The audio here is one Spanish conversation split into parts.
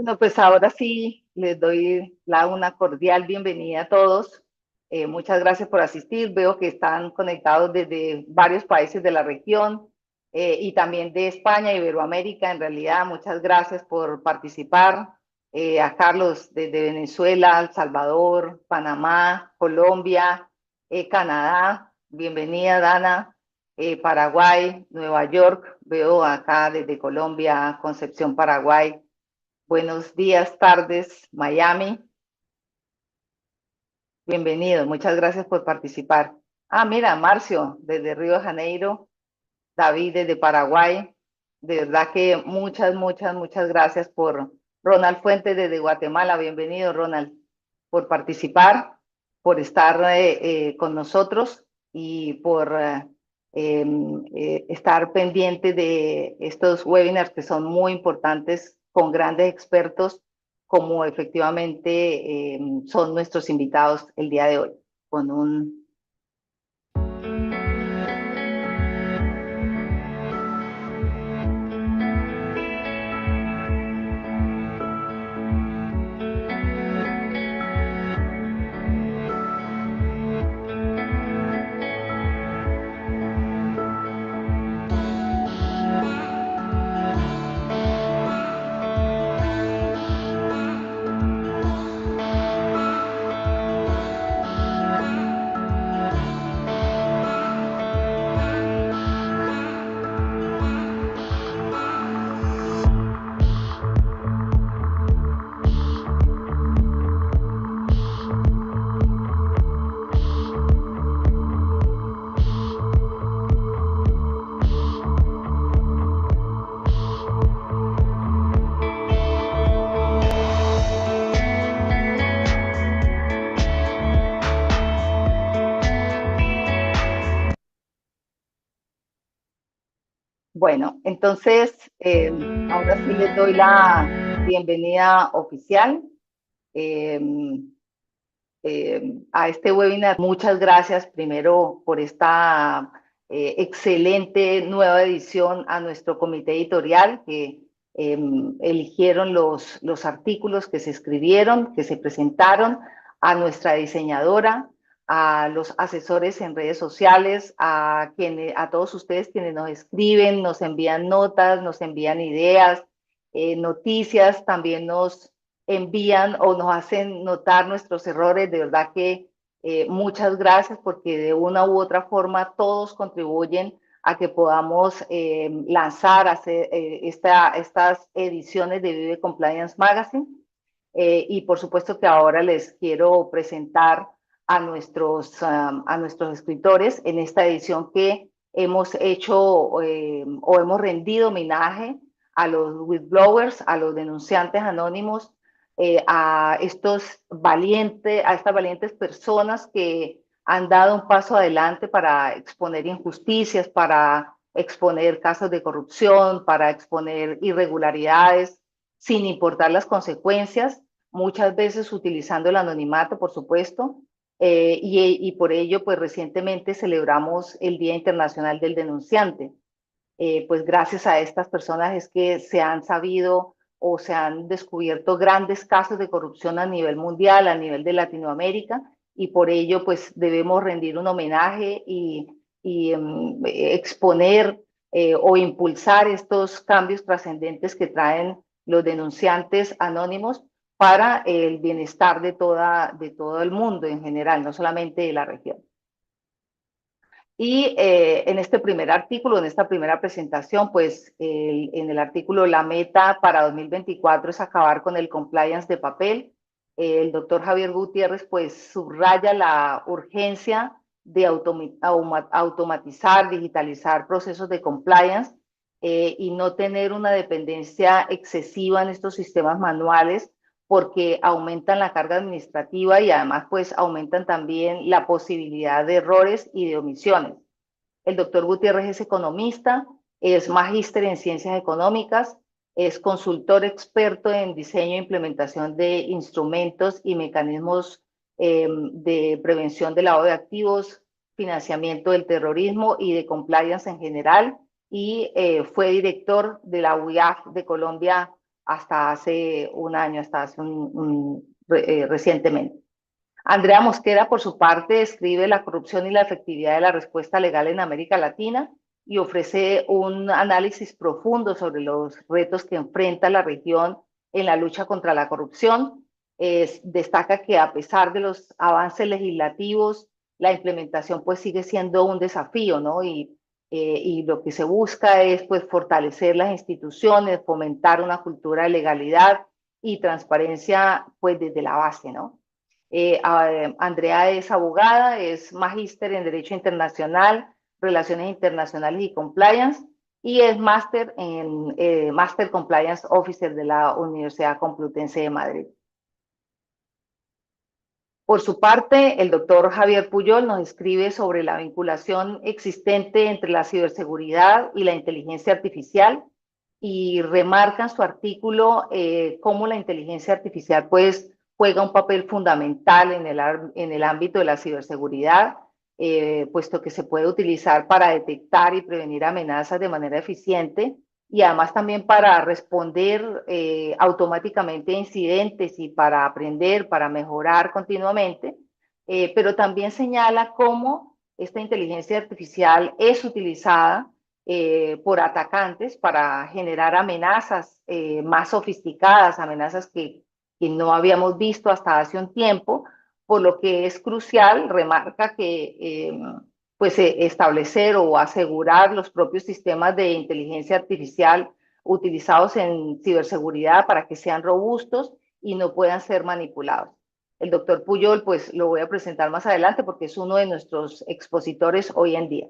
Bueno, pues ahora sí les doy una cordial bienvenida a todos. Muchas gracias por asistir. Veo que están conectados desde varios países de la región y también de España, Iberoamérica. En realidad, muchas gracias por participar. A Carlos desde Venezuela, El Salvador, Panamá, Colombia, Canadá. Bienvenida, Dana. Paraguay, Nueva York. Veo acá desde Colombia, Concepción, Paraguay. Buenos días, tardes, Miami. Bienvenido, muchas gracias por participar. Ah, mira, Marcio, desde Río de Janeiro, David desde Paraguay. De verdad que muchas gracias por Ronald Fuentes desde Guatemala. Bienvenido, Ronald, por participar, por estar con nosotros y por estar pendiente de estos webinars que son muy importantes con grandes expertos como efectivamente son nuestros invitados el día de hoy, con un. Bueno, entonces, ahora sí les doy la bienvenida oficial eh, a este webinar. Muchas gracias primero por esta excelente nueva edición a nuestro comité editorial que eligieron los artículos que se escribieron, que se presentaron, a nuestra diseñadora, a los asesores en redes sociales, a todos ustedes quienes nos escriben, nos envían notas, nos envían ideas, noticias, también nos envían o nos hacen notar nuestros errores. De verdad que muchas gracias porque de una u otra forma todos contribuyen a que podamos lanzar hacer, estas ediciones de Vive Compliance Magazine. Y por supuesto que ahora les quiero presentar a nuestros escritores en esta edición que hemos hecho o hemos rendido homenaje a los whistleblowers, a los denunciantes anónimos, a estas valientes personas que han dado un paso adelante para exponer injusticias, para exponer casos de corrupción, para exponer irregularidades, sin importar las consecuencias, muchas veces utilizando el anonimato, por supuesto, y por ello, pues recientemente celebramos el Día Internacional del Denunciante. Pues gracias a estas personas es que se han sabido o se han descubierto grandes casos de corrupción a nivel mundial, a nivel de Latinoamérica, y por ello pues debemos rendir un homenaje y exponer o impulsar estos cambios trascendentes que traen los denunciantes anónimos para el bienestar de todo el mundo en general, no solamente de la región. Y en este primer artículo, en esta primera presentación, pues en el artículo la meta para 2024 es acabar con el compliance de papel. El doctor Javier Gutiérrez pues subraya la urgencia de automatizar, digitalizar procesos de compliance y no tener una dependencia excesiva en estos sistemas manuales porque aumentan la carga administrativa y además pues aumentan también la posibilidad de errores y de omisiones. El doctor Gutiérrez es economista, es magíster en ciencias económicas, es consultor experto en diseño e implementación de instrumentos y mecanismos de prevención de lavado de activos, financiamiento del terrorismo y de compliance en general, y fue director de la UIAF de Colombia hasta hace un año, hasta hace recientemente. Andrea Mosquera, por su parte, describe la corrupción y la efectividad de la respuesta legal en América Latina y ofrece un análisis profundo sobre los retos que enfrenta la región en la lucha contra la corrupción. Destaca que a pesar de los avances legislativos, la implementación pues sigue siendo un desafío, ¿no? Y lo que se busca es pues fortalecer las instituciones, fomentar una cultura de legalidad y transparencia pues desde la base, ¿no? Andrea es abogada, es magíster en Derecho Internacional, Relaciones Internacionales y Compliance y es máster en Master Compliance Officer de la Universidad Complutense de Madrid. Por su parte, el doctor Javier Puyol nos escribe sobre la vinculación existente entre la ciberseguridad y la inteligencia artificial y remarca en su artículo cómo la inteligencia artificial pues juega un papel fundamental en el ámbito de la ciberseguridad, puesto que se puede utilizar para detectar y prevenir amenazas de manera eficiente y además también para responder automáticamente a incidentes y para aprender, para mejorar continuamente, pero también señala cómo esta inteligencia artificial es utilizada por atacantes para generar amenazas más sofisticadas, amenazas que no habíamos visto hasta hace un tiempo, por lo que es crucial, remarca que pues establecer o asegurar los propios sistemas de inteligencia artificial utilizados en ciberseguridad para que sean robustos y no puedan ser manipulados. El doctor Puyol, pues lo voy a presentar más adelante porque es uno de nuestros expositores hoy en día.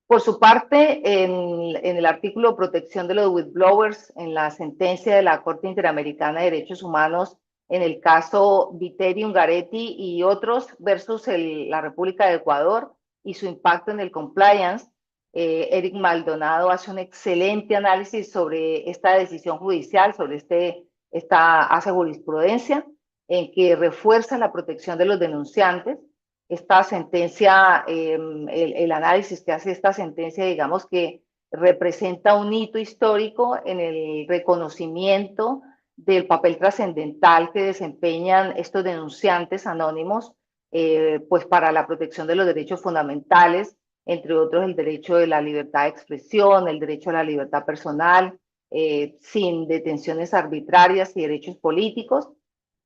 Por su parte, en el artículo Protección de los Whistleblowers, en la sentencia de la Corte Interamericana de Derechos Humanos, en el caso Viteri Ungaretti y otros versus la República de Ecuador y su impacto en el compliance, Eric Maldonado hace un excelente análisis sobre esta decisión judicial, sobre hace jurisprudencia, en que refuerza la protección de los denunciantes. Esta sentencia, el análisis que hace esta sentencia, digamos que representa un hito histórico en el reconocimiento del papel trascendental que desempeñan estos denunciantes anónimos, pues para la protección de los derechos fundamentales, entre otros el derecho de la libertad de expresión, el derecho a la libertad personal, sin detenciones arbitrarias y derechos políticos.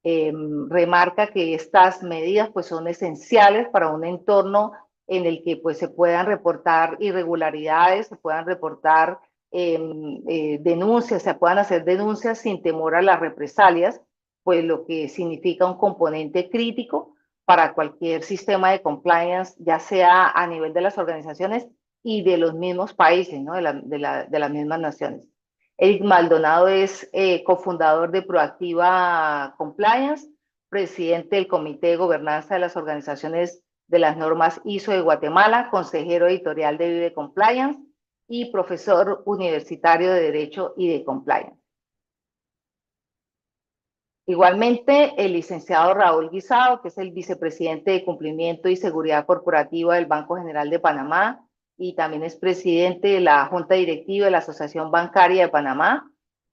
Remarca que estas medidas pues son esenciales para un entorno en el que pues se puedan reportar irregularidades, se puedan reportar denuncias, se puedan hacer denuncias sin temor a las represalias, pues lo que significa un componente crítico para cualquier sistema de compliance, ya sea a nivel de las organizaciones y de los mismos países, ¿no? de las mismas naciones. Eric Maldonado es cofundador de Proactiva Compliance, presidente del Comité de Gobernanza de las Organizaciones de las Normas ISO de Guatemala, consejero editorial de Vive Compliance y profesor universitario de Derecho y de Compliance. Igualmente, el licenciado Raúl Guisado, que es el vicepresidente de Cumplimiento y Seguridad Corporativa del Banco General de Panamá y también es presidente de la Junta Directiva de la Asociación Bancaria de Panamá,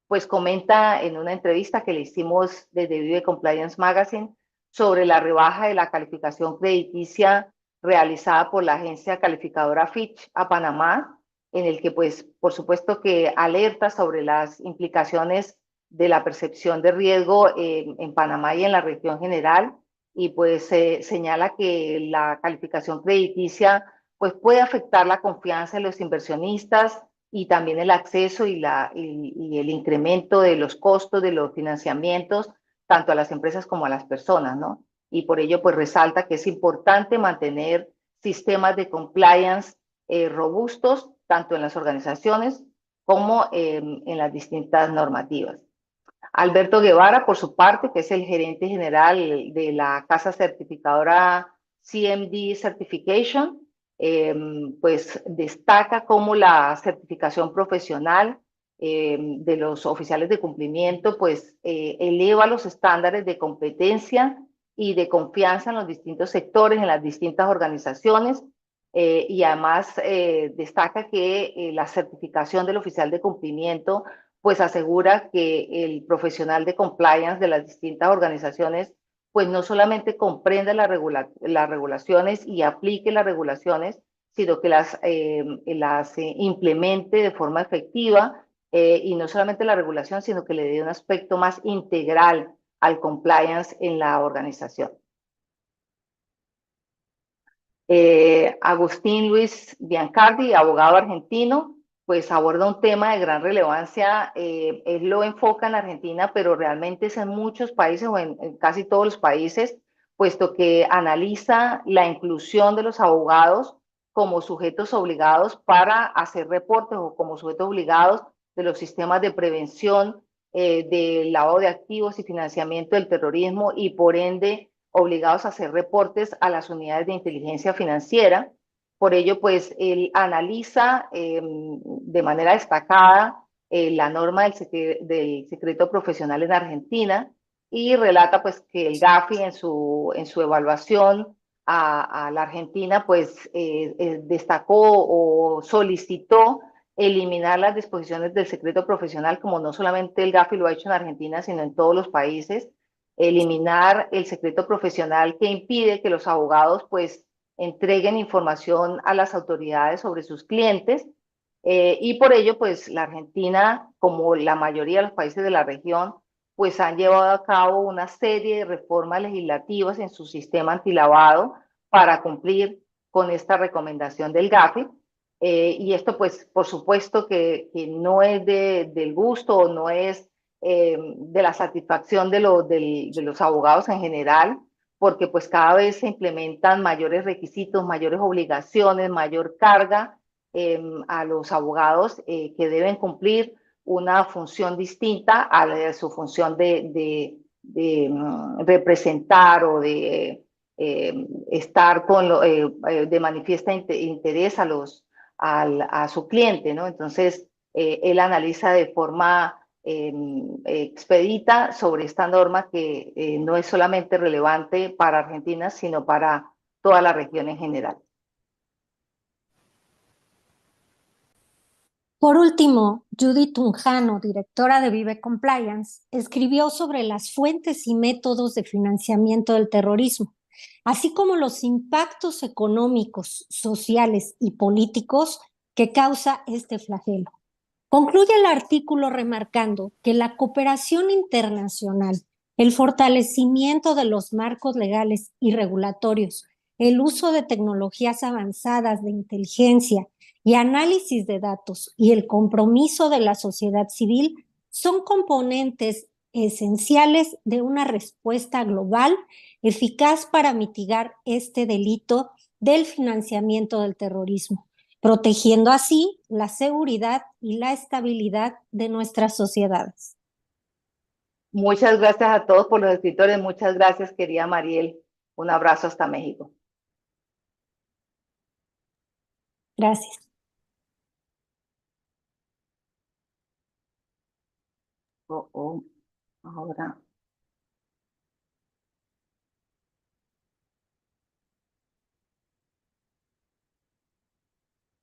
pues comenta en una entrevista que le hicimos desde Vive Compliance Magazine sobre la rebaja de la calificación crediticia realizada por la agencia calificadora Fitch a Panamá, en el que pues por supuesto que alerta sobre las implicaciones de la percepción de riesgo en Panamá y en la región general, y pues señala que la calificación crediticia pues puede afectar la confianza de los inversionistas y también el acceso y el incremento de los costos de los financiamientos tanto a las empresas como a las personas, ¿no? Y por ello pues resalta que es importante mantener sistemas de compliance robustos tanto en las organizaciones como en las distintas normativas. Alberto Guevara, por su parte, que es el gerente general de la casa certificadora CMD Certification, pues destaca cómo la certificación profesional de los oficiales de cumplimiento pues eleva los estándares de competencia y de confianza en los distintos sectores, en las distintas organizaciones, y además destaca que la certificación del oficial de cumplimiento pues asegura que el profesional de compliance de las distintas organizaciones pues no solamente comprenda las regulaciones y aplique las regulaciones, sino que las implemente de forma efectiva, y no solamente la regulación, sino que le dé un aspecto más integral al compliance en la organización. Agustín Luis Biancardi, abogado argentino, pues aborda un tema de gran relevancia. Él lo enfoca en Argentina, pero realmente es en muchos países o en casi todos los países, puesto que analiza la inclusión de los abogados como sujetos obligados para hacer reportes o como sujetos obligados de los sistemas de prevención del lavado de activos y financiamiento del terrorismo, y por ende obligados a hacer reportes a las unidades de inteligencia financiera. Por ello, pues, él analiza de manera destacada la norma del secreto profesional en Argentina, y relata pues que el GAFI en su evaluación a la Argentina pues destacó o solicitó eliminar las disposiciones del secreto profesional, como no solamente el GAFI lo ha hecho en Argentina, sino en todos los países. Eliminar el secreto profesional que impide que los abogados pues entreguen información a las autoridades sobre sus clientes, y por ello pues la Argentina, como la mayoría de los países de la región, pues han llevado a cabo una serie de reformas legislativas en su sistema antilavado para cumplir con esta recomendación del GAFI. Y esto pues por supuesto que no es del gusto o no es de la satisfacción de los abogados en general, porque pues cada vez se implementan mayores requisitos, mayores obligaciones, mayor carga a los abogados que deben cumplir una función distinta a la de su función de representar o de estar de manifiesta interés a su cliente, ¿no? Entonces, él analiza de forma expedita sobre esta norma que no es solamente relevante para Argentina, sino para toda la región en general. Por último, Judith Tunjano, directora de Vive Compliance, escribió sobre las fuentes y métodos de financiamiento del terrorismo, así como los impactos económicos, sociales y políticos que causa este flagelo. Concluye el artículo remarcando que la cooperación internacional, el fortalecimiento de los marcos legales y regulatorios, el uso de tecnologías avanzadas de inteligencia y análisis de datos y el compromiso de la sociedad civil son componentes esenciales de una respuesta global eficaz para mitigar este delito del financiamiento del terrorismo, protegiendo así la seguridad y la estabilidad de nuestras sociedades. Muchas gracias a todos por los escritores. Muchas gracias, querida Mariel. Un abrazo hasta México. Gracias. Ahora.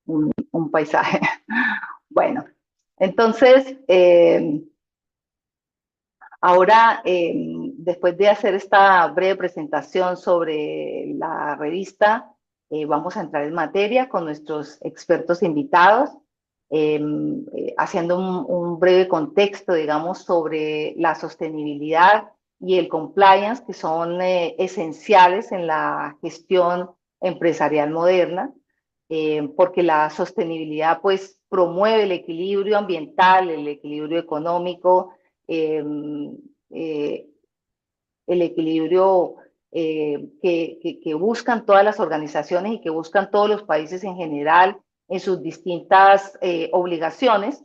Un paisaje. Bueno, entonces, ahora, después de hacer esta breve presentación sobre la revista, vamos a entrar en materia con nuestros expertos invitados, haciendo un breve contexto, digamos, sobre la sostenibilidad y el compliance, que son esenciales en la gestión empresarial moderna, porque la sostenibilidad pues promueve el equilibrio ambiental, el equilibrio económico, eh, eh, el equilibrio que buscan todas las organizaciones y que buscan todos los países en general en sus distintas obligaciones.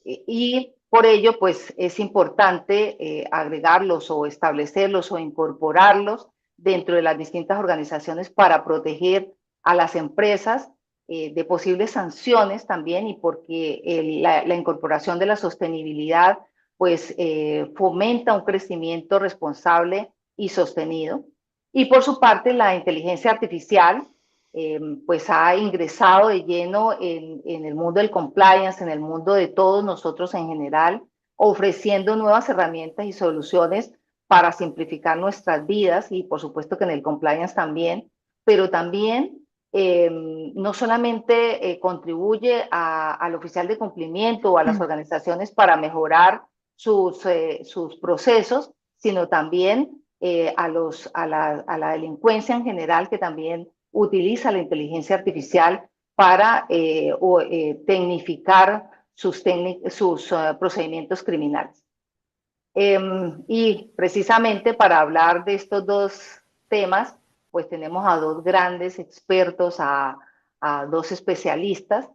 Y por ello, pues es importante agregarlos o establecerlos o incorporarlos dentro de las distintas organizaciones para proteger a las empresas de posibles sanciones también, y porque la incorporación de la sostenibilidad pues fomenta un crecimiento responsable y sostenido. Y por su parte, la inteligencia artificial pues ha ingresado de lleno en el mundo del compliance, en el mundo de todos nosotros en general, ofreciendo nuevas herramientas y soluciones para simplificar nuestras vidas y por supuesto que en el compliance también, pero también no solamente contribuye al oficial de cumplimiento o a las organizaciones para mejorar sus procesos, sino también a la delincuencia en general, que también utiliza la inteligencia artificial para tecnificar sus procedimientos criminales. Y precisamente para hablar de estos dos temas, pues tenemos a dos grandes expertos, a dos especialistas.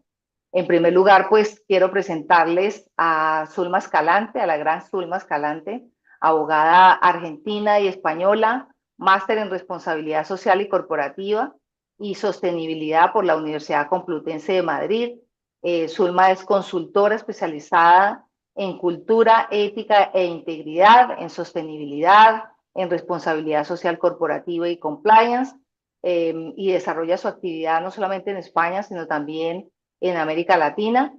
En primer lugar, pues quiero presentarles a Zulma Escalante, a la gran Zulma Escalante, abogada argentina y española, máster en responsabilidad social y corporativa y sostenibilidad por la Universidad Complutense de Madrid. Zulma es consultora especializada en cultura, ética e integridad, en sostenibilidad, en responsabilidad social corporativa y compliance, y desarrolla su actividad no solamente en España, sino también en América Latina.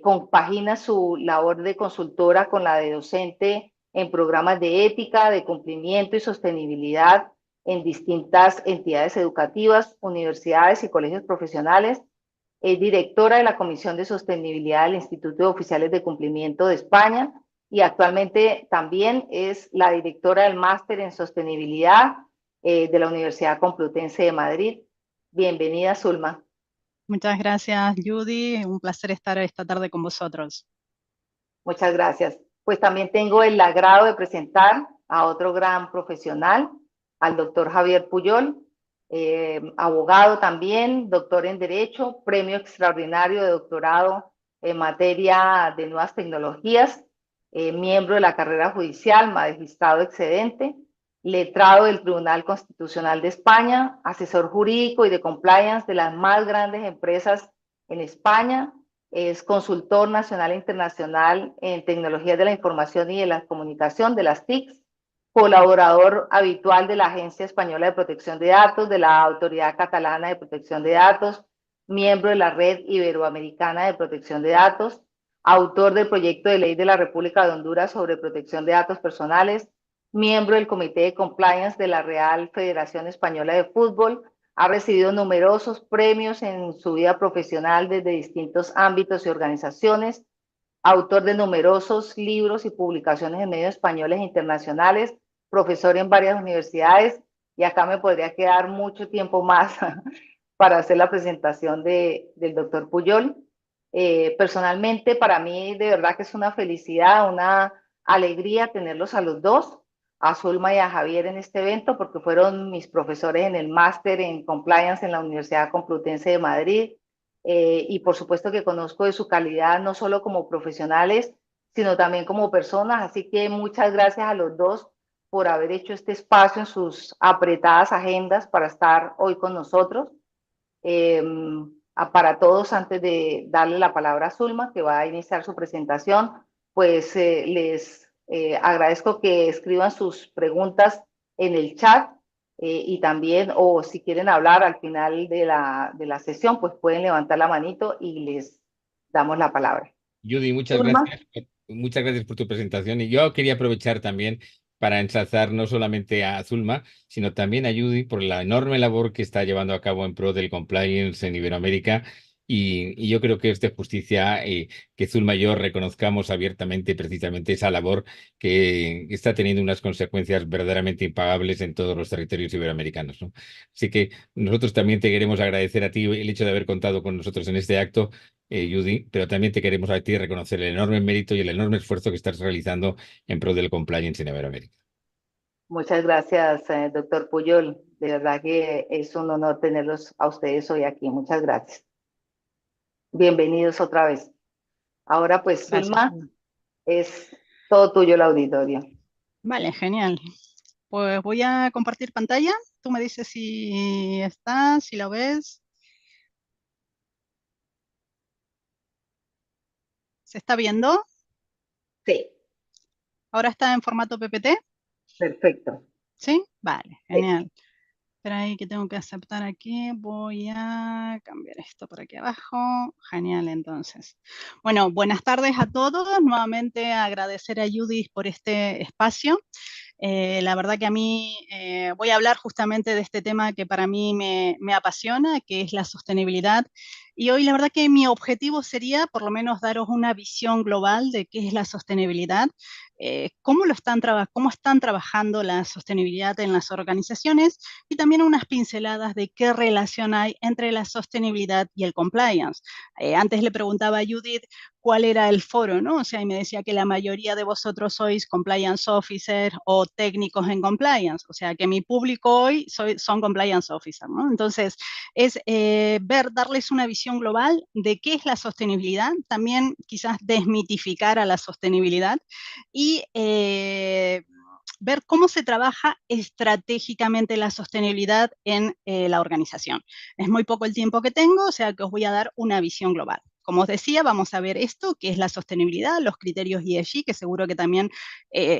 Compagina su labor de consultora con la de docente en programas de ética, de cumplimiento y sostenibilidad en distintas entidades educativas, universidades y colegios profesionales. Es directora de la Comisión de Sostenibilidad del Instituto de Oficiales de Cumplimiento de España y actualmente también es la directora del Máster en Sostenibilidad de la Universidad Complutense de Madrid. Bienvenida, Zulma. Muchas gracias, Judy. Un placer estar esta tarde con vosotros. Muchas gracias. Pues también tengo el agrado de presentar a otro gran profesional, al doctor Javier Puyol, abogado también, doctor en Derecho, premio extraordinario de doctorado en materia de nuevas tecnologías, miembro de la carrera judicial, magistrado excedente, letrado del Tribunal Constitucional de España, asesor jurídico y de compliance de las más grandes empresas en España. Es consultor nacional e internacional en tecnologías de la información y de la comunicación, de las TICs, colaborador habitual de la Agencia Española de Protección de Datos, de la Autoridad Catalana de Protección de Datos, miembro de la Red Iberoamericana de Protección de Datos, autor del proyecto de ley de la República de Honduras sobre protección de datos personales, miembro del Comité de Compliance de la Real Federación Española de Fútbol. Ha recibido numerosos premios en su vida profesional desde distintos ámbitos y organizaciones, autor de numerosos libros y publicaciones en medios españoles e internacionales, profesor en varias universidades, y acá me podría quedar mucho tiempo más para hacer la presentación del doctor Puyol. Personalmente, para mí de verdad que es una felicidad, una alegría tenerlos a los dos, a Zulma y a Javier en este evento, porque fueron mis profesores en el máster en compliance en la Universidad Complutense de Madrid, y por supuesto que conozco de su calidad no solo como profesionales, sino también como personas, así que muchas gracias a los dos por haber hecho este espacio en sus apretadas agendas para estar hoy con nosotros. Eh, para todos, antes de darle la palabra a Zulma, que va a iniciar su presentación, pues les agradezco que escriban sus preguntas en el chat, y también, o si quieren hablar al final de la sesión, pues pueden levantar la manito y les damos la palabra. Judy, muchas Zulma. gracias. Muchas gracias por tu presentación. Y yo quería aprovechar también para ensalzar no solamente a Zulma, sino también a Judy por la enorme labor que está llevando a cabo en pro del compliance en Iberoamérica. Y yo creo que es de justicia que Zulma y yo reconozcamos abiertamente precisamente esa labor que está teniendo unas consecuencias verdaderamente impagables en todos los territorios iberoamericanos, ¿no? Así que nosotros también te queremos agradecer a ti el hecho de haber contado con nosotros en este acto, Judy, pero también te queremos a ti reconocer el enorme mérito y el enorme esfuerzo que estás realizando en pro del compliance en Iberoamérica. Muchas gracias, doctor Puyol. De verdad que es un honor tenerlos a ustedes hoy aquí. Muchas gracias. Bienvenidos otra vez. Ahora pues, Gracias, Zulma, Judy. es todo tuyo el auditorio. Vale, genial. Pues voy a compartir pantalla. Tú me dices si está, si la ves. ¿Se está viendo? Sí, ¿Ahora está en formato PPT? perfecto. ¿Sí? Vale, Sí. genial. Espera ahí que tengo que aceptar aquí. Voy a cambiar esto por aquí abajo. Genial, entonces. Bueno, buenas tardes a todos. Nuevamente agradecer a Judith por este espacio. La verdad que a mí voy a hablar justamente de este tema que para mí me apasiona, que es la sostenibilidad. Y hoy la verdad que mi objetivo sería por lo menos daros una visión global de qué es la sostenibilidad, cómo están trabajando la sostenibilidad en las organizaciones y también unas pinceladas de qué relación hay entre la sostenibilidad y el compliance. Antes le preguntaba a Judith cuál era el foro, ¿no? O sea, y me decía que la mayoría de vosotros sois compliance officer o técnicos en compliance, o sea, que mi público hoy son compliance officer, ¿no? Entonces, es darles una visión global de qué es la sostenibilidad, también quizás desmitificar a la sostenibilidad y ver cómo se trabaja estratégicamente la sostenibilidad en la organización. Es muy poco el tiempo que tengo, o sea que os voy a dar una visión global. Como os decía, vamos a ver esto, que es la sostenibilidad, los criterios ESG, que seguro que también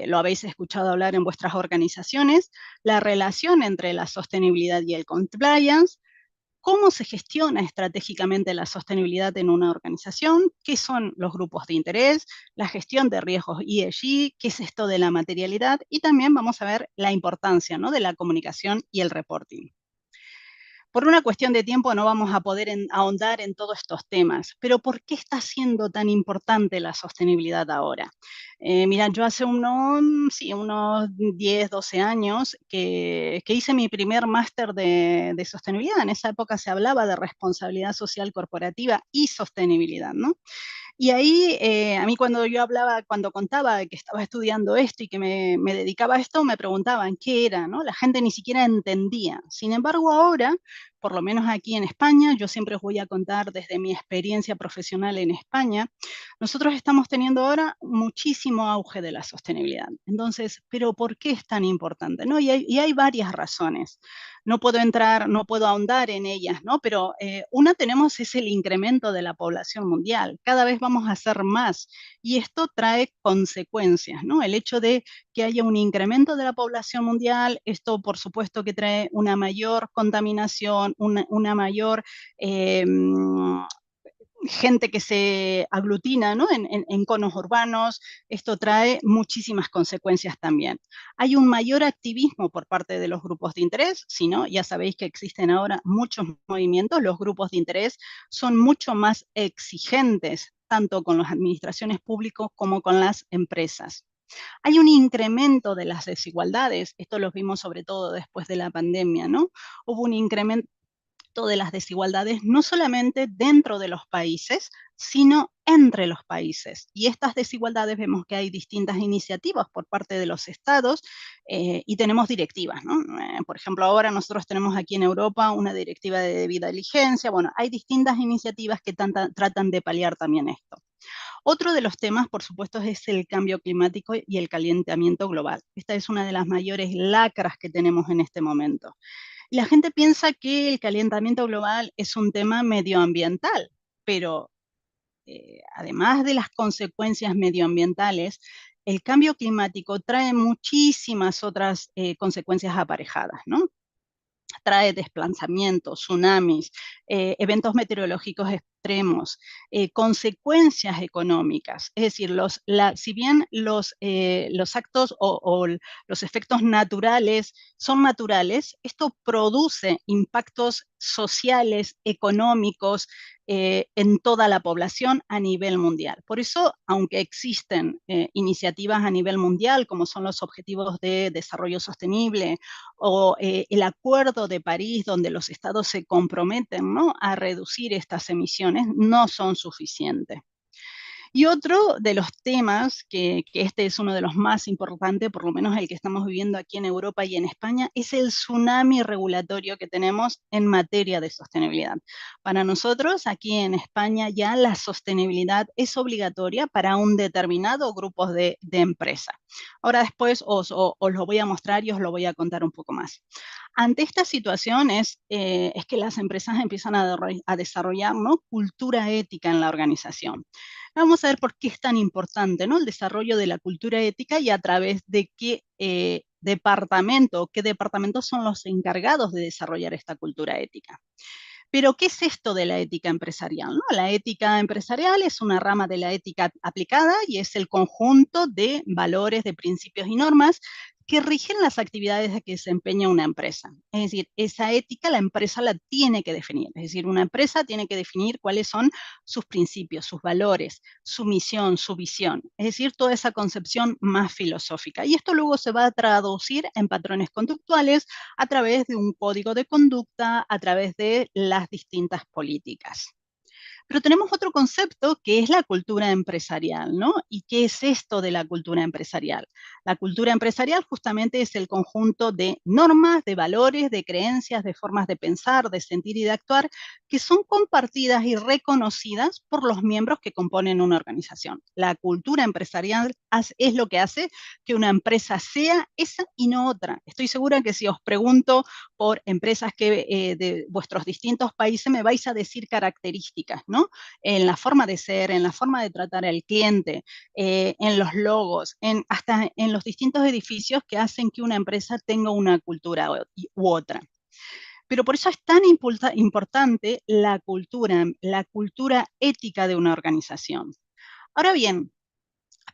lo habéis escuchado hablar en vuestras organizaciones, la relación entre la sostenibilidad y el compliance, cómo se gestiona estratégicamente la sostenibilidad en una organización, qué son los grupos de interés, la gestión de riesgos ESG, qué es esto de la materialidad, y también vamos a ver la importancia, ¿no?, de la comunicación y el reporting. Por una cuestión de tiempo no vamos a poder ahondar en todos estos temas, pero ¿por qué está siendo tan importante la sostenibilidad ahora? Mira, yo hace unos 10, 12 años que hice mi primer máster de sostenibilidad. En esa época se hablaba de responsabilidad social corporativa y sostenibilidad, ¿no? Y ahí, a mí cuando contaba que estaba estudiando esto y que me dedicaba a esto, me preguntaban qué era, ¿no? La gente ni siquiera entendía. Sin embargo, ahora, por lo menos aquí en España, yo siempre os voy a contar desde mi experiencia profesional en España, nosotros estamos teniendo ahora muchísimo auge de la sostenibilidad. Entonces, ¿pero por qué es tan importante, no? Y hay varias razones. No puedo ahondar en ellas, ¿no? Pero una es el incremento de la población mundial. Cada vez vamos a hacer más y esto trae consecuencias, ¿no? El hecho de que haya un incremento de la población mundial, esto por supuesto que trae una mayor contaminación, una mayor gente que se aglutina, ¿no?, en conos urbanos. Esto trae muchísimas consecuencias también. Hay un mayor activismo por parte de los grupos de interés, si no, ya sabéis que existen ahora muchos movimientos, los grupos de interés son mucho más exigentes, tanto con las administraciones públicas como con las empresas. Hay un incremento de las desigualdades, esto lo vimos sobre todo después de la pandemia, ¿no? Hubo un incremento de las desigualdades no solamente dentro de los países, sino entre los países. Y estas desigualdades vemos que hay distintas iniciativas por parte de los estados y tenemos directivas, ¿no? Por ejemplo, ahora nosotros tenemos aquí en Europa una directiva de debida diligencia. Bueno, hay distintas iniciativas que tratan de paliar también esto. Otro de los temas, por supuesto, es el cambio climático y el calentamiento global. Esta es una de las mayores lacras que tenemos en este momento. La gente piensa que el calentamiento global es un tema medioambiental, pero además de las consecuencias medioambientales, el cambio climático trae muchísimas otras consecuencias aparejadas, ¿no? Trae desplazamientos, tsunamis, eventos meteorológicos extremos, consecuencias económicas. Es decir, si bien los actos o los efectos naturales son naturales, esto produce impactos sociales, económicos, en toda la población a nivel mundial. Por eso, aunque existen iniciativas a nivel mundial, como son los Objetivos de Desarrollo Sostenible o el Acuerdo de París, donde los estados se comprometen, ¿no?, a reducir estas emisiones, no son suficientes. Y otro de los temas, que este es uno de los más importantes, por lo menos el que estamos viviendo aquí en Europa y en España, es el tsunami regulatorio que tenemos en materia de sostenibilidad. Para nosotros, aquí en España, ya la sostenibilidad es obligatoria para un determinado grupo de empresas. Ahora después os lo voy a mostrar y os lo voy a contar un poco más. Ante esta situación es que las empresas empiezan a desarrollar, ¿no?, cultura ética en la organización. Vamos a ver por qué es tan importante, ¿no?, el desarrollo de la cultura ética y a través de departamento, qué departamentos son los encargados de desarrollar esta cultura ética. Pero, ¿qué es esto de la ética empresarial, ¿no? La ética empresarial es una rama de la ética aplicada y es el conjunto de valores, de principios y normas que rigen las actividades que desempeña una empresa. Es decir, esa ética la empresa la tiene que definir. Es decir, una empresa tiene que definir cuáles son sus principios, sus valores, su misión, su visión. Es decir, toda esa concepción más filosófica. Y esto luego se va a traducir en patrones conductuales a través de un código de conducta, a través de las distintas políticas. Pero tenemos otro concepto que es la cultura empresarial, ¿no? ¿Y qué es esto de la cultura empresarial? La cultura empresarial justamente es el conjunto de normas, de valores, de creencias, de formas de pensar, de sentir y de actuar que son compartidas y reconocidas por los miembros que componen una organización. La cultura empresarial es lo que hace que una empresa sea esa y no otra. Estoy segura que si os pregunto por empresas que de vuestros distintos países me vais a decir características, ¿no? En la forma de ser, en la forma de tratar al cliente, en los logos, hasta en los distintos edificios que hacen que una empresa tenga una cultura u otra. Pero por eso es tan importante la cultura ética de una organización. Ahora bien,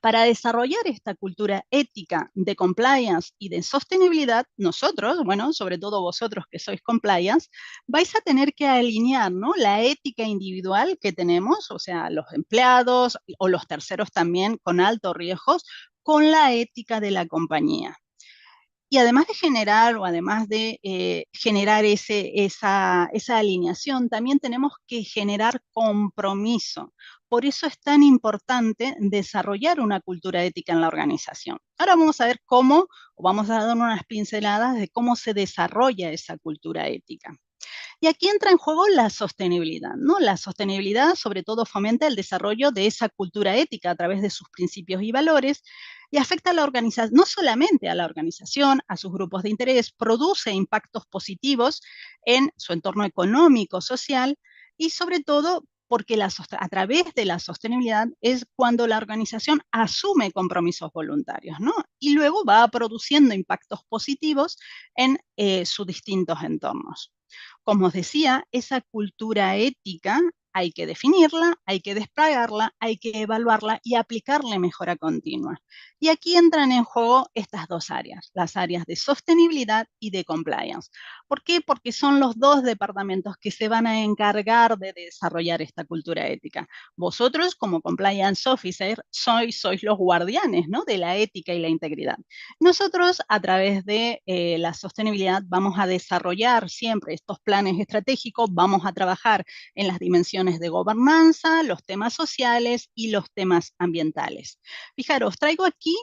para desarrollar esta cultura ética de compliance y de sostenibilidad, nosotros, bueno, sobre todo vosotros que sois compliance, vais a tener que alinear, ¿no?, la ética individual que tenemos, o sea, los empleados o los terceros también con altos riesgos, con la ética de la compañía. Y además de generar o además de generar esa alineación, también tenemos que generar compromiso. Por eso es tan importante desarrollar una cultura ética en la organización. Ahora vamos a ver cómo, o vamos a dar unas pinceladas de cómo se desarrolla esa cultura ética. Y aquí entra en juego la sostenibilidad, ¿no? La sostenibilidad sobre todo fomenta el desarrollo de esa cultura ética a través de sus principios y valores y afecta a la organización, no solamente a la organización, a sus grupos de interés, produce impactos positivos en su entorno económico, social y sobre todo porque a través de la sostenibilidad es cuando la organización asume compromisos voluntarios, ¿no? Y luego va produciendo impactos positivos en sus distintos entornos. Como os decía, esa cultura ética hay que definirla, hay que desplegarla, hay que evaluarla y aplicarle mejora continua. Y aquí entran en juego estas dos áreas, las áreas de sostenibilidad y de compliance. ¿Por qué? Porque son los dos departamentos que se van a encargar de desarrollar esta cultura ética. Vosotros, como compliance officer, sois los guardianes, ¿no?, de la ética y la integridad. Nosotros, a través de la sostenibilidad, vamos a desarrollar siempre estos planes estratégicos, vamos a trabajar en las dimensiones de gobernanza, los temas sociales y los temas ambientales. Fijaros, traigo aquí,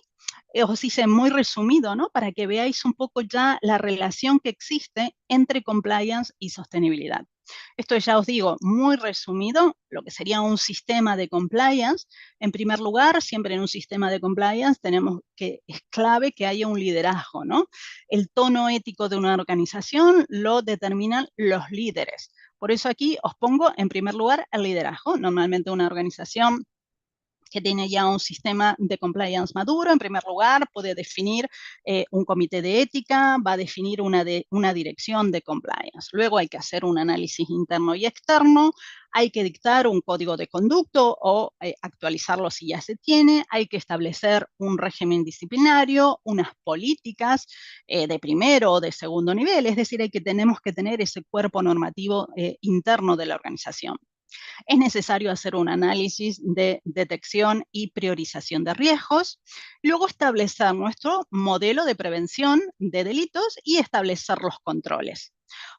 os hice muy resumido, ¿no?, para que veáis un poco ya la relación que existe entre compliance y sostenibilidad. Esto ya os digo, muy resumido, lo que sería un sistema de compliance. En primer lugar, siempre en un sistema de compliance es clave que haya un liderazgo, ¿no? El tono ético de una organización lo determinan los líderes. Por eso aquí os pongo en primer lugar el liderazgo. Normalmente una organización que tiene ya un sistema de compliance maduro, en primer lugar, puede definir un comité de ética, va a definir una dirección de compliance. Luego hay que hacer un análisis interno y externo, hay que dictar un código de conducta o actualizarlo si ya se tiene, hay que establecer un régimen disciplinario, unas políticas de primero o de segundo nivel, es decir, tenemos que tener ese cuerpo normativo interno de la organización. Es necesario hacer un análisis de detección y priorización de riesgos, luego establecer nuestro modelo de prevención de delitos y establecer los controles.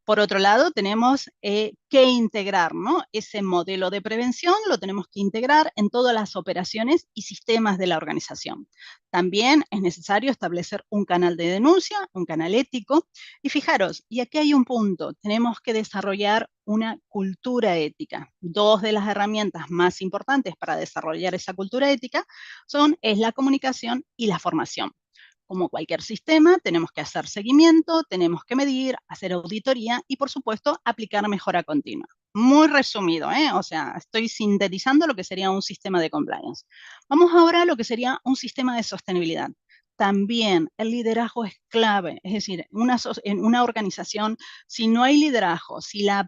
Por otro lado, tenemos que integrar, ¿no?, ese modelo de prevención, lo tenemos que integrar en todas las operaciones y sistemas de la organización. También es necesario establecer un canal de denuncia, un canal ético. Y fijaros, y aquí hay un punto, tenemos que desarrollar una cultura ética. Dos de las herramientas más importantes para desarrollar esa cultura ética es la comunicación y la formación. Como cualquier sistema, tenemos que hacer seguimiento, tenemos que medir, hacer auditoría y, por supuesto, aplicar mejora continua. Muy resumido, o sea, estoy sintetizando lo que sería un sistema de compliance. Vamos ahora a lo que sería un sistema de sostenibilidad. también el liderazgo es clave. Es decir, en una organización, si no hay liderazgo, si la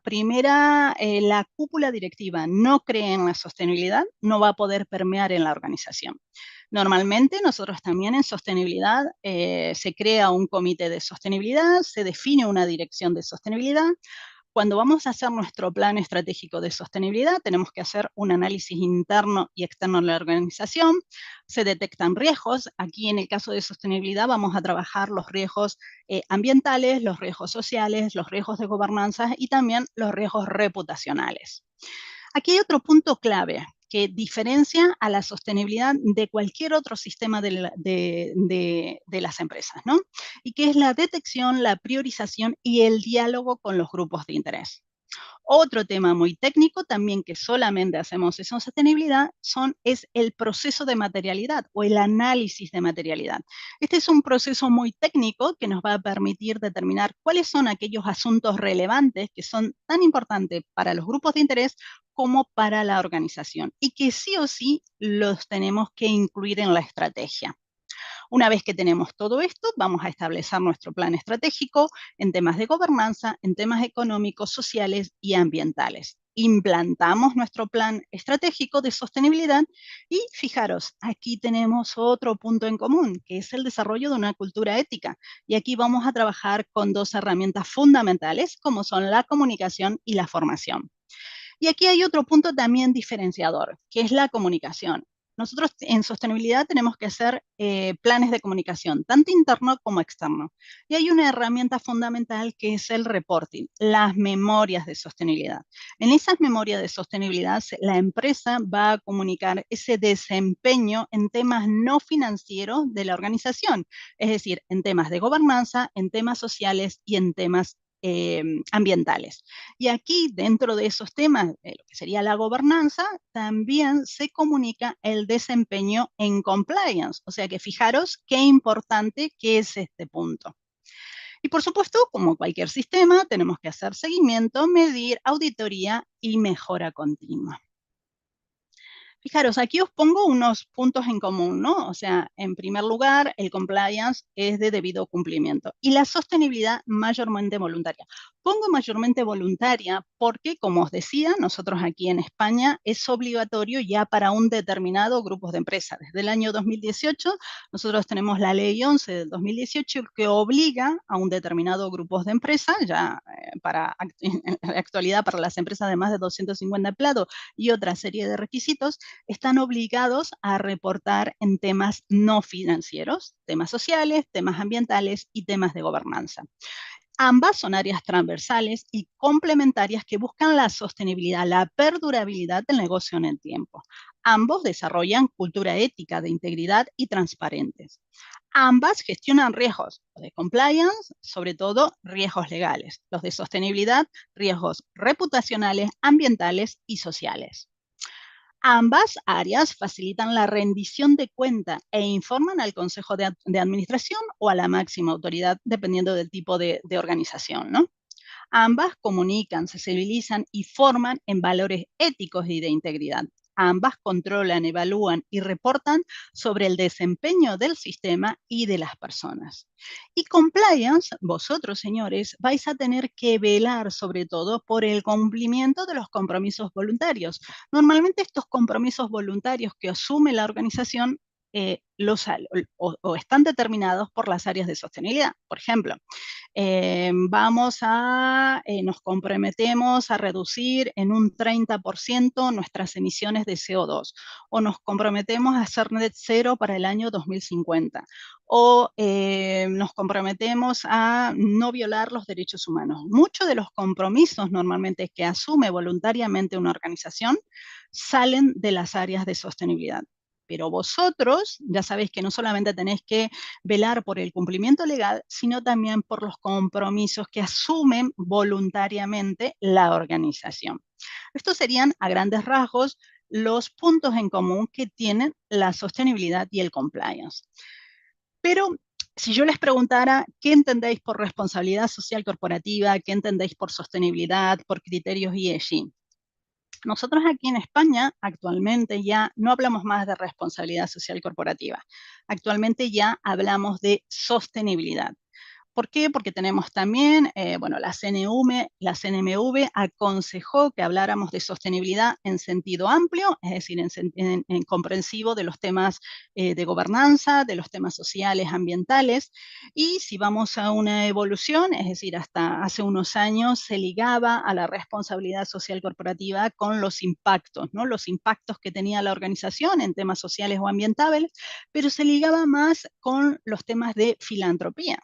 cúpula directiva no cree en la sostenibilidad, no va a poder permear en la organización. Normalmente nosotros también en sostenibilidad se crea un comité de sostenibilidad, se define una dirección de sostenibilidad. Cuando vamos a hacer nuestro plan estratégico de sostenibilidad, tenemos que hacer un análisis interno y externo de la organización. Se detectan riesgos. Aquí, en el caso de sostenibilidad, vamos a trabajar los riesgos ambientales, los riesgos sociales, los riesgos de gobernanza y también los riesgos reputacionales. Aquí hay otro punto clave que diferencia a la sostenibilidad de cualquier otro sistema de las empresas, ¿no? Y que es la detección, la priorización y el diálogo con los grupos de interés. Otro tema muy técnico también que solamente hacemos en sostenibilidad es el proceso de materialidad o el análisis de materialidad. Este es un proceso muy técnico que nos va a permitir determinar cuáles son aquellos asuntos relevantes que son tan importantes para los grupos de interés como para la organización y que sí o sí los tenemos que incluir en la estrategia. Una vez que tenemos todo esto, vamos a establecer nuestro plan estratégico en temas de gobernanza, en temas económicos, sociales y ambientales. Implantamos nuestro plan estratégico de sostenibilidad y fijaros, aquí tenemos otro punto en común, que es el desarrollo de una cultura ética. Y aquí vamos a trabajar con dos herramientas fundamentales, como son la comunicación y la formación. Y aquí hay otro punto también diferenciador, que es la comunicación. Nosotros en sostenibilidad tenemos que hacer planes de comunicación, tanto interno como externo. Y hay una herramienta fundamental que es el reporting, las memorias de sostenibilidad. En esas memorias de sostenibilidad, la empresa va a comunicar ese desempeño en temas no financieros de la organización, es decir, en temas de gobernanza, en temas sociales y en temas ambientales. Y aquí, dentro de esos temas, lo que sería la gobernanza, también se comunica el desempeño en compliance. O sea que fijaros qué importante que es este punto. Y por supuesto, como cualquier sistema, tenemos que hacer seguimiento, medir, auditoría y mejora continua. Fijaros, aquí os pongo unos puntos en común, ¿no? O sea, en primer lugar, el compliance es de debido cumplimiento y la sostenibilidad mayormente voluntaria. Pongo mayormente voluntaria porque, como os decía, nosotros aquí en España es obligatorio ya para un determinado grupo de empresas. Desde el año 2018, nosotros tenemos la Ley 11 del 2018 que obliga a un determinado grupo de empresas, ya para actualidad para las empresas de más de 250 empleados y otra serie de requisitos, están obligados a reportar en temas no financieros, temas sociales, temas ambientales y temas de gobernanza. Ambas son áreas transversales y complementarias que buscan la sostenibilidad, la perdurabilidad del negocio en el tiempo. Ambos desarrollan cultura ética de integridad y transparentes. Ambas gestionan riesgos, los de compliance, sobre todo riesgos legales, los de sostenibilidad, riesgos reputacionales, ambientales y sociales. Ambas áreas facilitan la rendición de cuenta e informan al Consejo de Administración o a la máxima autoridad, dependiendo del tipo de organización, ¿no? Ambas comunican, sensibilizan y forman en valores éticos y de integridad. Ambas controlan, evalúan y reportan sobre el desempeño del sistema y de las personas. Y compliance, vosotros, señores, vais a tener que velar sobre todo por el cumplimiento de los compromisos voluntarios. Normalmente estos compromisos voluntarios que asume la organización o están determinados por las áreas de sostenibilidad. Por ejemplo, nos comprometemos a reducir en un 30% nuestras emisiones de CO2, o nos comprometemos a hacer net cero para el año 2050, o nos comprometemos a no violar los derechos humanos. Muchos de los compromisos normalmente que asume voluntariamente una organización salen de las áreas de sostenibilidad. Pero vosotros ya sabéis que no solamente tenéis que velar por el cumplimiento legal, sino también por los compromisos que asumen voluntariamente la organización. Estos serían, a grandes rasgos, los puntos en común que tienen la sostenibilidad y el compliance. Pero si yo les preguntara qué entendéis por responsabilidad social corporativa, qué entendéis por sostenibilidad, por criterios ESG, Nosotros aquí en España actualmente ya no hablamos más de responsabilidad social corporativa. Actualmente ya hablamos de sostenibilidad. ¿Por qué? Porque tenemos también, bueno, la CNMV aconsejó que habláramos de sostenibilidad en sentido amplio, es decir, en comprensivo de los temas de gobernanza, de los temas sociales, ambientales, y si vamos a una evolución, es decir, hasta hace unos años se ligaba a la responsabilidad social corporativa con los impactos, ¿no? Los impactos que tenía la organización en temas sociales o ambientales, pero se ligaba más con los temas de filantropía.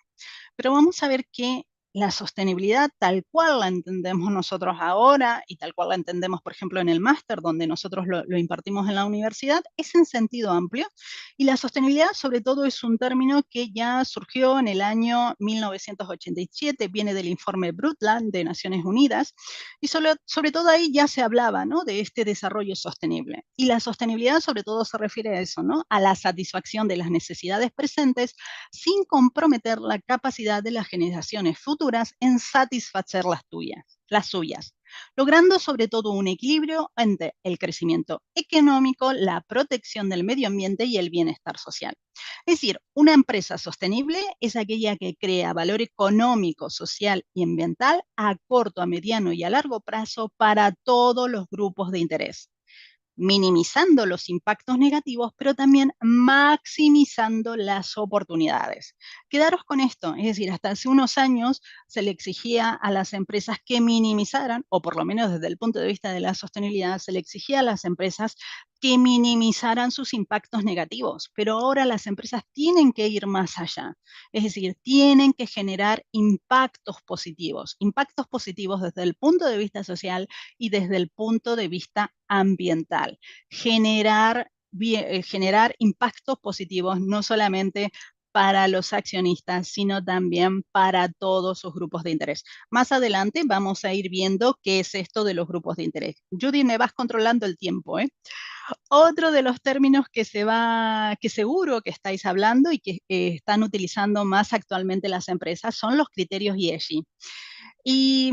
Pero vamos a ver que la sostenibilidad tal cual la entendemos nosotros ahora y tal cual la entendemos, por ejemplo, en el máster donde nosotros lo impartimos en la universidad, es en sentido amplio. Y la sostenibilidad, sobre todo, es un término que ya surgió en el año 1987, viene del informe Brundtland de Naciones Unidas, y sobre todo ahí ya se hablaba, ¿no?, de este desarrollo sostenible. Y la sostenibilidad, sobre todo, se refiere a eso, ¿no?, a la satisfacción de las necesidades presentes sin comprometer la capacidad de las generaciones futuras en satisfacer las suyas, logrando sobre todo un equilibrio entre el crecimiento económico, la protección del medio ambiente y el bienestar social. Es decir, una empresa sostenible es aquella que crea valor económico, social y ambiental a corto, a mediano y a largo plazo para todos los grupos de interés, minimizando los impactos negativos, pero también maximizando las oportunidades. Quedaros con esto, es decir, hasta hace unos años se le exigía a las empresas que minimizaran, o por lo menos desde el punto de vista de la sostenibilidad, se le exigía a las empresas que minimizaran sus impactos negativos, pero ahora las empresas tienen que ir más allá, es decir, tienen que generar impactos positivos desde el punto de vista social y desde el punto de vista ambiental, generar impactos positivos no solamente para los accionistas, sino también para todos sus grupos de interés. Más adelante vamos a ir viendo qué es esto de los grupos de interés. Judy, me vas controlando el tiempo, ¿eh? Otro de los términos que seguro que estáis hablando y que están utilizando más actualmente las empresas son los criterios ESG. Y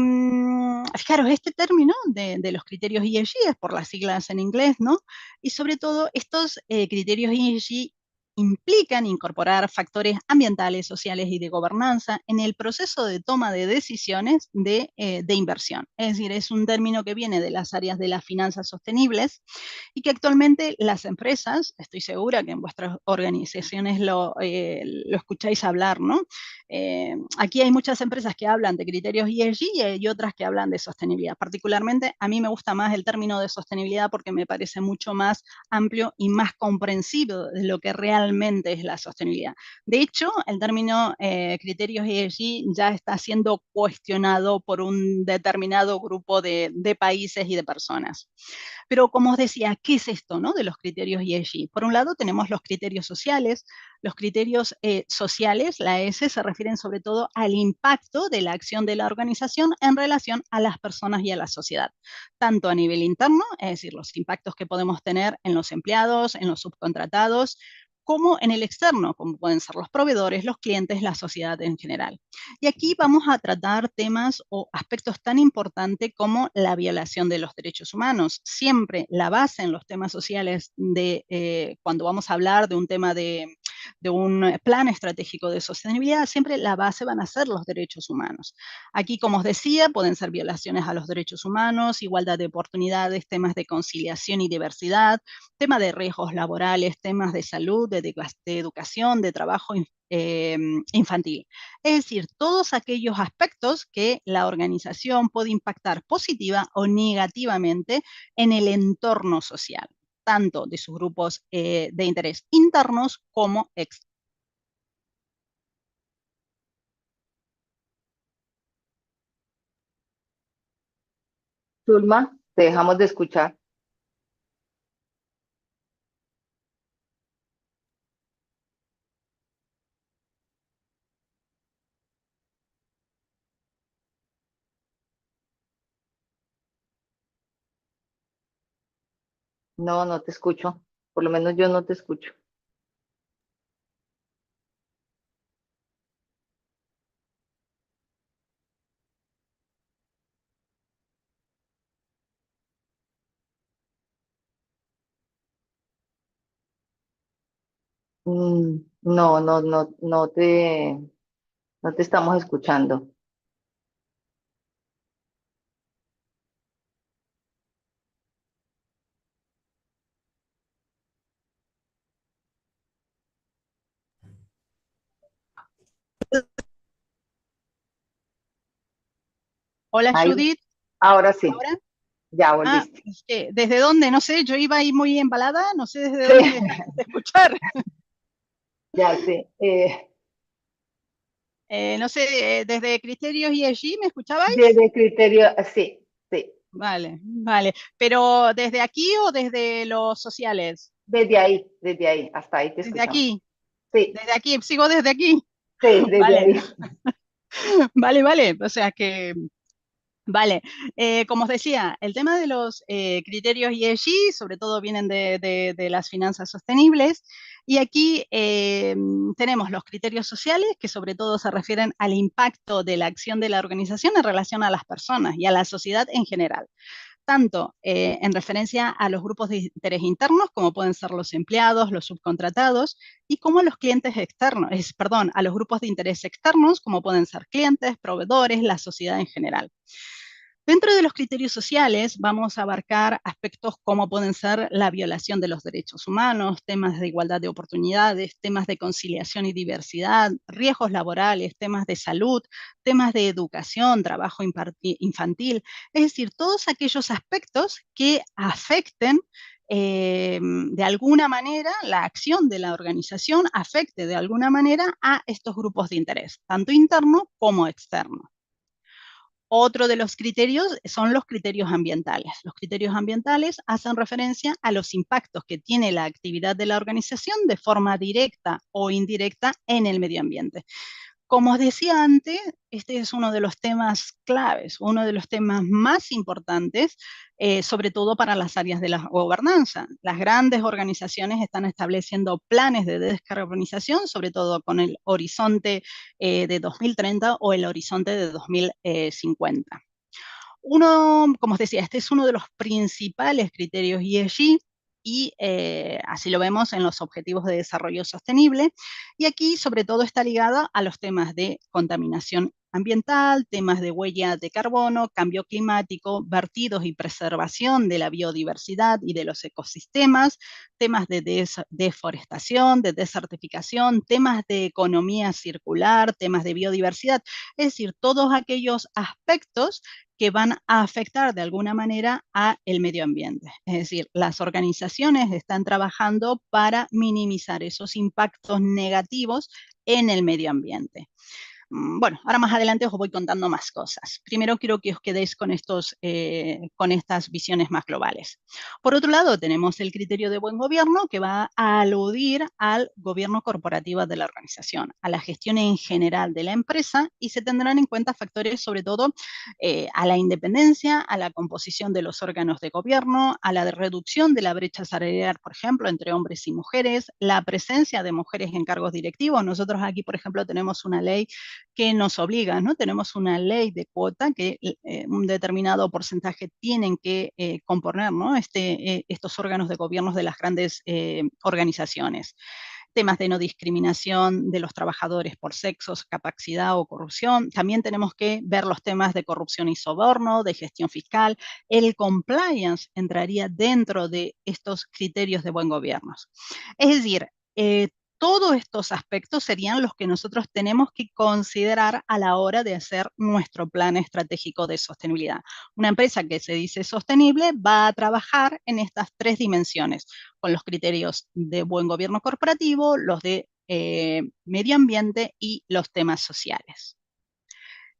fijaros, este término de los criterios ESG es por las siglas en inglés, ¿no? Y sobre todo, estos criterios ESG implican incorporar factores ambientales, sociales y de gobernanza en el proceso de toma de decisiones de inversión. Es decir, es un término que viene de las áreas de las finanzas sostenibles y que actualmente las empresas, estoy segura que en vuestras organizaciones lo escucháis hablar, ¿no? Aquí hay muchas empresas que hablan de criterios ESG y hay otras que hablan de sostenibilidad. Particularmente, a mí me gusta más el término de sostenibilidad porque me parece mucho más amplio y más comprensivo de lo que realmente es la sostenibilidad. De hecho, el término criterios ESG ya está siendo cuestionado por un determinado grupo de países y de personas. Pero como os decía, ¿qué es esto, no, de los criterios ESG? Por un lado tenemos los criterios sociales. Los criterios sociales, la S, se refieren sobre todo al impacto de la acción de la organización en relación a las personas y a la sociedad, tanto a nivel interno, es decir, los impactos que podemos tener en los empleados, en los subcontratados, como en el externo, como pueden ser los proveedores, los clientes, la sociedad en general. Y aquí vamos a tratar temas o aspectos tan importantes como la violación de los derechos humanos. Siempre la base en los temas sociales cuando vamos a hablar de un tema de un plan estratégico de sostenibilidad, siempre la base van a ser los derechos humanos. Aquí, como os decía, pueden ser violaciones a los derechos humanos, igualdad de oportunidades, temas de conciliación y diversidad, temas de riesgos laborales, temas de salud, de educación, de trabajo infantil. Es decir, todos aquellos aspectos que la organización puede impactar positiva o negativamente en el entorno social, tanto de sus grupos de interés internos como externos. Zulma, te dejamos de escuchar. No, no te escucho. Por lo menos yo no te escucho. No, no te estamos escuchando. Hola Ahí, Judith, ahora sí, ¿ahora? ya Ah, volviste. es que, ¿desde dónde? No sé, yo iba ahí muy embalada, no sé desde Sí, dónde me dejaste de escuchar. ya sé. No sé, desde Criterios ESG, ¿me escuchabais? Desde criterio, sí, sí. Vale, vale. Pero ¿desde aquí o desde los sociales? Desde ahí, hasta ahí te Desde escuchamos. aquí, Sí, desde aquí, sigo desde aquí. sí, desde Vale, ahí. vale, vale. O sea que, vale. Como os decía, el tema de los criterios ESG, sobre todo vienen de las finanzas sostenibles. Y aquí tenemos los criterios sociales, que sobre todo se refieren al impacto de la acción de la organización en relación a las personas y a la sociedad en general, tanto en referencia a los grupos de interés internos, como pueden ser los empleados, los subcontratados, y como a los clientes externos, perdón, a los grupos de interés externos, como pueden ser clientes, proveedores, la sociedad en general. Dentro de los criterios sociales vamos a abarcar aspectos como pueden ser la violación de los derechos humanos, temas de igualdad de oportunidades, temas de conciliación y diversidad, riesgos laborales, temas de salud, temas de educación, trabajo infantil, es decir, todos aquellos aspectos que afecten de alguna manera la acción de la organización, afecte de alguna manera a estos grupos de interés, tanto interno como externo. Otro de los criterios son los criterios ambientales. Los criterios ambientales hacen referencia a los impactos que tiene la actividad de la organización de forma directa o indirecta en el medio ambiente. Como os decía antes, este es uno de los temas claves, uno de los temas más importantes, sobre todo para las áreas de la gobernanza. Las grandes organizaciones están estableciendo planes de descarbonización, sobre todo con el horizonte de 2030 o el horizonte de 2050. Uno, como os decía, este es uno de los principales criterios ESG y así lo vemos en los Objetivos de Desarrollo Sostenible. Y aquí sobre todo está ligada a los temas de contaminación ambiental, temas de huella de carbono, cambio climático, vertidos y preservación de la biodiversidad y de los ecosistemas, temas de deforestación, de desertificación, temas de economía circular, temas de biodiversidad, es decir, todos aquellos aspectos que van a afectar de alguna manera a el medio ambiente. Es decir, las organizaciones están trabajando para minimizar esos impactos negativos en el medio ambiente. Bueno, ahora más adelante os voy contando más cosas. Primero quiero que os quedéis con estas visiones más globales. Por otro lado, tenemos el criterio de buen gobierno, que va a aludir al gobierno corporativo de la organización, a la gestión en general de la empresa, y se tendrán en cuenta factores sobre todo a la independencia, a la composición de los órganos de gobierno, a la reducción de la brecha salarial, por ejemplo, entre hombres y mujeres, la presencia de mujeres en cargos directivos. Nosotros aquí, por ejemplo, tenemos una ley que nos obliga, ¿no? Tenemos una ley de cuota que un determinado porcentaje tienen que componer, ¿no? Estos órganos de gobierno de las grandes organizaciones. Temas de no discriminación de los trabajadores por sexos, capacidad o corrupción. También tenemos que ver los temas de corrupción y soborno, de gestión fiscal. El compliance entraría dentro de estos criterios de buen gobierno. Es decir, todos estos aspectos serían los que nosotros tenemos que considerar a la hora de hacer nuestro plan estratégico de sostenibilidad. Una empresa que se dice sostenible va a trabajar en estas tres dimensiones, con los criterios de buen gobierno corporativo, los de medio ambiente y los temas sociales.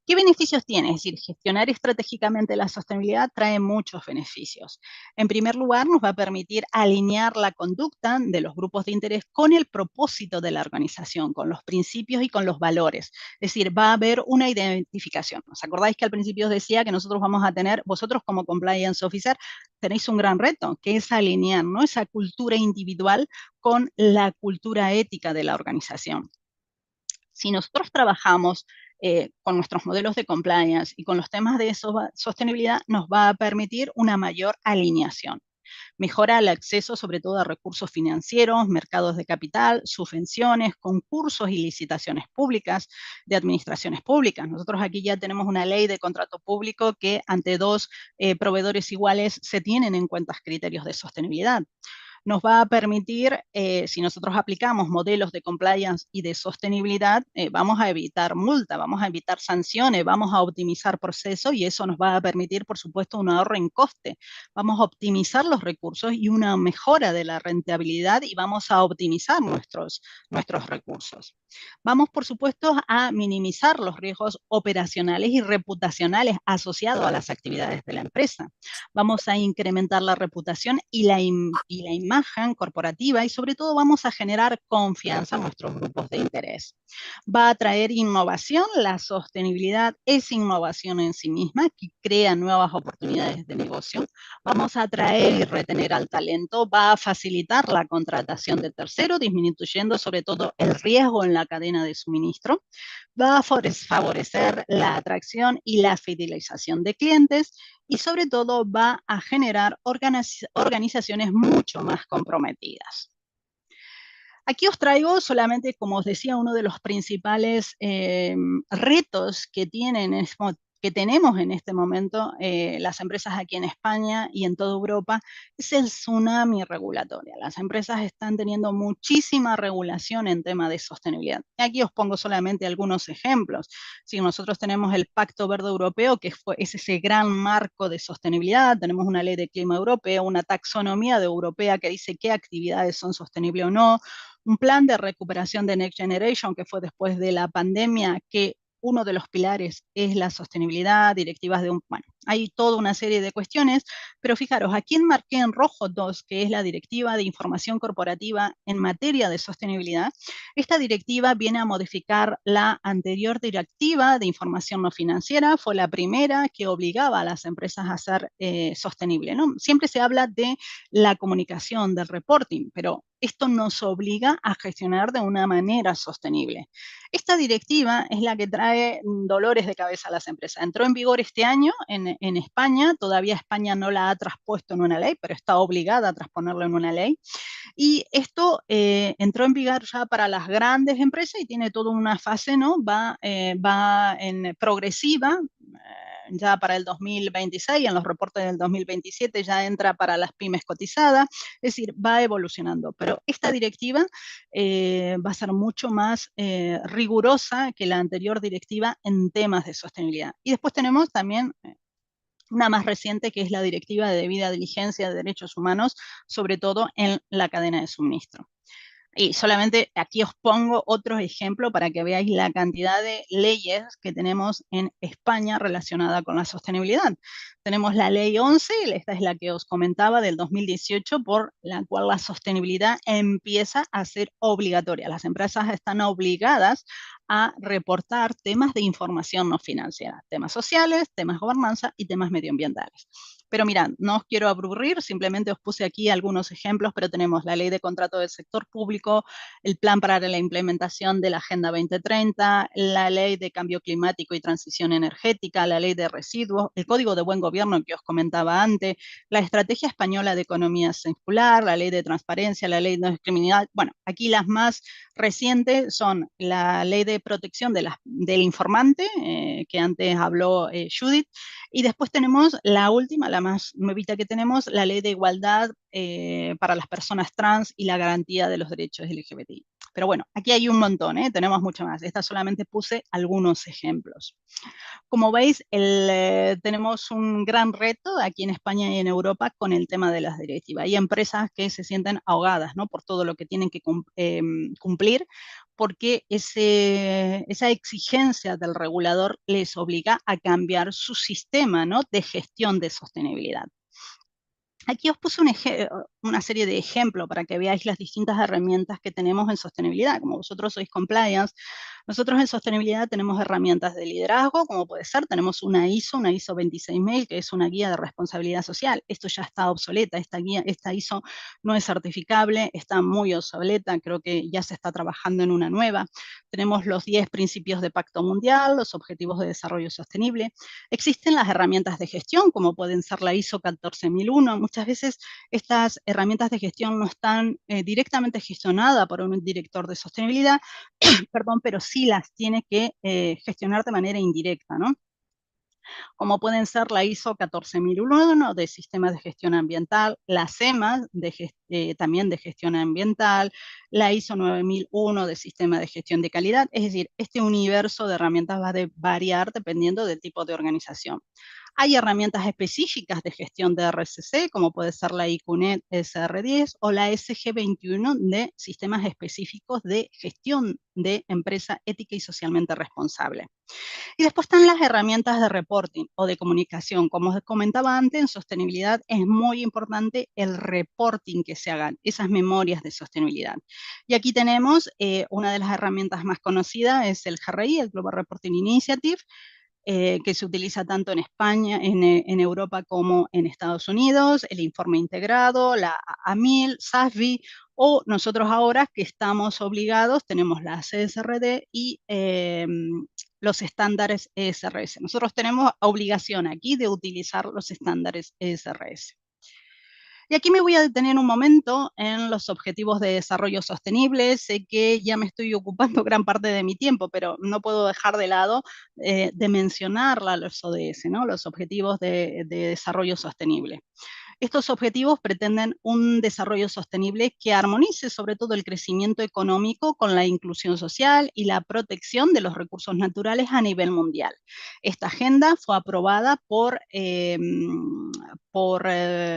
¿Qué beneficios tiene? Es decir, gestionar estratégicamente la sostenibilidad trae muchos beneficios. En primer lugar, nos va a permitir alinear la conducta de los grupos de interés con el propósito de la organización, con los principios y con los valores. Es decir, va a haber una identificación. ¿Os acordáis que al principio os decía que nosotros vamos a tener, vosotros como compliance officer, tenéis un gran reto, que es alinear, ¿no?, esa cultura individual con la cultura ética de la organización? Si nosotros trabajamos con nuestros modelos de compliance y con los temas de sostenibilidad, nos va a permitir una mayor alineación. Mejora el acceso sobre todo a recursos financieros, mercados de capital, subvenciones, concursos y licitaciones públicas de administraciones públicas. Nosotros aquí ya tenemos una ley de contrato público que ante dos proveedores iguales se tienen en cuenta criterios de sostenibilidad. Nos va a permitir, si nosotros aplicamos modelos de compliance y de sostenibilidad, vamos a evitar multa, vamos a evitar sanciones, vamos a optimizar procesos y eso nos va a permitir, por supuesto, un ahorro en coste. Vamos a optimizar los recursos y una mejora de la rentabilidad y vamos a optimizar nuestros recursos. Vamos, por supuesto, a minimizar los riesgos operacionales y reputacionales asociados a las actividades de la empresa. Vamos a incrementar la reputación y la imagen corporativa y sobre todo vamos a generar confianza en nuestros grupos de interés. Va a traer innovación, la sostenibilidad es innovación en sí misma que crea nuevas oportunidades de negocio. Vamos a atraer y retener al talento, va a facilitar la contratación de terceros, disminuyendo sobre todo el riesgo en la cadena de suministro. Va a favorecer la atracción y la fidelización de clientes y sobre todo va a generar organizaciones mucho más comprometidas. Aquí os traigo solamente, como os decía, uno de los principales retos que tenemos en este momento las empresas aquí en España y en toda Europa, es el tsunami regulatorio. Las empresas están teniendo muchísima regulación en tema de sostenibilidad. Aquí os pongo solamente algunos ejemplos. Si nosotros tenemos el Pacto Verde Europeo, que es ese gran marco de sostenibilidad, tenemos una ley de clima europeo, una taxonomía europea que dice qué actividades son sostenibles o no, un plan de recuperación de Next Generation, que fue después de la pandemia, que uno de los pilares es la sostenibilidad, directivas bueno, hay toda una serie de cuestiones, pero fijaros, aquí enmarqué en rojo 2, que es la Directiva de Información Corporativa en materia de sostenibilidad. Esta directiva viene a modificar la anterior Directiva de Información No Financiera, fue la primera que obligaba a las empresas a ser sostenibles, ¿no? Siempre se habla de la comunicación, del reporting, pero esto nos obliga a gestionar de una manera sostenible. Esta directiva es la que trae dolores de cabeza a las empresas. Entró en vigor este año en España, todavía España no la ha traspuesto en una ley, pero está obligada a transponerlo en una ley. Y esto entró en vigor ya para las grandes empresas y tiene toda una fase, ¿no? Va en progresiva, ya para el 2026, en los reportes del 2027 ya entra para las pymes cotizadas, es decir, va evolucionando. Pero esta directiva va a ser mucho más rigurosa que la anterior directiva en temas de sostenibilidad. Y después tenemos también una más reciente que es la Directiva de Debida Diligencia de Derechos Humanos, sobre todo en la cadena de suministro. Y solamente aquí os pongo otro ejemplo para que veáis la cantidad de leyes que tenemos en España relacionada con la sostenibilidad. Tenemos la Ley 11, esta es la que os comentaba, del 2018, por la cual la sostenibilidad empieza a ser obligatoria. Las empresas están obligadas a reportar temas de información no financiera, temas sociales, temas de gobernanza y temas medioambientales. Pero mirad, no os quiero aburrir, simplemente os puse aquí algunos ejemplos, pero tenemos la Ley de Contrato del Sector Público, el Plan para la Implementación de la Agenda 2030, la Ley de Cambio Climático y Transición Energética, la Ley de Residuos, el Código de Buen Gobierno que os comentaba antes, la Estrategia Española de Economía Circular, la Ley de Transparencia, la Ley de No Discriminación. Bueno, aquí las más recientes son la Ley de Protección del Informante, que antes habló Judith, y después tenemos la última, la más nuevita que tenemos, la Ley de Igualdad para las personas trans y la garantía de los derechos LGBTI. Pero bueno, aquí hay un montón, tenemos mucho más. Esta solamente puse algunos ejemplos. Como veis, tenemos un gran reto aquí en España y en Europa con el tema de las directivas. Hay empresas que se sienten ahogadas, ¿no? Por todo lo que tienen que cumplir, porque esa exigencia del regulador les obliga a cambiar su sistema, ¿no? De gestión de sostenibilidad. Aquí os puse una serie de ejemplos para que veáis las distintas herramientas que tenemos en sostenibilidad. Como vosotros sois compliance, Nosotros en sostenibilidad tenemos herramientas de liderazgo, como puede ser, tenemos una ISO 26000, que es una guía de responsabilidad social. Esto ya está obsoleta, esta ISO no es certificable, está muy obsoleta, creo que ya se está trabajando en una nueva. Tenemos los 10 principios de Pacto Mundial, los Objetivos de Desarrollo Sostenible. Existen las herramientas de gestión, como pueden ser la ISO 14001. Muchas veces estas herramientas de gestión no están directamente gestionadas por un director de sostenibilidad, perdón, pero sí las tiene que gestionar de manera indirecta, ¿no? Como pueden ser la ISO 14001 de Sistemas de Gestión Ambiental, la SEMA también de Gestión Ambiental, la ISO 9001 de Sistema de Gestión de Calidad. Es decir, este universo de herramientas va a variar dependiendo del tipo de organización. Hay herramientas específicas de gestión de RSC, como puede ser la IQNet SR10 o la SG21 de sistemas específicos de gestión de empresa ética y socialmente responsable. Y después están las herramientas de reporting o de comunicación. Como os comentaba antes, en sostenibilidad es muy importante el reporting que se hagan, esas memorias de sostenibilidad. Y aquí tenemos una de las herramientas más conocidas, es el GRI, el Global Reporting Initiative, que se utiliza tanto en España, en Europa como en Estados Unidos, el informe integrado, la AMIL, SASB, o nosotros ahora que estamos obligados, tenemos la CSRD y los estándares ESRS. Nosotros tenemos obligación aquí de utilizar los estándares ESRS. Y aquí me voy a detener un momento en los objetivos de desarrollo sostenible. Sé que ya me estoy ocupando gran parte de mi tiempo, pero no puedo dejar de lado de mencionar los ODS, ¿no? Los objetivos de desarrollo sostenible. Estos objetivos pretenden un desarrollo sostenible que armonice sobre todo el crecimiento económico con la inclusión social y la protección de los recursos naturales a nivel mundial. Esta agenda fue aprobada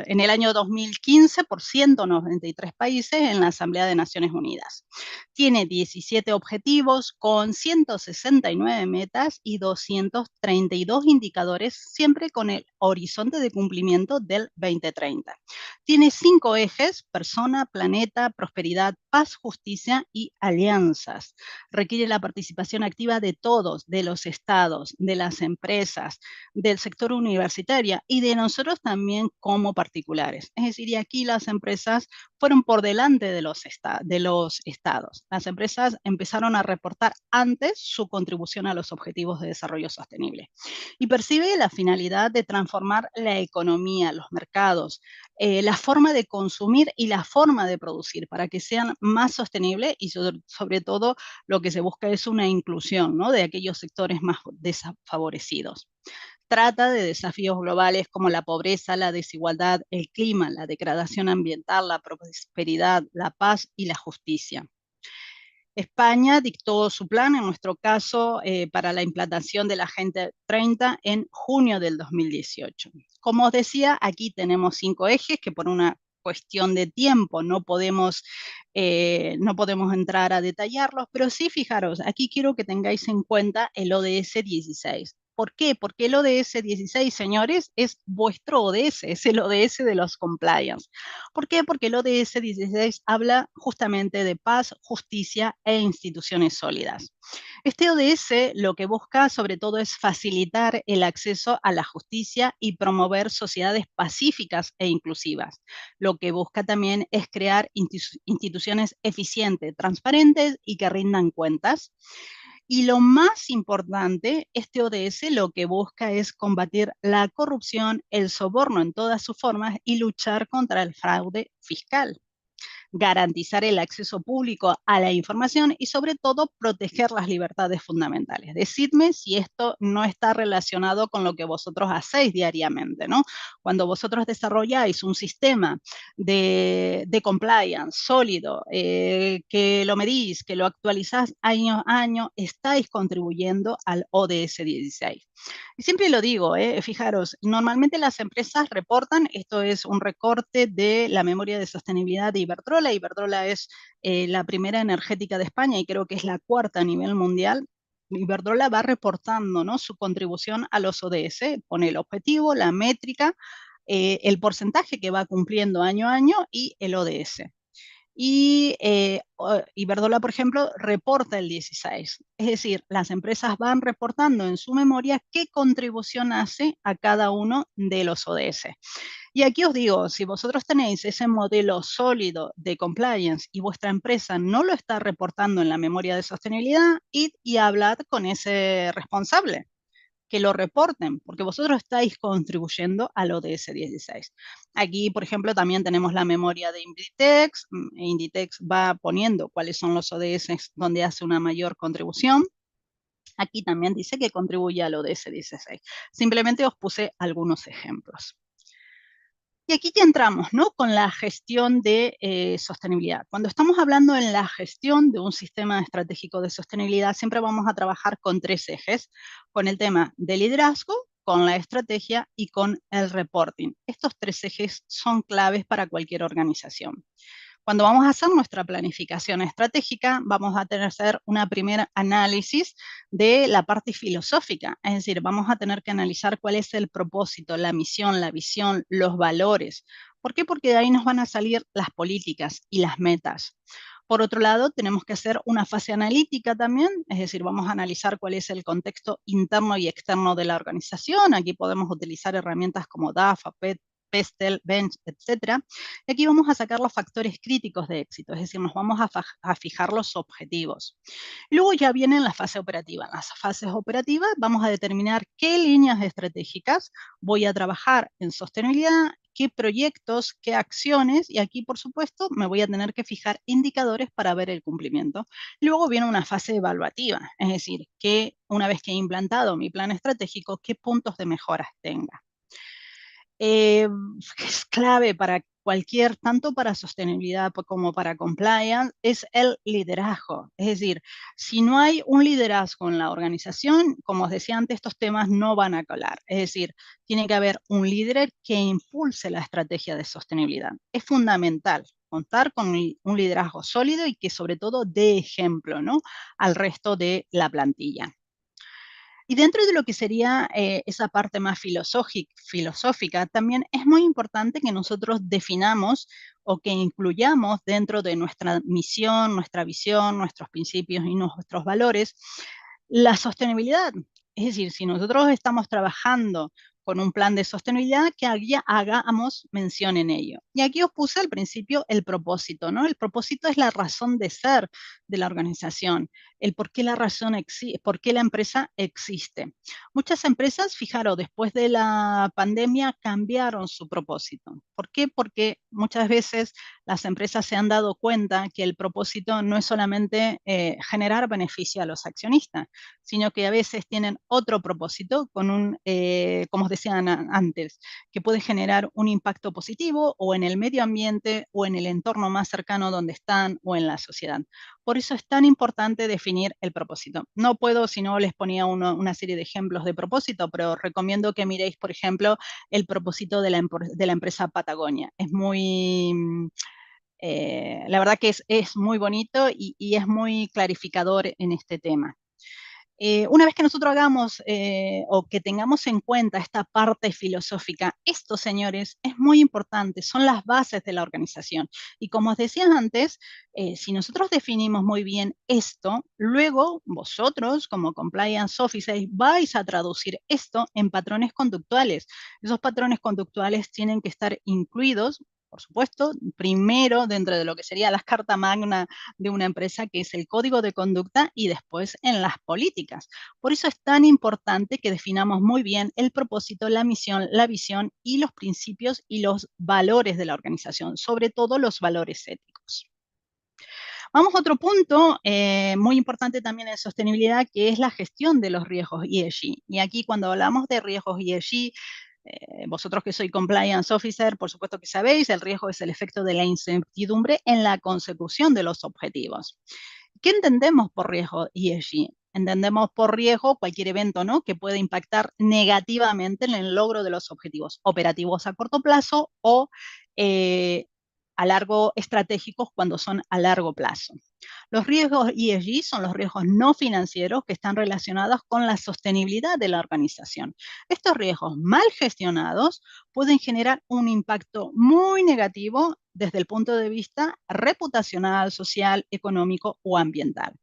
en el año 2015 por 193 países en la Asamblea de Naciones Unidas. Tiene 17 objetivos con 169 metas y 232 indicadores, siempre con el horizonte de cumplimiento del 2030. Tiene 5 ejes: persona, planeta, prosperidad, paz, justicia y alianzas. Requiere la participación activa de todos, de los estados, de las empresas, del sector universitario y de nosotros también como particulares. Es decir, y aquí las empresas fueron por delante de los estados. Las empresas empezaron a reportar antes su contribución a los objetivos de desarrollo sostenible y percibe la finalidad de transformar la economía, los mercados, la forma de consumir y la forma de producir para que sean más sostenibles y sobre todo lo que se busca es una inclusión, ¿no?, de aquellos sectores más desfavorecidos. Trata de desafíos globales como la pobreza, la desigualdad, el clima, la degradación ambiental, la prosperidad, la paz y la justicia. España dictó su plan, en nuestro caso, para la implantación de la Agenda 30 en junio del 2018. Como os decía, aquí tenemos 5 ejes que por una cuestión de tiempo no podemos entrar a detallarlos, pero sí, fijaros, aquí quiero que tengáis en cuenta el ODS 16. ¿Por qué? Porque el ODS 16, señores, es vuestro ODS, es el ODS de los compliance. ¿Por qué? Porque el ODS 16 habla justamente de paz, justicia e instituciones sólidas. Este ODS lo que busca sobre todo es facilitar el acceso a la justicia y promover sociedades pacíficas e inclusivas. Lo que busca también es crear instituciones eficientes, transparentes y que rindan cuentas. Y lo más importante, este ODS lo que busca es combatir la corrupción, el soborno en todas sus formas y luchar contra el fraude fiscal. Garantizar el acceso público a la información y sobre todo proteger las libertades fundamentales. Decidme si esto no está relacionado con lo que vosotros hacéis diariamente, ¿no? Cuando vosotros desarrolláis un sistema de compliance sólido, que lo medís, que lo actualizás año a año, estáis contribuyendo al ODS 16. Y siempre lo digo, fijaros, normalmente las empresas reportan, esto es un recorte de la memoria de sostenibilidad de Iberdrola. Iberdrola es la primera energética de España y creo que es la cuarta a nivel mundial. Iberdrola va reportando, ¿no?, su contribución a los ODS, pone el objetivo, la métrica, el porcentaje que va cumpliendo año a año y el ODS. Y Iberdrola, por ejemplo, reporta el 16. Es decir, las empresas van reportando en su memoria qué contribución hace a cada uno de los ODS. Y aquí os digo, si vosotros tenéis ese modelo sólido de compliance y vuestra empresa no lo está reportando en la memoria de sostenibilidad, id y hablad con ese responsable, que lo reporten, porque vosotros estáis contribuyendo al ODS 16. Aquí, por ejemplo, también tenemos la memoria de Inditex. Inditex va poniendo cuáles son los ODS donde hace una mayor contribución. Aquí también dice que contribuye al ODS 16. Simplemente os puse algunos ejemplos. Y aquí ya entramos, ¿no?, con la gestión de sostenibilidad. Cuando estamos hablando en la gestión de un sistema estratégico de sostenibilidad, siempre vamos a trabajar con 3 ejes, con el tema del liderazgo, con la estrategia y con el reporting. Estos 3 ejes son claves para cualquier organización. Cuando vamos a hacer nuestra planificación estratégica, vamos a tener que hacer una primera análisis de la parte filosófica, es decir, vamos a tener que analizar cuál es el propósito, la misión, la visión, los valores. ¿Por qué? Porque de ahí nos van a salir las políticas y las metas. Por otro lado, tenemos que hacer una fase analítica también, es decir, vamos a analizar cuál es el contexto interno y externo de la organización. Aquí podemos utilizar herramientas como DAFA, Pestel, Bench, etc. Y aquí vamos a sacar los factores críticos de éxito, es decir, nos vamos a fijar los objetivos. Luego ya viene la fase operativa. En las fases operativas vamos a determinar qué líneas estratégicas voy a trabajar en sostenibilidad, qué proyectos, qué acciones, y aquí, por supuesto, me voy a tener que fijar indicadores para ver el cumplimiento. Luego viene una fase evaluativa, es decir, que una vez que he implantado mi plan estratégico, qué puntos de mejoras tenga. Es clave para cualquier, tanto para sostenibilidad como para compliance, es el liderazgo. Es decir, si no hay un liderazgo en la organización, como os decía antes, estos temas no van a colar. Es decir, tiene que haber un líder que impulse la estrategia de sostenibilidad. Es fundamental contar con un liderazgo sólido y que sobre todo dé ejemplo, ¿no?, al resto de la plantilla. Y dentro de lo que sería esa parte más filosófica, también es muy importante que nosotros definamos o que incluyamos dentro de nuestra misión, nuestra visión, nuestros principios y nuestros valores, la sostenibilidad. Es decir, si nosotros estamos trabajando con un plan de sostenibilidad, que hagamos mención en ello. Y aquí os puse al principio el propósito, ¿no? El propósito es la razón de ser de la organización, el por qué por qué la empresa existe. Muchas empresas, fijaros, después de la pandemia cambiaron su propósito. ¿Por qué? Porque muchas veces las empresas se han dado cuenta que el propósito no es solamente generar beneficio a los accionistas, sino que a veces tienen otro propósito con como os decía antes, que puede generar un impacto positivo o en el medio ambiente o en el entorno más cercano donde están o en la sociedad. Por eso es tan importante definir el propósito. No puedo, si no les ponía una serie de ejemplos de propósito, pero recomiendo que miréis, por ejemplo, el propósito de la empresa Patagonia. Es muy... la verdad que es muy bonito y es muy clarificador en este tema. Una vez que nosotros hagamos o que tengamos en cuenta esta parte filosófica, esto, señores, es muy importante, son las bases de la organización. Y como os decía antes, si nosotros definimos muy bien esto, luego vosotros, como compliance officers, vais a traducir esto en patrones conductuales. Esos patrones conductuales tienen que estar incluidos, por supuesto, primero dentro de lo que sería la carta magna de una empresa, que es el código de conducta, y después en las políticas. Por eso es tan importante que definamos muy bien el propósito, la misión, la visión y los principios y los valores de la organización, sobre todo los valores éticos. Vamos a otro punto muy importante también en sostenibilidad, que es la gestión de los riesgos ESG. Y aquí, cuando hablamos de riesgos ESG, vosotros que sois compliance officer, por supuesto que sabéis, el riesgo es el efecto de la incertidumbre en la consecución de los objetivos. ¿Qué entendemos por riesgo ESG? Entendemos por riesgo cualquier evento, ¿no?, que pueda impactar negativamente en el logro de los objetivos operativos a corto plazo o estratégicos cuando son a largo plazo. Los riesgos ESG son los riesgos no financieros que están relacionados con la sostenibilidad de la organización. Estos riesgos mal gestionados pueden generar un impacto muy negativo desde el punto de vista reputacional, social, económico o ambiental.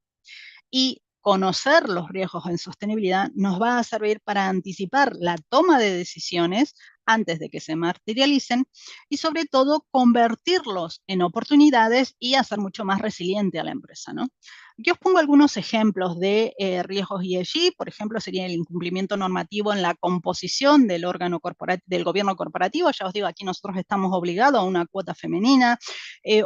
Y conocer los riesgos en sostenibilidad nos va a servir para anticipar la toma de decisiones antes de que se materialicen y sobre todo convertirlos en oportunidades y hacer mucho más resiliente a la empresa, ¿no? Aquí os pongo algunos ejemplos de riesgos ESG. Por ejemplo, sería el incumplimiento normativo en la composición del órgano del gobierno corporativo. Ya os digo, aquí nosotros estamos obligados a una cuota femenina.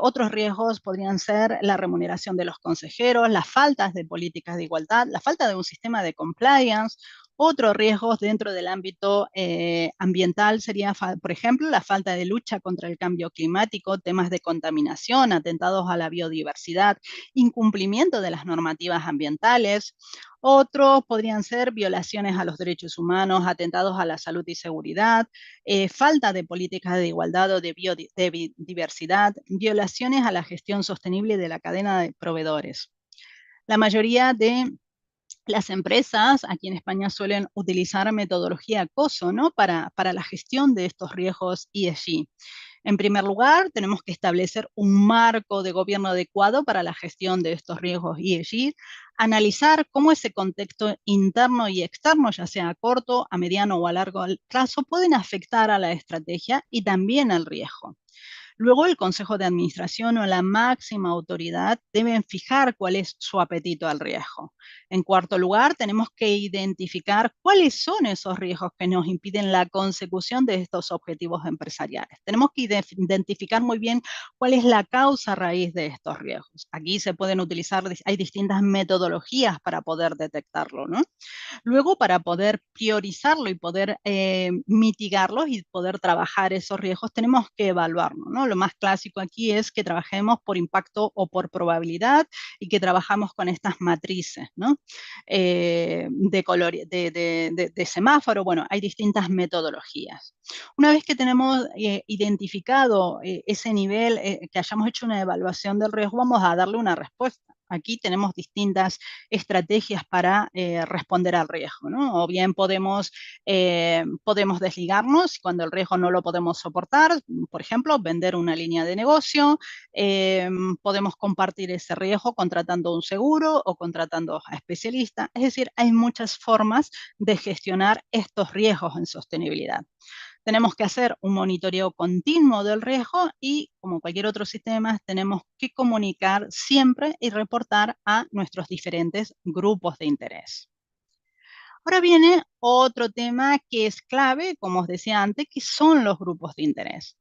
Otros riesgos podrían ser la remuneración de los consejeros, las faltas de políticas de igualdad, la falta de un sistema de compliance. Otros riesgos dentro del ámbito ambiental sería, por ejemplo, la falta de lucha contra el cambio climático, temas de contaminación, atentados a la biodiversidad, incumplimiento de las normativas ambientales. Otros podrían ser violaciones a los derechos humanos, atentados a la salud y seguridad, falta de políticas de igualdad o de biodiversidad, violaciones a la gestión sostenible de la cadena de proveedores. La mayoría de las empresas aquí en España suelen utilizar metodología COSO, ¿no? para la gestión de estos riesgos ESG. En primer lugar, tenemos que establecer un marco de gobierno adecuado para la gestión de estos riesgos ESG, analizar cómo ese contexto interno y externo, ya sea a corto, a mediano o a largo plazo, pueden afectar a la estrategia y también al riesgo. Luego, el Consejo de Administración o la máxima autoridad deben fijar cuál es su apetito al riesgo. En cuarto lugar, tenemos que identificar cuáles son esos riesgos que nos impiden la consecución de estos objetivos empresariales. Tenemos que identificar muy bien cuál es la causa raíz de estos riesgos. Aquí se pueden utilizar, hay distintas metodologías para poder detectarlo, ¿no? Luego, para poder priorizarlo y poder mitigarlos y poder trabajar esos riesgos, tenemos que evaluarlo, ¿no? Lo más clásico aquí es que trabajemos por impacto o por probabilidad y que trabajamos con estas matrices, ¿no? De semáforo. Bueno, hay distintas metodologías. Una vez que tenemos identificado ese nivel, que hayamos hecho una evaluación del riesgo, vamos a darle una respuesta. Aquí tenemos distintas estrategias para responder al riesgo, ¿no? O bien podemos desligarnos cuando el riesgo no lo podemos soportar, por ejemplo, vender una línea de negocio, podemos compartir ese riesgo contratando un seguro o contratando a especialistas. Es decir, hay muchas formas de gestionar estos riesgos en sostenibilidad. Tenemos que hacer un monitoreo continuo del riesgo y, como cualquier otro sistema, tenemos que comunicar siempre y reportar a nuestros diferentes grupos de interés. Ahora viene otro tema que es clave, como os decía antes, que son los grupos de interés.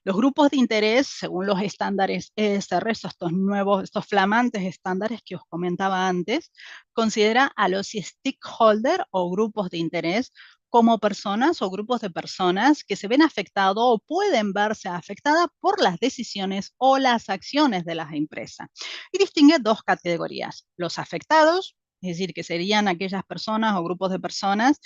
Los grupos de interés, según los estándares ESR, estos flamantes estándares que os comentaba antes, considera a los stakeholders o grupos de interés como personas o grupos de personas que se ven afectados o pueden verse afectadas por las decisiones o las acciones de las empresas. Y distingue dos categorías: los afectados, es decir, que serían aquellas personas o grupos de personas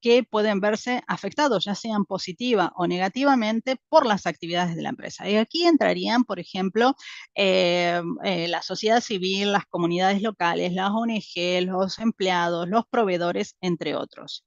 que pueden verse afectados, ya sean positiva o negativamente, por las actividades de la empresa. Y aquí entrarían, por ejemplo, la sociedad civil, las comunidades locales, las ONG, los empleados, los proveedores, entre otros.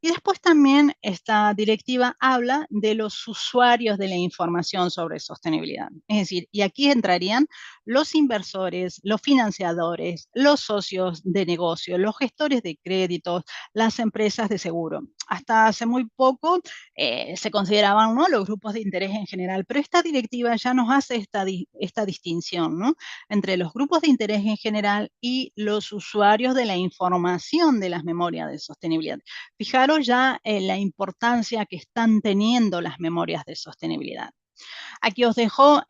Y después también esta directiva habla de los usuarios de la información sobre sostenibilidad. Es decir, y aquí entrarían los inversores, los financiadores, los socios de negocio, los gestores de créditos, las empresas de seguro. Hasta hace muy poco se consideraban, ¿no?, los grupos de interés en general, pero esta directiva ya nos hace esta distinción, ¿no?, entre los grupos de interés en general y los usuarios de la información de las memorias de sostenibilidad. Fijaros ya la importancia que están teniendo las memorias de sostenibilidad. Aquí os dejo,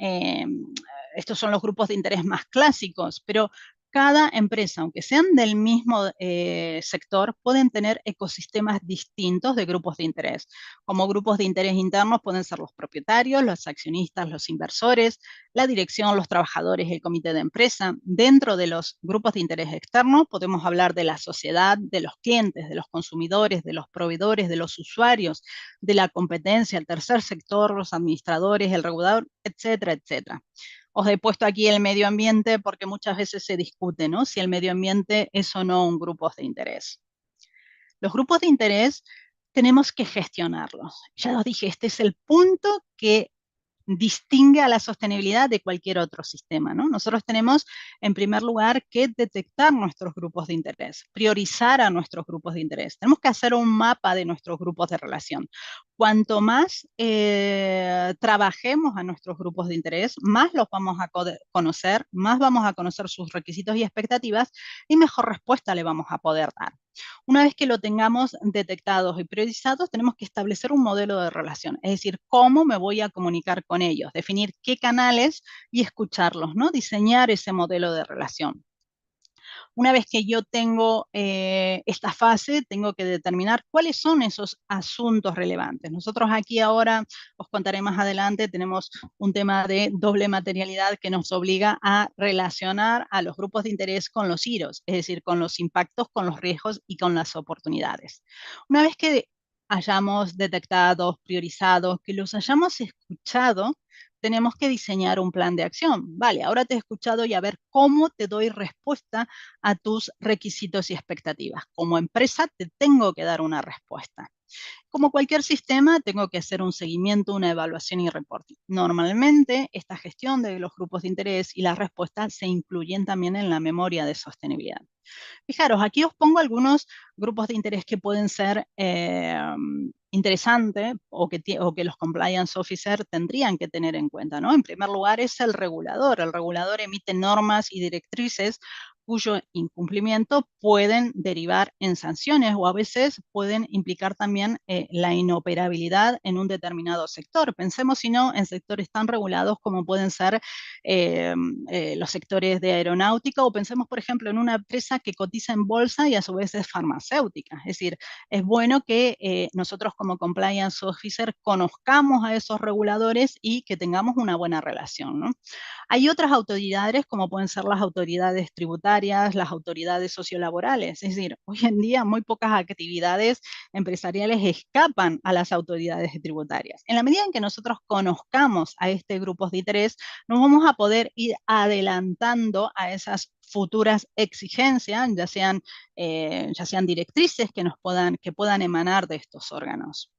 estos son los grupos de interés más clásicos, pero cada empresa, aunque sean del mismo sector, pueden tener ecosistemas distintos de grupos de interés. Como grupos de interés internos pueden ser los propietarios, los accionistas, los inversores, la dirección, los trabajadores, el comité de empresa. Dentro de los grupos de interés externos podemos hablar de la sociedad, de los clientes, de los consumidores, de los proveedores, de los usuarios, de la competencia, el tercer sector, los administradores, el regulador, etcétera, etcétera. Os he puesto aquí el medio ambiente porque muchas veces se discute, ¿no?, si el medio ambiente es o no un grupo de interés. Los grupos de interés tenemos que gestionarlos. Ya os dije, este es el punto que distingue a la sostenibilidad de cualquier otro sistema, ¿no? Nosotros tenemos, en primer lugar, que detectar nuestros grupos de interés, priorizar a nuestros grupos de interés. Tenemos que hacer un mapa de nuestros grupos de relación. Cuanto más trabajemos a nuestros grupos de interés, más los vamos a conocer, más vamos a conocer sus requisitos y expectativas y mejor respuesta le vamos a poder dar. Una vez que lo tengamos detectados y priorizados, tenemos que establecer un modelo de relación, es decir, cómo me voy a comunicar con ellos, definir qué canales y escucharlos, ¿no? Diseñar ese modelo de relación. Una vez que yo tengo esta fase, tengo que determinar cuáles son esos asuntos relevantes. Nosotros aquí ahora, os contaré más adelante, tenemos un tema de doble materialidad que nos obliga a relacionar a los grupos de interés con los IROs, es decir, con los impactos, con los riesgos y con las oportunidades. Una vez que hayamos detectado, priorizado, que los hayamos escuchado, tenemos que diseñar un plan de acción. Vale, ahora te he escuchado y a ver cómo te doy respuesta a tus requisitos y expectativas. Como empresa te tengo que dar una respuesta. Como cualquier sistema, tengo que hacer un seguimiento, una evaluación y reporting. Normalmente, esta gestión de los grupos de interés y las respuestas se incluyen también en la memoria de sostenibilidad. Fijaros, aquí os pongo algunos grupos de interés que pueden ser interesantes o que los compliance officers tendrían que tener en cuenta, ¿no? En primer lugar es el regulador. El regulador emite normas y directrices cuyo incumplimiento pueden derivar en sanciones o a veces pueden implicar también la inoperabilidad en un determinado sector. Pensemos, si no, en sectores tan regulados como pueden ser los sectores de aeronáutica, o pensemos, por ejemplo, en una empresa que cotiza en bolsa y a su vez es farmacéutica. Es decir, es bueno que nosotros como compliance officer conozcamos a esos reguladores y que tengamos una buena relación, ¿no? Hay otras autoridades, como pueden ser las autoridades tributarias, las autoridades sociolaborales. Es decir, hoy en día muy pocas actividades empresariales escapan a las autoridades tributarias. En la medida en que nosotros conozcamos a este grupo de interés, nos vamos a poder ir adelantando a esas futuras exigencias, ya sean directrices que puedan emanar de estos órganos.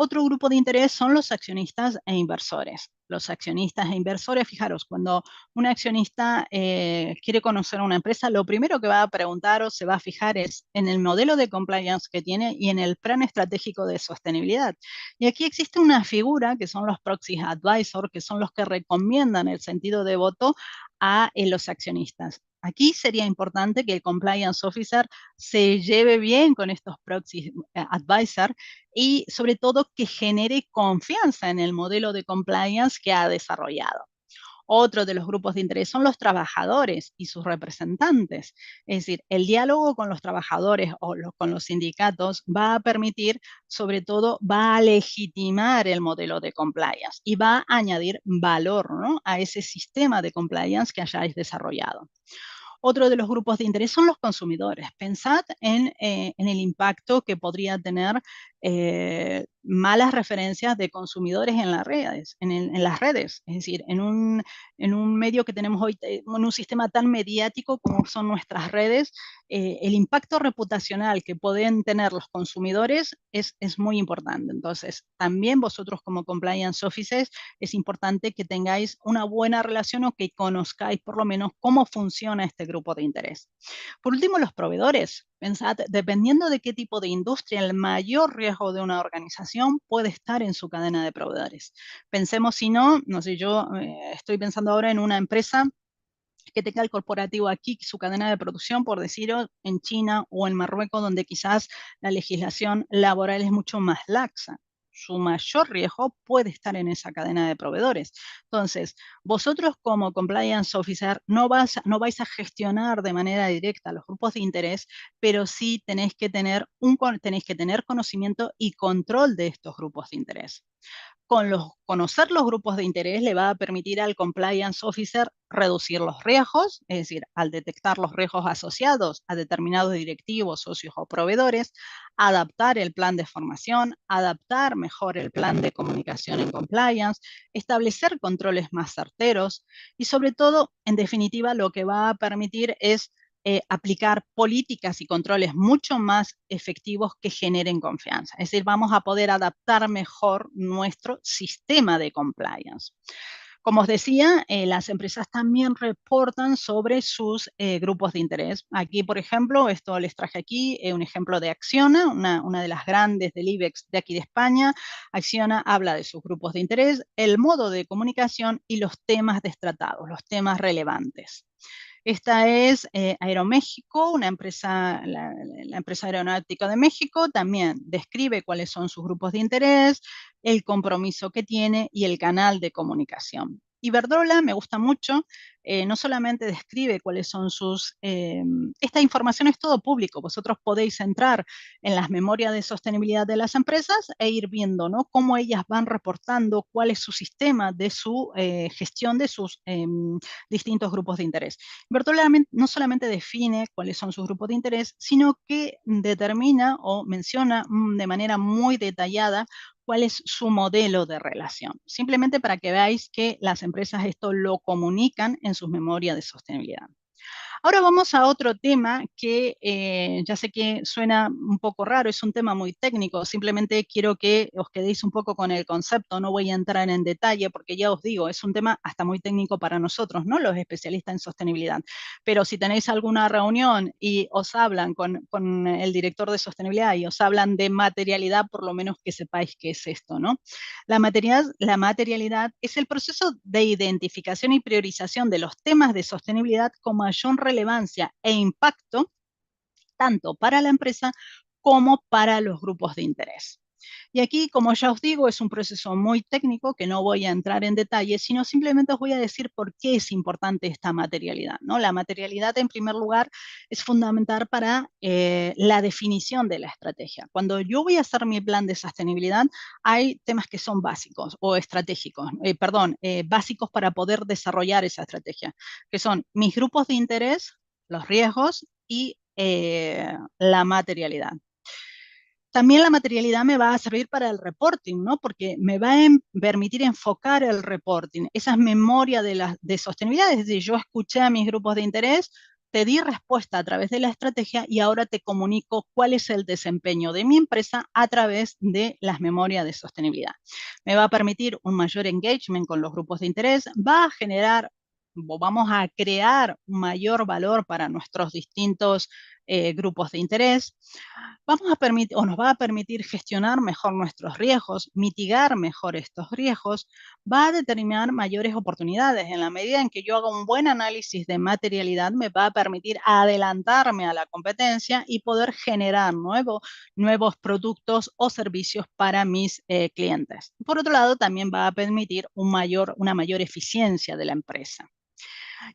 Otro grupo de interés son los accionistas e inversores. Los accionistas e inversores, fijaros, cuando un accionista quiere conocer a una empresa, lo primero que va a preguntar o se va a fijar es en el modelo de compliance que tiene y en el plan estratégico de sostenibilidad. Y aquí existe una figura que son los proxy advisors, que son los que recomiendan el sentido de voto a los accionistas. Aquí sería importante que el compliance officer se lleve bien con estos proxy advisors y sobre todo que genere confianza en el modelo de compliance que ha desarrollado. Otro de los grupos de interés son los trabajadores y sus representantes. Es decir, el diálogo con los trabajadores o con los sindicatos va a permitir, sobre todo, va a legitimar el modelo de compliance y va a añadir valor, ¿no?, a ese sistema de compliance que hayáis desarrollado. Otro de los grupos de interés son los consumidores. Pensad en el impacto que podría tener malas referencias de consumidores en las redes, en las redes. Es decir, en un medio que tenemos hoy, en un sistema tan mediático como son nuestras redes, el impacto reputacional que pueden tener los consumidores es muy importante. Entonces, también vosotros como compliance officers es importante que tengáis una buena relación o que conozcáis por lo menos cómo funciona este grupo de interés. Por último, los proveedores. Pensad, dependiendo de qué tipo de industria, el mayor riesgo de una organización puede estar en su cadena de proveedores. Pensemos, si no sé, yo estoy pensando ahora en una empresa que tenga el corporativo aquí, su cadena de producción, por decirlo, en China o en Marruecos, donde quizás la legislación laboral es mucho más laxa. su mayor riesgo puede estar en esa cadena de proveedores. Entonces, vosotros como Compliance Officer no vais a gestionar de manera directa los grupos de interés, pero sí tenéis que tener conocimiento y control de estos grupos de interés. Conocer los grupos de interés le va a permitir al Compliance Officer reducir los riesgos, es decir, al detectar los riesgos asociados a determinados directivos, socios o proveedores, adaptar el plan de formación, adaptar mejor el plan de comunicación en compliance, establecer controles más certeros y sobre todo, en definitiva, lo que va a permitir es aplicar políticas y controles mucho más efectivos que generen confianza. Es decir, vamos a poder adaptar mejor nuestro sistema de compliance. Como os decía, las empresas también reportan sobre sus grupos de interés. Aquí, por ejemplo, esto les traje aquí, un ejemplo de Acciona, una de las grandes del IBEX de aquí de España. Acciona habla de sus grupos de interés, el modo de comunicación y los temas destratados, los temas relevantes. Esta es Aeroméxico, una empresa, la empresa aeronáutica de México, también describe cuáles son sus grupos de interés, el compromiso que tiene y el canal de comunicación. Iberdrola me gusta mucho, no solamente describe cuáles son sus... esta información es todo público, vosotros podéis entrar en las memorias de sostenibilidad de las empresas e ir viendo, ¿no?, cómo ellas van reportando cuál es su sistema de su gestión de sus distintos grupos de interés. Iberdrola no solamente define cuáles son sus grupos de interés, sino que determina o menciona de manera muy detallada cuál es su modelo de relación. Simplemente para que veáis que las empresas esto lo comunican en sus memorias de sostenibilidad. Ahora vamos a otro tema que ya sé que suena un poco raro, es un tema muy técnico, simplemente quiero que os quedéis un poco con el concepto, no voy a entrar en detalle porque ya os digo, es un tema hasta muy técnico para nosotros, ¿no?, los especialistas en sostenibilidad. Pero si tenéis alguna reunión y os hablan con el director de sostenibilidad y os hablan de materialidad, por lo menos que sepáis qué es esto, ¿no? La materialidad es el proceso de identificación y priorización de los temas de sostenibilidad con mayor relevancia e impacto, tanto para la empresa como para los grupos de interés. Y aquí, como ya os digo, es un proceso muy técnico que no voy a entrar en detalle, sino simplemente os voy a decir por qué es importante esta materialidad, ¿no? La materialidad, en primer lugar, es fundamental para la definición de la estrategia. Cuando yo voy a hacer mi plan de sostenibilidad, hay temas que son básicos o estratégicos, básicos para poder desarrollar esa estrategia, que son mis grupos de interés, los riesgos y la materialidad. También la materialidad me va a servir para el reporting, ¿no?, porque me va a permitir enfocar el reporting, esas memorias de sostenibilidad. Es decir, yo escuché a mis grupos de interés, te di respuesta a través de la estrategia y ahora te comunico cuál es el desempeño de mi empresa a través de las memorias de sostenibilidad. Me va a permitir un mayor engagement con los grupos de interés, va a generar, vamos a crear un mayor valor para nuestros distintos grupos de interés. Nos va a permitir gestionar mejor nuestros riesgos, mitigar mejor estos riesgos, va a determinar mayores oportunidades. En la medida en que yo haga un buen análisis de materialidad, me va a permitir adelantarme a la competencia y poder generar nuevos productos o servicios para mis clientes. Por otro lado, también va a permitir una mayor eficiencia de la empresa.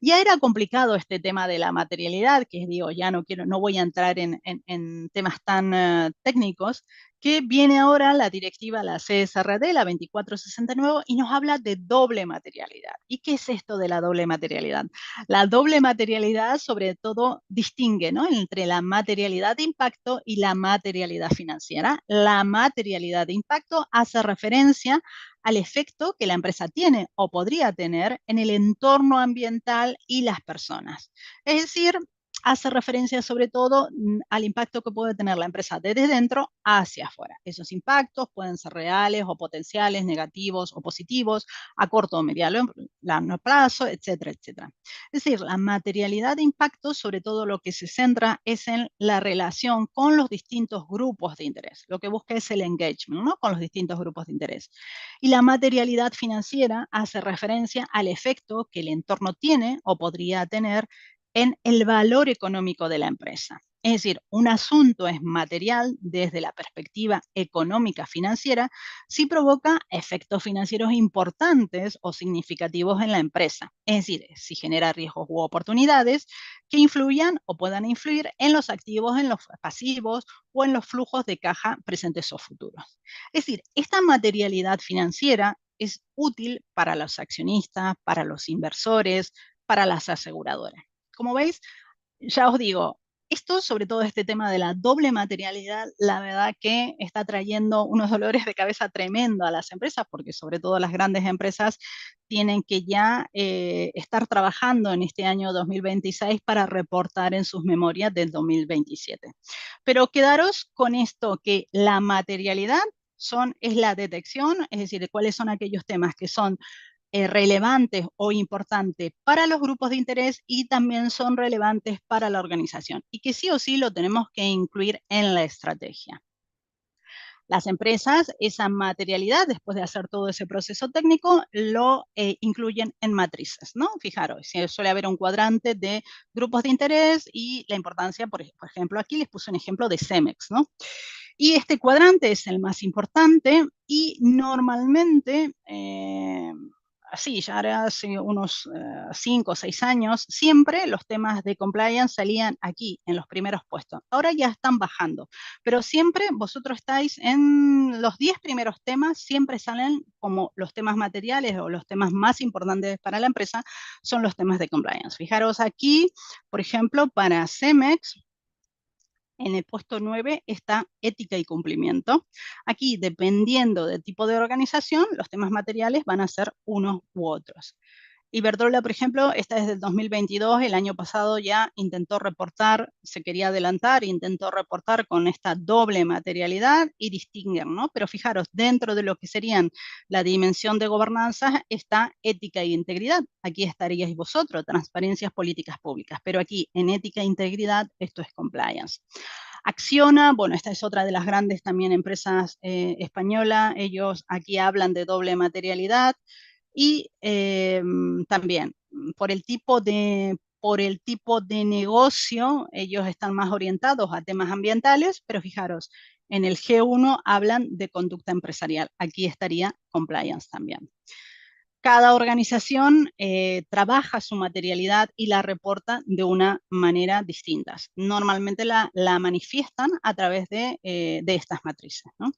Ya era complicado este tema de la materialidad, que digo, ya no voy a entrar en temas tan técnicos, que viene ahora la directiva, la CSRD, la 2469, y nos habla de doble materialidad. ¿Y qué es esto de la doble materialidad? La doble materialidad, sobre todo, distingue, ¿no?, entre la materialidad de impacto y la materialidad financiera. La materialidad de impacto hace referencia al efecto que la empresa tiene o podría tener en el entorno ambiental y las personas. Es decir, hace referencia sobre todo al impacto que puede tener la empresa desde dentro hacia afuera. Esos impactos pueden ser reales o potenciales, negativos o positivos, a corto o mediano plazo, etcétera, etcétera. Es decir, la materialidad de impacto, sobre todo lo que se centra es en la relación con los distintos grupos de interés. Lo que busca es el engagement, ¿no?, con los distintos grupos de interés. Y la materialidad financiera hace referencia al efecto que el entorno tiene o podría tener en el valor económico de la empresa. Es decir, un asunto es material desde la perspectiva económica financiera si provoca efectos financieros importantes o significativos en la empresa. Es decir, si genera riesgos u oportunidades que influyan o puedan influir en los activos, en los pasivos o en los flujos de caja presentes o futuros. Es decir, esta materialidad financiera es útil para los accionistas, para los inversores, para las aseguradoras. Como veis, ya os digo, esto, sobre todo este tema de la doble materialidad, la verdad que está trayendo unos dolores de cabeza tremendo a las empresas, porque sobre todo las grandes empresas tienen que ya estar trabajando en este año 2026 para reportar en sus memorias del 2027. Pero quedaros con esto, que la materialidad es la detección, es decir, cuáles son aquellos temas que son relevantes o importantes para los grupos de interés y también son relevantes para la organización, y que sí o sí lo tenemos que incluir en la estrategia. Las empresas, esa materialidad, después de hacer todo ese proceso técnico, lo incluyen en matrices, ¿no? Fijaros, suele haber un cuadrante de grupos de interés y la importancia, por ejemplo, aquí les puse un ejemplo de Cemex, ¿no? Y este cuadrante es el más importante y normalmente, así ya hace unos 5 o 6 años, siempre los temas de compliance salían aquí, en los primeros puestos. Ahora ya están bajando, pero siempre vosotros estáis en los 10 primeros temas, siempre salen como los temas materiales o los temas más importantes para la empresa, son los temas de compliance. Fijaros aquí, por ejemplo, para Cemex, en el puesto 9 está ética y cumplimiento. Aquí, dependiendo del tipo de organización, los temas materiales van a ser unos u otros. Iberdrola, por ejemplo, está desde el 2022, el año pasado ya intentó reportar, se quería adelantar, intentó reportar con esta doble materialidad y distinguir, ¿no? Pero fijaros, dentro de lo que serían la dimensión de gobernanza está ética e integridad. Aquí estaríais vosotros, transparencias políticas públicas, pero aquí en ética e integridad esto es compliance. Acciona, bueno, esta es otra de las grandes también empresas españolas, ellos aquí hablan de doble materialidad. Y también por el tipo de negocio, ellos están más orientados a temas ambientales, pero fijaros, en el G1 hablan de conducta empresarial. Aquí estaría compliance también. Cada organización trabaja su materialidad y la reporta de una manera distinta. Normalmente la manifiestan a través de estas matrices, ¿no?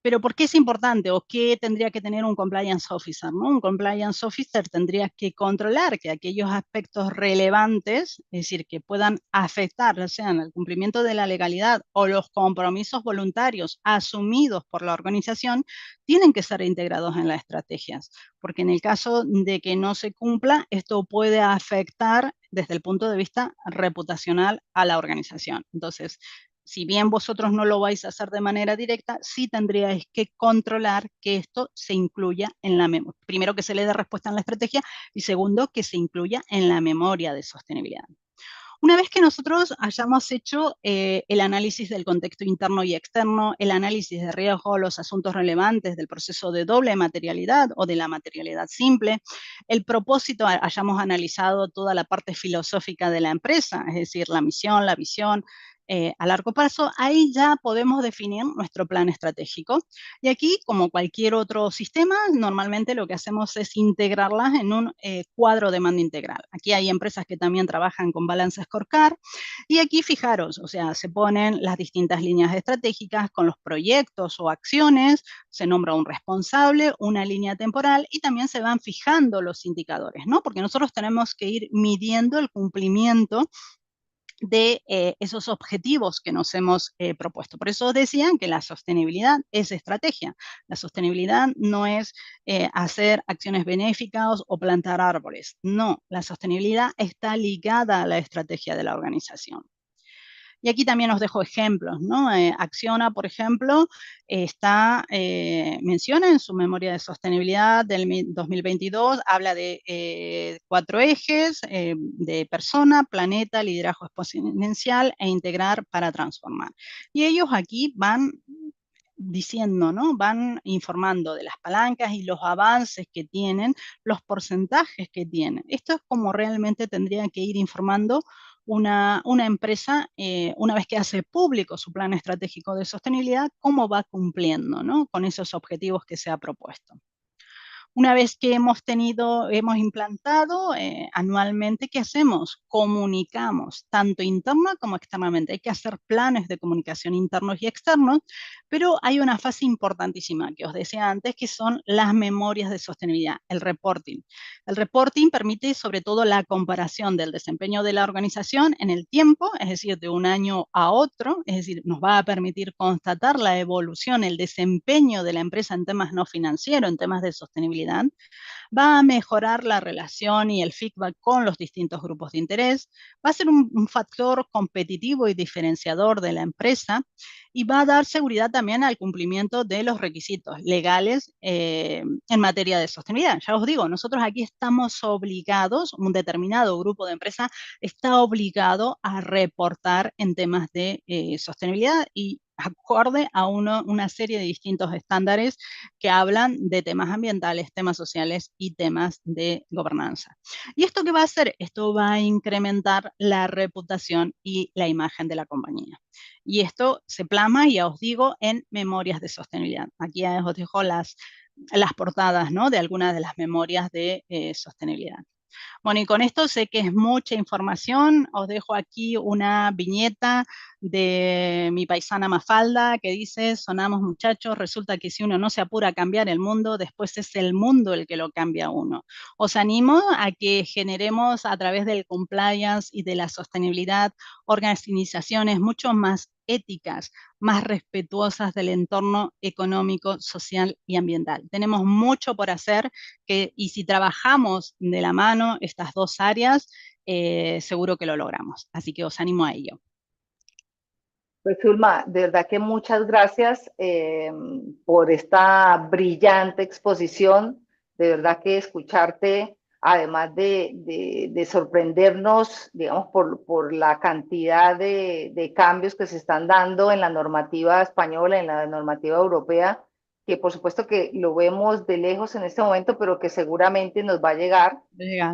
Pero ¿por qué es importante o qué tendría que tener un compliance officer, ¿no? Un compliance officer tendría que controlar que aquellos aspectos relevantes, es decir, que puedan afectar, ya sean el cumplimiento de la legalidad o los compromisos voluntarios asumidos por la organización, tienen que ser integrados en las estrategias, porque en el caso de que no se cumpla, esto puede afectar desde el punto de vista reputacional a la organización. Entonces, si bien vosotros no lo vais a hacer de manera directa, sí tendríais que controlar que esto se incluya en la memoria. Primero, que se le dé respuesta en la estrategia y segundo, que se incluya en la memoria de sostenibilidad. Una vez que nosotros hayamos hecho el análisis del contexto interno y externo, el análisis de riesgo, los asuntos relevantes del proceso de doble materialidad o de la materialidad simple, el propósito, hayamos analizado toda la parte filosófica de la empresa, es decir, la misión, la visión, a largo plazo, ahí ya podemos definir nuestro plan estratégico. Y aquí, como cualquier otro sistema, normalmente lo que hacemos es integrarlas en un cuadro de mando integral. Aquí hay empresas que también trabajan con Balance Scorecard, y aquí fijaros, o sea, se ponen las distintas líneas estratégicas con los proyectos o acciones, se nombra un responsable, una línea temporal, y también se van fijando los indicadores, ¿no? Porque nosotros tenemos que ir midiendo el cumplimiento de esos objetivos que nos hemos propuesto. Por eso decían que la sostenibilidad es estrategia. La sostenibilidad no es hacer acciones benéficas o plantar árboles. No, la sostenibilidad está ligada a la estrategia de la organización. Y aquí también os dejo ejemplos, ¿no? Acciona, por ejemplo, menciona en su memoria de sostenibilidad del 2022, habla de 4 ejes, de persona, planeta, liderazgo exponencial e integrar para transformar. Y ellos aquí van diciendo, ¿no? Van informando de las palancas y los avances que tienen, los porcentajes que tienen. Esto es como realmente tendrían que ir informando una empresa, una vez que hace público su plan estratégico de sostenibilidad, cómo va cumpliendo, ¿no?, con esos objetivos que se ha propuesto. Una vez que hemos implantado anualmente, ¿qué hacemos? Comunicamos, tanto interna como externamente. Hay que hacer planes de comunicación internos y externos, pero hay una fase importantísima que os decía antes, que son las memorias de sostenibilidad, el reporting. El reporting permite sobre todo la comparación del desempeño de la organización en el tiempo, es decir, de un año a otro, es decir, nos va a permitir constatar la evolución, el desempeño de la empresa en temas no financieros, en temas de sostenibilidad. Va a mejorar la relación y el feedback con los distintos grupos de interés, va a ser un factor competitivo y diferenciador de la empresa y va a dar seguridad también al cumplimiento de los requisitos legales en materia de sostenibilidad. Ya os digo, nosotros aquí estamos obligados, un determinado grupo de empresas está obligado a reportar en temas de sostenibilidad y acorde a una serie de distintos estándares que hablan de temas ambientales, temas sociales y temas de gobernanza. ¿Y esto qué va a hacer? Esto va a incrementar la reputación y la imagen de la compañía. Y esto se plasma, ya os digo, en memorias de sostenibilidad. Aquí os dejo las portadas, ¿no?, de algunas de las memorias de sostenibilidad. Bueno, y con esto sé que es mucha información, os dejo aquí una viñeta de mi paisana Mafalda que dice: sonamos muchachos, resulta que si uno no se apura a cambiar el mundo, después es el mundo el que lo cambia a uno. Os animo a que generemos a través del compliance y de la sostenibilidad organizaciones mucho más éticas, más respetuosas del entorno económico, social y ambiental. Tenemos mucho por hacer y si trabajamos de la mano estas dos áreas, seguro que lo logramos. Así que os animo a ello. Pues Zulma, de verdad que muchas gracias por esta brillante exposición. De verdad que escucharte, además de sorprendernos, digamos, por la cantidad de cambios que se están dando en la normativa española, en la normativa europea, que por supuesto que lo vemos de lejos en este momento, pero que seguramente nos va a llegar,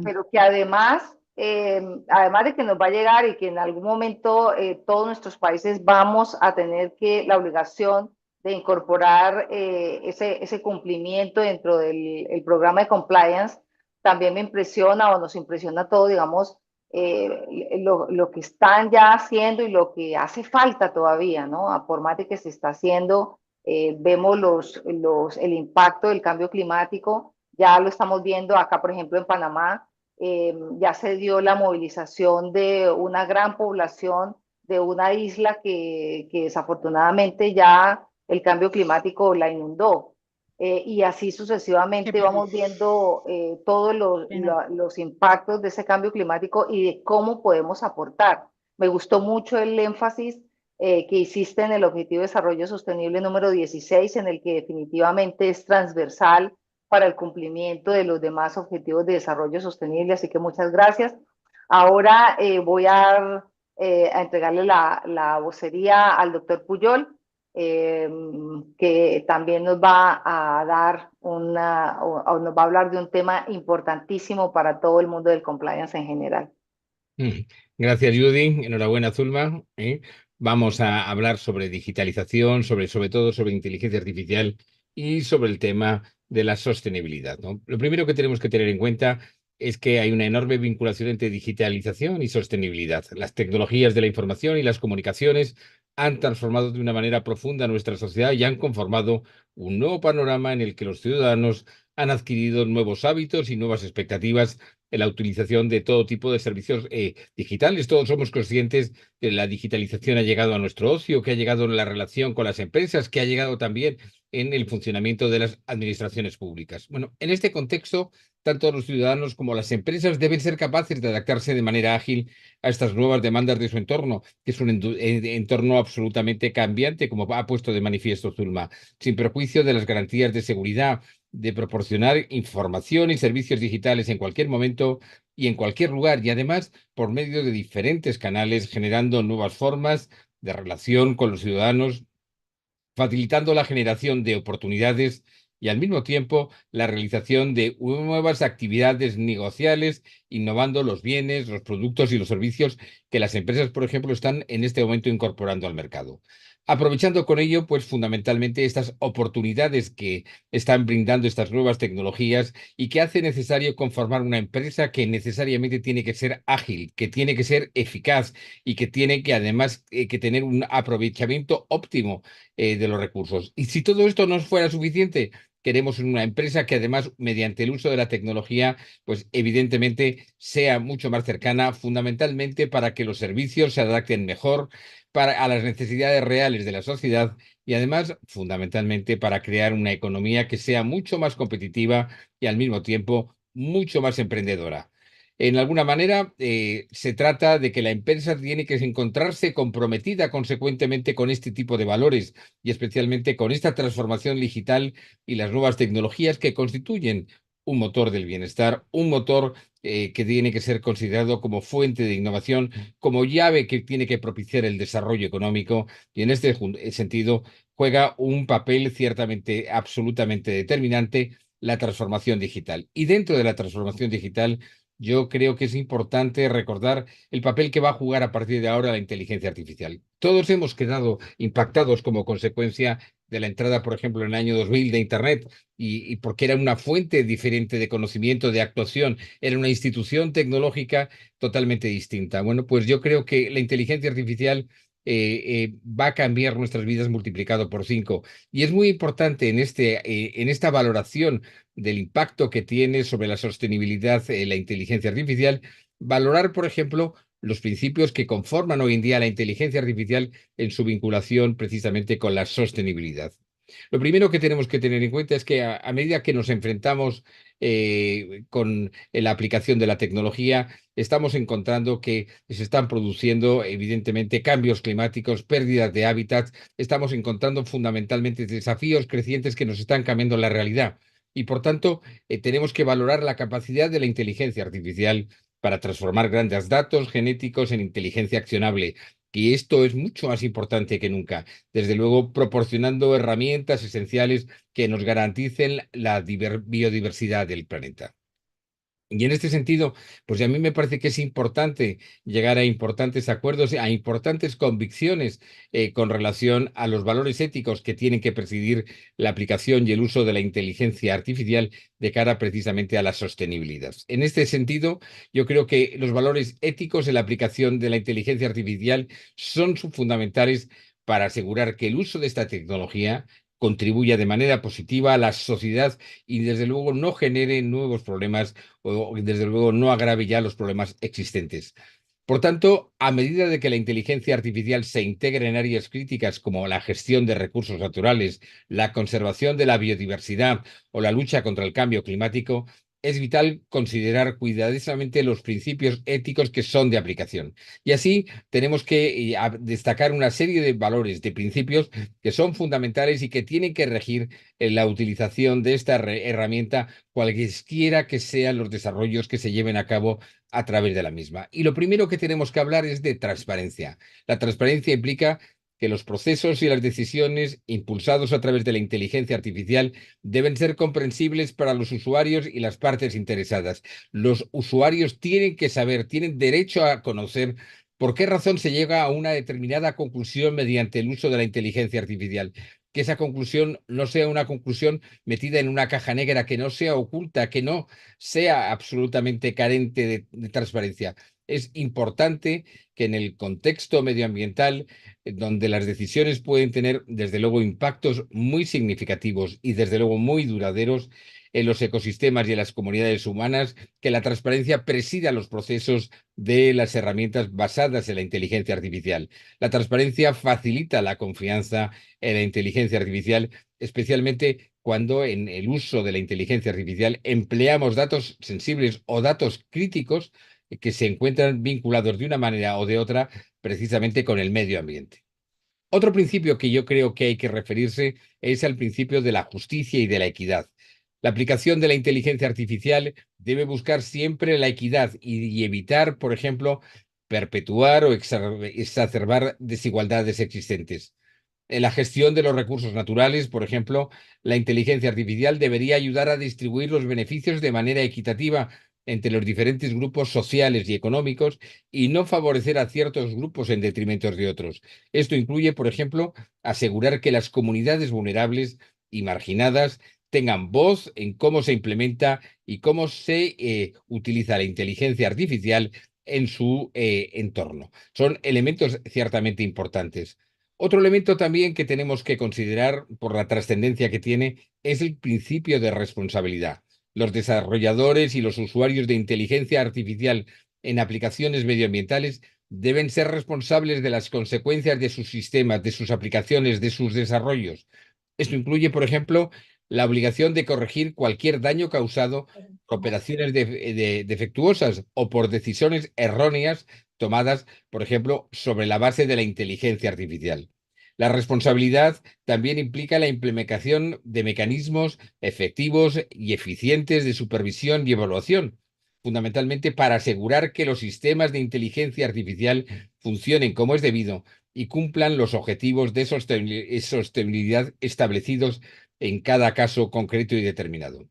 pero que además de que nos va a llegar y que en algún momento todos nuestros países vamos a tener la obligación de incorporar ese cumplimiento dentro del programa de compliance, también me impresiona o nos impresiona todo, digamos, lo que están ya haciendo y lo que hace falta todavía, ¿no? Por más de que se está haciendo, vemos el impacto del cambio climático, ya lo estamos viendo acá, por ejemplo, en Panamá. Ya se dio la movilización de una gran población de una isla que desafortunadamente ya el cambio climático la inundó. Y así sucesivamente vamos viendo todos los impactos de ese cambio climático y de cómo podemos aportar. Me gustó mucho el énfasis que hiciste en el Objetivo de Desarrollo Sostenible número 16, en el que definitivamente es transversal para el cumplimiento de los demás objetivos de desarrollo sostenible, así que muchas gracias. Ahora voy a entregarle la vocería al doctor Puyol, que también nos va a dar nos va a hablar de un tema importantísimo para todo el mundo del compliance en general. Gracias, Judy. Enhorabuena, Zulma. Vamos a hablar sobre digitalización, sobre todo sobre inteligencia artificial y sobre el tema de la sostenibilidad, ¿no? Lo primero que tenemos que tener en cuenta es que hay una enorme vinculación entre digitalización y sostenibilidad. Las tecnologías de la información y las comunicaciones han transformado de una manera profunda nuestra sociedad y han conformado un nuevo panorama en el que los ciudadanos han adquirido nuevos hábitos y nuevas expectativas en la utilización de todo tipo de servicios digitales. Todos somos conscientes que la digitalización ha llegado a nuestro ocio, que ha llegado en la relación con las empresas, que ha llegado también en el funcionamiento de las administraciones públicas. Bueno, en este contexto, tanto los ciudadanos como las empresas deben ser capaces de adaptarse de manera ágil a estas nuevas demandas de su entorno, que es un entorno absolutamente cambiante, como ha puesto de manifiesto Zulma, sin perjuicio de las garantías de seguridad, de proporcionar información y servicios digitales en cualquier momento y en cualquier lugar, y además por medio de diferentes canales, generando nuevas formas de relación con los ciudadanos, facilitando la generación de oportunidades y al mismo tiempo la realización de nuevas actividades negociales, innovando los bienes, los productos y los servicios que las empresas, por ejemplo, están en este momento incorporando al mercado. Aprovechando con ello, pues fundamentalmente estas oportunidades que están brindando estas nuevas tecnologías y que hace necesario conformar una empresa que necesariamente tiene que ser ágil, que tiene que ser eficaz y que tiene que además que tener un aprovechamiento óptimo de los recursos. Y si todo esto no fuera suficiente, queremos una empresa que además, mediante el uso de la tecnología, pues evidentemente sea mucho más cercana, fundamentalmente para que los servicios se adapten mejor a las necesidades reales de la sociedad y además, fundamentalmente, para crear una economía que sea mucho más competitiva y al mismo tiempo mucho más emprendedora. En alguna manera, se trata de que la empresa tiene que encontrarse comprometida consecuentemente con este tipo de valores y especialmente con esta transformación digital y las nuevas tecnologías que constituyen un motor del bienestar, un motor que tiene que ser considerado como fuente de innovación, como llave que tiene que propiciar el desarrollo económico y en este sentido juega un papel ciertamente absolutamente determinante la transformación digital. Y dentro de la transformación digital, yo creo que es importante recordar el papel que va a jugar a partir de ahora la inteligencia artificial. Todos hemos quedado impactados como consecuencia de la entrada, por ejemplo, en el año 2000 de Internet y porque era una fuente diferente de conocimiento, de actuación, era una institución tecnológica totalmente distinta. Bueno, pues yo creo que la inteligencia artificial va a cambiar nuestras vidas multiplicado por 5. Y es muy importante en esta valoración del impacto que tiene sobre la sostenibilidad la inteligencia artificial, valorar, por ejemplo, los principios que conforman hoy en día la inteligencia artificial en su vinculación precisamente con la sostenibilidad. Lo primero que tenemos que tener en cuenta es que a medida que nos enfrentamos con la aplicación de la tecnología, estamos encontrando que se están produciendo evidentemente cambios climáticos, pérdidas de hábitats, estamos encontrando fundamentalmente desafíos crecientes que nos están cambiando la realidad. Y por tanto, tenemos que valorar la capacidad de la inteligencia artificial para transformar grandes datos genéticos en inteligencia accionable. Y esto es mucho más importante que nunca, desde luego proporcionando herramientas esenciales que nos garanticen la biodiversidad del planeta. Y en este sentido, pues a mí me parece que es importante llegar a importantes acuerdos, a importantes convicciones con relación a los valores éticos que tienen que presidir la aplicación y el uso de la inteligencia artificial de cara precisamente a la sostenibilidad. En este sentido, yo creo que los valores éticos en la aplicación de la inteligencia artificial son fundamentales para asegurar que el uso de esta tecnología contribuya de manera positiva a la sociedad y desde luego no genere nuevos problemas o desde luego no agrave ya los problemas existentes. Por tanto, a medida de que la inteligencia artificial se integre en áreas críticas como la gestión de recursos naturales, la conservación de la biodiversidad o la lucha contra el cambio climático, es vital considerar cuidadosamente los principios éticos que son de aplicación. Y así tenemos que destacar una serie de valores, de principios que son fundamentales y que tienen que regir la utilización de esta herramienta, cualesquiera que sean los desarrollos que se lleven a cabo a través de la misma. Y lo primero que tenemos que hablar es de transparencia. La transparencia implica que los procesos y las decisiones impulsados a través de la inteligencia artificial deben ser comprensibles para los usuarios y las partes interesadas. Los usuarios tienen que saber, tienen derecho a conocer por qué razón se llega a una determinada conclusión mediante el uso de la inteligencia artificial. Que esa conclusión no sea una conclusión metida en una caja negra, que no sea oculta, que no sea absolutamente carente de transparencia. Es importante que en el contexto medioambiental, donde las decisiones pueden tener, desde luego, impactos muy significativos y, desde luego, muy duraderos en los ecosistemas y en las comunidades humanas, que la transparencia presida los procesos de las herramientas basadas en la inteligencia artificial. La transparencia facilita la confianza en la inteligencia artificial, especialmente cuando en el uso de la inteligencia artificial empleamos datos sensibles o datos críticos que se encuentran vinculados de una manera o de otra precisamente con el medio ambiente. Otro principio que yo creo que hay que referirse es al principio de la justicia y de la equidad. La aplicación de la inteligencia artificial debe buscar siempre la equidad y evitar, por ejemplo, perpetuar o exacerbar desigualdades existentes. En la gestión de los recursos naturales, por ejemplo, la inteligencia artificial debería ayudar a distribuir los beneficios de manera equitativa entre los diferentes grupos sociales y económicos y no favorecer a ciertos grupos en detrimento de otros. Esto incluye, por ejemplo, asegurar que las comunidades vulnerables y marginadas tengan voz en cómo se implementa y cómo se utiliza la inteligencia artificial en su entorno. Son elementos ciertamente importantes. Otro elemento también que tenemos que considerar por la trascendencia que tiene es el principio de responsabilidad. Los desarrolladores y los usuarios de inteligencia artificial en aplicaciones medioambientales deben ser responsables de las consecuencias de sus sistemas, de sus aplicaciones, de sus desarrollos. Esto incluye, por ejemplo, la obligación de corregir cualquier daño causado por operaciones defectuosas o por decisiones erróneas tomadas, por ejemplo, sobre la base de la inteligencia artificial. La responsabilidad también implica la implementación de mecanismos efectivos y eficientes de supervisión y evaluación, fundamentalmente para asegurar que los sistemas de inteligencia artificial funcionen como es debido y cumplan los objetivos de sostenibilidad establecidos en cada caso concreto y determinado.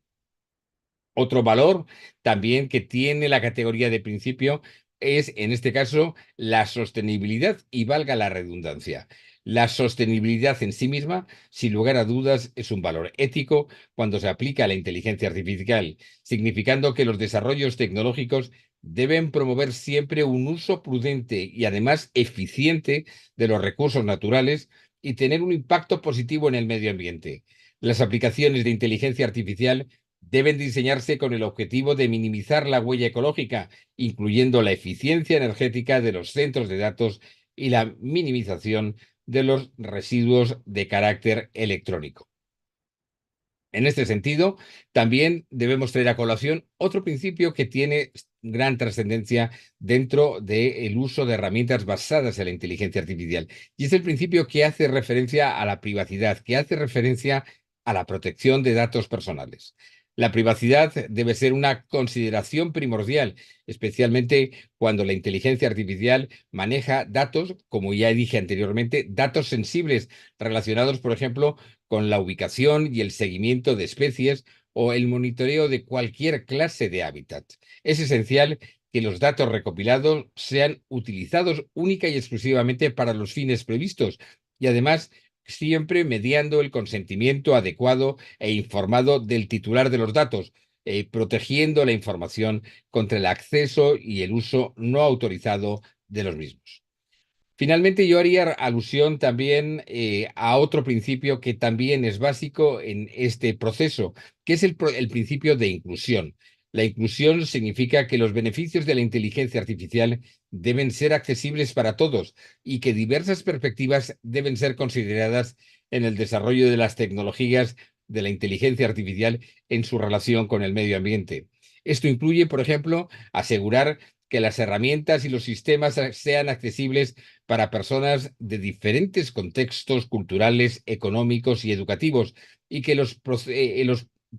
Otro valor también que tiene la categoría de principio es, en este caso, la sostenibilidad y valga la redundancia. La sostenibilidad en sí misma, sin lugar a dudas, es un valor ético cuando se aplica a la inteligencia artificial, significando que los desarrollos tecnológicos deben promover siempre un uso prudente y además eficiente de los recursos naturales y tener un impacto positivo en el medio ambiente. Las aplicaciones de inteligencia artificial deben diseñarse con el objetivo de minimizar la huella ecológica, incluyendo la eficiencia energética de los centros de datos y la minimización de los residuos de carácter electrónico. En este sentido, también debemos traer a colación otro principio que tiene gran trascendencia dentro del uso de herramientas basadas en la inteligencia artificial, y es el principio que hace referencia a la privacidad, que hace referencia a la protección de datos personales. La privacidad debe ser una consideración primordial, especialmente cuando la inteligencia artificial maneja datos, como ya dije anteriormente, datos sensibles relacionados, por ejemplo, con la ubicación y el seguimiento de especies o el monitoreo de cualquier clase de hábitat. Es esencial que los datos recopilados sean utilizados única y exclusivamente para los fines previstos y además siempre mediando el consentimiento adecuado e informado del titular de los datos, protegiendo la información contra el acceso y el uso no autorizado de los mismos. Finalmente, yo haría alusión también a otro principio que también es básico en este proceso, que es el principio de inclusión. La inclusión significa que los beneficios de la inteligencia artificial deben ser accesibles para todos y que diversas perspectivas deben ser consideradas en el desarrollo de las tecnologías de la inteligencia artificial en su relación con el medio ambiente. Esto incluye, por ejemplo, asegurar que las herramientas y los sistemas sean accesibles para personas de diferentes contextos culturales, económicos y educativos, y que los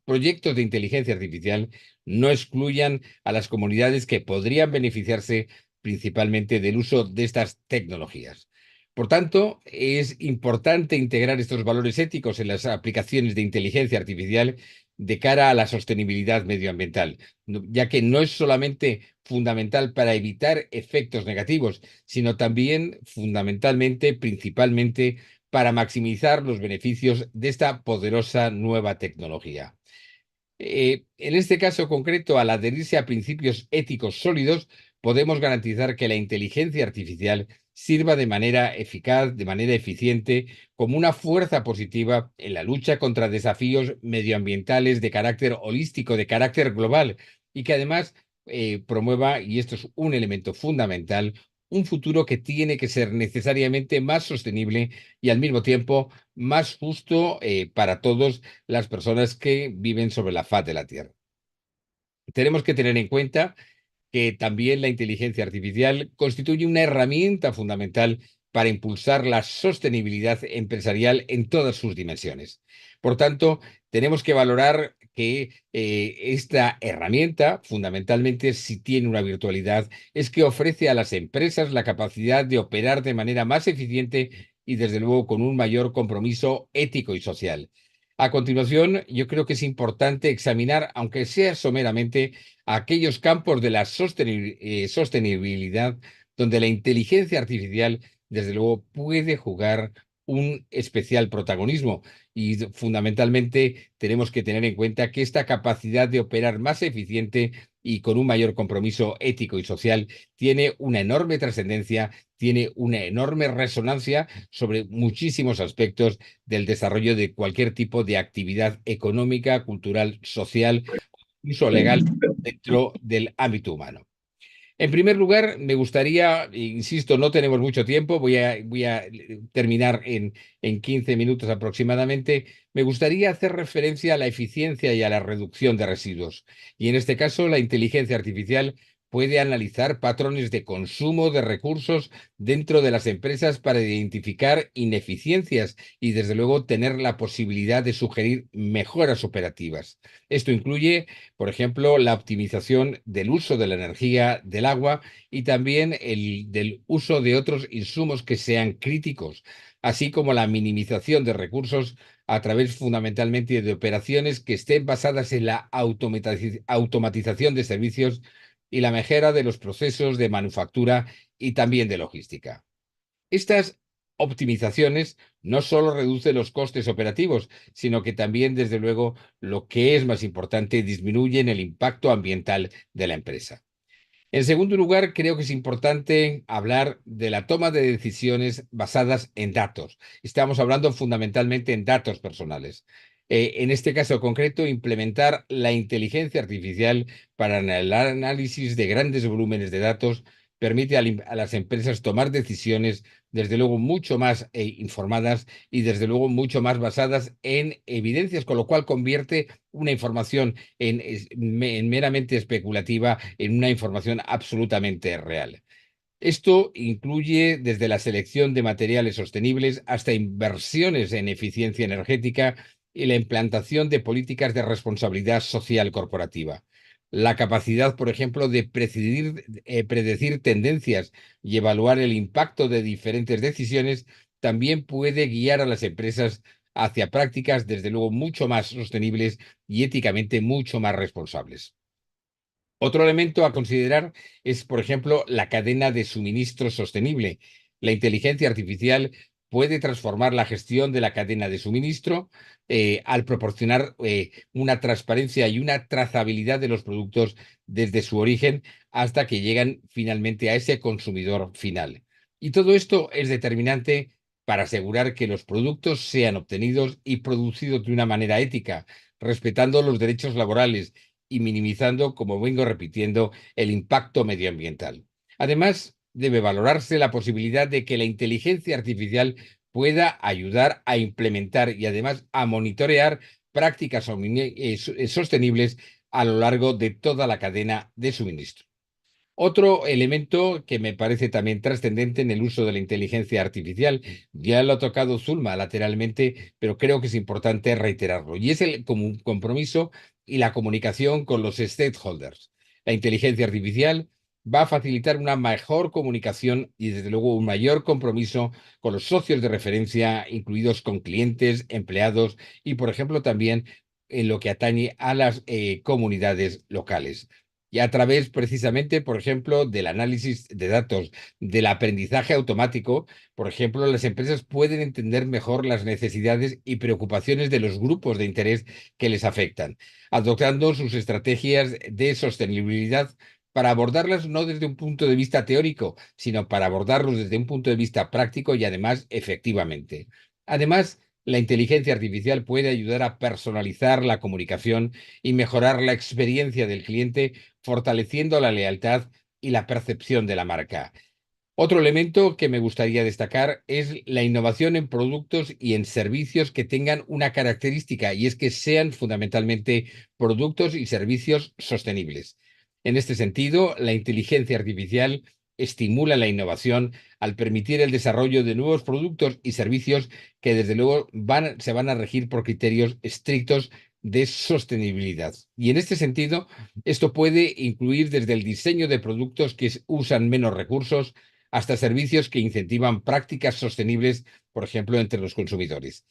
proyectos de inteligencia artificial no excluyan a las comunidades que podrían beneficiarse principalmente del uso de estas tecnologías. Por tanto, es importante integrar estos valores éticos en las aplicaciones de inteligencia artificial de cara a la sostenibilidad medioambiental, ya que no es solamente fundamental para evitar efectos negativos, sino también fundamentalmente, principalmente, para maximizar los beneficios de esta poderosa nueva tecnología. En este caso concreto, al adherirse a principios éticos sólidos, podemos garantizar que la inteligencia artificial sirva de manera eficaz, de manera eficiente, como una fuerza positiva en la lucha contra desafíos medioambientales de carácter holístico, de carácter global, y que además promueva, y esto es un elemento fundamental, un futuro que tiene que ser necesariamente más sostenible y al mismo tiempo más justo para todas las personas que viven sobre la faz de la Tierra. Tenemos que tener en cuenta que también la inteligencia artificial constituye una herramienta fundamental para impulsar la sostenibilidad empresarial en todas sus dimensiones. Por tanto, tenemos que valorar que esta herramienta, fundamentalmente si tiene una virtualidad, es que ofrece a las empresas la capacidad de operar de manera más eficiente y desde luego con un mayor compromiso ético y social. A continuación, yo creo que es importante examinar, aunque sea someramente, aquellos campos de la sostenibilidad donde la inteligencia artificial, desde luego, puede jugar un especial protagonismo. Y fundamentalmente tenemos que tener en cuenta que esta capacidad de operar más eficiente y con un mayor compromiso ético y social tiene una enorme trascendencia, tiene una enorme resonancia sobre muchísimos aspectos del desarrollo de cualquier tipo de actividad económica, cultural, social, incluso legal dentro del ámbito humano. En primer lugar, me gustaría, insisto, no tenemos mucho tiempo, voy a terminar en 15 minutos aproximadamente. Me gustaría hacer referencia a la eficiencia y a la reducción de residuos. Y en este caso, la inteligencia artificial puede analizar patrones de consumo de recursos dentro de las empresas para identificar ineficiencias y, desde luego, tener la posibilidad de sugerir mejoras operativas. Esto incluye, por ejemplo, la optimización del uso de la energía, del agua y también del uso de otros insumos que sean críticos, así como la minimización de recursos a través fundamentalmente de operaciones que estén basadas en la automatización de servicios y la mejora de los procesos de manufactura y también de logística. Estas optimizaciones no solo reducen los costes operativos, sino que también, desde luego, lo que es más importante, disminuyen el impacto ambiental de la empresa. En segundo lugar, creo que es importante hablar de la toma de decisiones basadas en datos. Estamos hablando fundamentalmente en datos personales. En este caso concreto, implementar la inteligencia artificial para el análisis de grandes volúmenes de datos permite a las empresas tomar decisiones, desde luego, mucho más informadas y, desde luego, mucho más basadas en evidencias, con lo cual convierte una información en meramente especulativa en una información absolutamente real. Esto incluye desde la selección de materiales sostenibles hasta inversiones en eficiencia energética y la implantación de políticas de responsabilidad social corporativa. La capacidad, por ejemplo, de predecir tendencias y evaluar el impacto de diferentes decisiones también puede guiar a las empresas hacia prácticas, desde luego, mucho más sostenibles y éticamente mucho más responsables. Otro elemento a considerar es, por ejemplo, la cadena de suministro sostenible. La inteligencia artificial puede transformar la gestión de la cadena de suministro al proporcionar una transparencia y una trazabilidad de los productos desde su origen hasta que llegan finalmente a ese consumidor final. Y todo esto es determinante para asegurar que los productos sean obtenidos y producidos de una manera ética, respetando los derechos laborales y minimizando, como vengo repitiendo, el impacto medioambiental. Además, debe valorarse la posibilidad de que la inteligencia artificial pueda ayudar a implementar y además a monitorear prácticas sostenibles a lo largo de toda la cadena de suministro. Otro elemento que me parece también trascendente en el uso de la inteligencia artificial, ya lo ha tocado Zulma lateralmente, pero creo que es importante reiterarlo, y es el compromiso y la comunicación con los stakeholders. La inteligencia artificial va a facilitar una mejor comunicación y, desde luego, un mayor compromiso con los socios de referencia, incluidos con clientes, empleados y, por ejemplo, también en lo que atañe a las comunidades locales. Y a través precisamente, por ejemplo, del análisis de datos, del aprendizaje automático, por ejemplo, las empresas pueden entender mejor las necesidades y preocupaciones de los grupos de interés que les afectan, adoptando sus estrategias de sostenibilidad para abordarlas no desde un punto de vista teórico, sino para abordarlos desde un punto de vista práctico y además efectivamente. Además, la inteligencia artificial puede ayudar a personalizar la comunicación y mejorar la experiencia del cliente, fortaleciendo la lealtad y la percepción de la marca. Otro elemento que me gustaría destacar es la innovación en productos y en servicios que tengan una característica, y es que sean fundamentalmente productos y servicios sostenibles. En este sentido, la inteligencia artificial estimula la innovación al permitir el desarrollo de nuevos productos y servicios que, desde luego, se van a regir por criterios estrictos de sostenibilidad. Y en este sentido, esto puede incluir desde el diseño de productos que usan menos recursos hasta servicios que incentivan prácticas sostenibles, por ejemplo, entre los consumidores.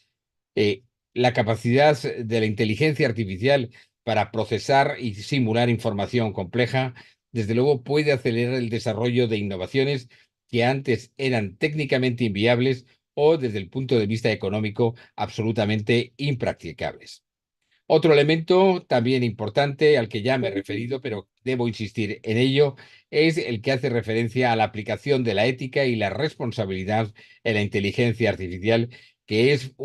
La capacidad de la inteligencia artificial para procesar y simular información compleja, desde luego puede acelerar el desarrollo de innovaciones que antes eran técnicamente inviables o, desde el punto de vista económico, absolutamente impracticables. Otro elemento también importante al que ya me he referido, pero debo insistir en ello, es el que hace referencia a la aplicación de la ética y la responsabilidad en la inteligencia artificial, que es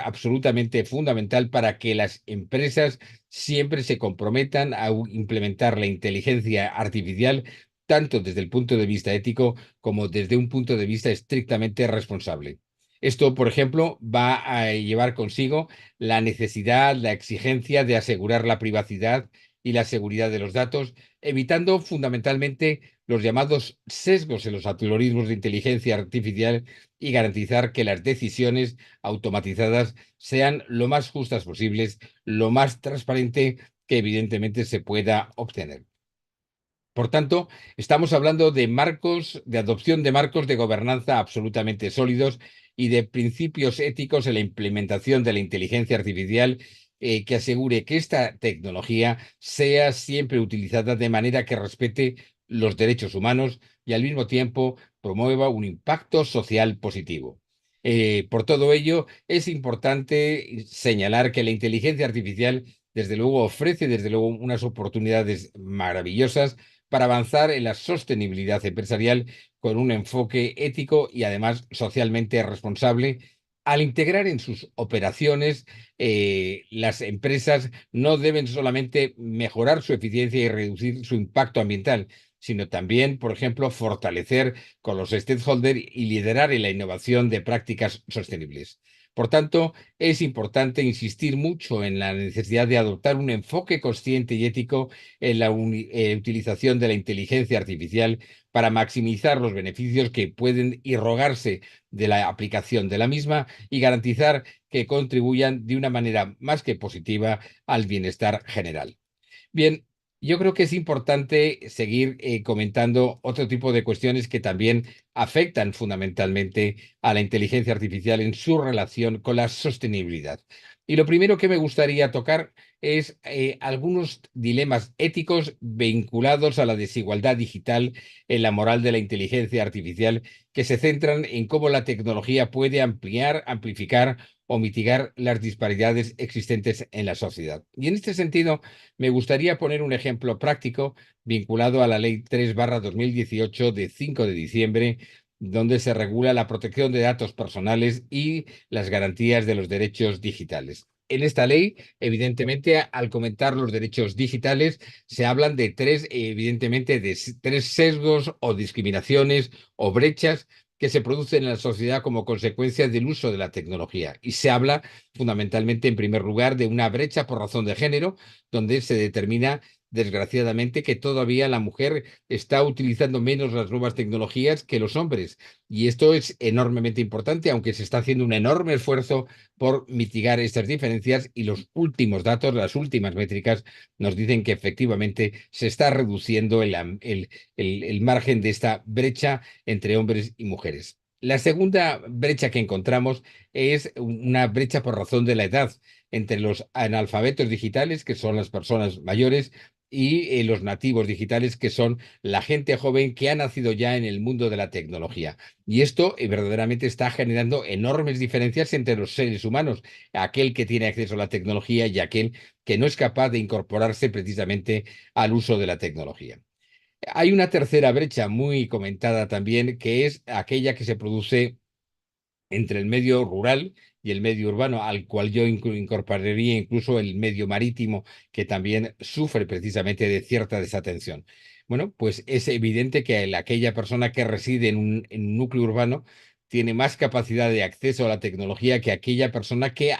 absolutamente fundamental para que las empresas siempre se comprometan a implementar la inteligencia artificial, tanto desde el punto de vista ético como desde un punto de vista estrictamente responsable. Esto, por ejemplo, va a llevar consigo la necesidad, la exigencia de asegurar la privacidad y la seguridad de los datos, evitando fundamentalmente los llamados sesgos en los algoritmos de inteligencia artificial y garantizar que las decisiones automatizadas sean lo más justas posibles, lo más transparente que evidentemente se pueda obtener. Por tanto, estamos hablando de marcos, de adopción de marcos de gobernanza absolutamente sólidos y de principios éticos en la implementación de la inteligencia artificial que asegure que esta tecnología sea siempre utilizada de manera que respete los derechos humanos y al mismo tiempo promueva un impacto social positivo. Por todo ello, es importante señalar que la inteligencia artificial, desde luego, ofrece unas oportunidades maravillosas para avanzar en la sostenibilidad empresarial con un enfoque ético y además socialmente responsable. Al integrar en sus operaciones, las empresas no deben solamente mejorar su eficiencia y reducir su impacto ambiental, sino también, por ejemplo, fortalecer con los stakeholders y liderar en la innovación de prácticas sostenibles. Por tanto, es importante insistir mucho en la necesidad de adoptar un enfoque consciente y ético en la utilización de la inteligencia artificial para maximizar los beneficios que pueden irrogarse de la aplicación de la misma y garantizar que contribuyan de una manera más que positiva al bienestar general. Bien, yo creo que es importante seguir comentando otro tipo de cuestiones que también afectan fundamentalmente a la inteligencia artificial en su relación con la sostenibilidad. Y lo primero que me gustaría tocar es algunos dilemas éticos vinculados a la desigualdad digital en la moral de la inteligencia artificial, que se centran en cómo la tecnología puede amplificar o mitigar las disparidades existentes en la sociedad. Y en este sentido, me gustaría poner un ejemplo práctico vinculado a la Ley 3/2018 de 5 de diciembre, donde se regula la protección de datos personales y las garantías de los derechos digitales. En esta ley, evidentemente, al comentar los derechos digitales, se hablan de evidentemente, de tres sesgos o discriminaciones o brechas que se producen en la sociedad como consecuencia del uso de la tecnología. Y se habla fundamentalmente, en primer lugar, de una brecha por razón de género, donde se determina, desgraciadamente, que todavía la mujer está utilizando menos las nuevas tecnologías que los hombres. Y esto es enormemente importante, aunque se está haciendo un enorme esfuerzo por mitigar estas diferencias y los últimos datos, las últimas métricas, nos dicen que efectivamente se está reduciendo el margen de esta brecha entre hombres y mujeres. La segunda brecha que encontramos es una brecha por razón de la edad entre los analfabetos digitales, que son las personas mayores, y los nativos digitales, que son la gente joven que ha nacido ya en el mundo de la tecnología. Y esto verdaderamente está generando enormes diferencias entre los seres humanos, aquel que tiene acceso a la tecnología y aquel que no es capaz de incorporarse precisamente al uso de la tecnología. Hay una tercera brecha muy comentada también, que es aquella que se produce entre el medio rural y el medio urbano, al cual yo incorporaría incluso el medio marítimo, que también sufre precisamente de cierta desatención. Bueno, pues es evidente que aquella persona que reside en un núcleo urbano tiene más capacidad de acceso a la tecnología que aquella persona que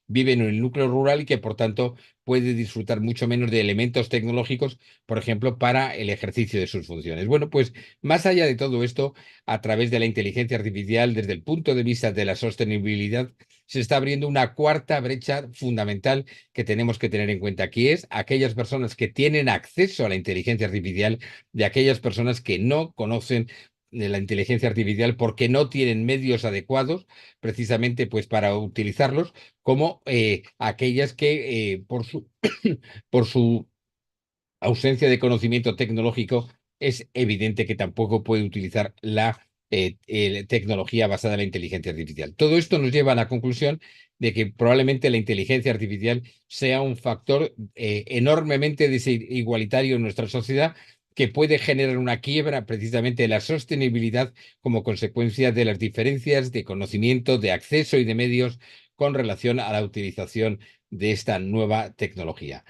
vive en el núcleo rural y que, por tanto, puede disfrutar mucho menos de elementos tecnológicos, por ejemplo, para el ejercicio de sus funciones. Bueno, pues más allá de todo esto, a través de la inteligencia artificial, desde el punto de vista de la sostenibilidad, se está abriendo una cuarta brecha fundamental que tenemos que tener en cuenta, que es aquellas personas que tienen acceso a la inteligencia artificial, de aquellas personas que no conocen la inteligencia artificial porque no tienen medios adecuados precisamente pues para utilizarlos, como aquellas que por su ausencia de conocimiento tecnológico es evidente que tampoco puede utilizar la tecnología basada en la inteligencia artificial. Todo esto nos lleva a la conclusión de que probablemente la inteligencia artificial sea un factor enormemente desigualitario en nuestra sociedad, que puede generar una quiebra precisamente de la sostenibilidad como consecuencia de las diferencias de conocimiento, de acceso y de medios con relación a la utilización de esta nueva tecnología.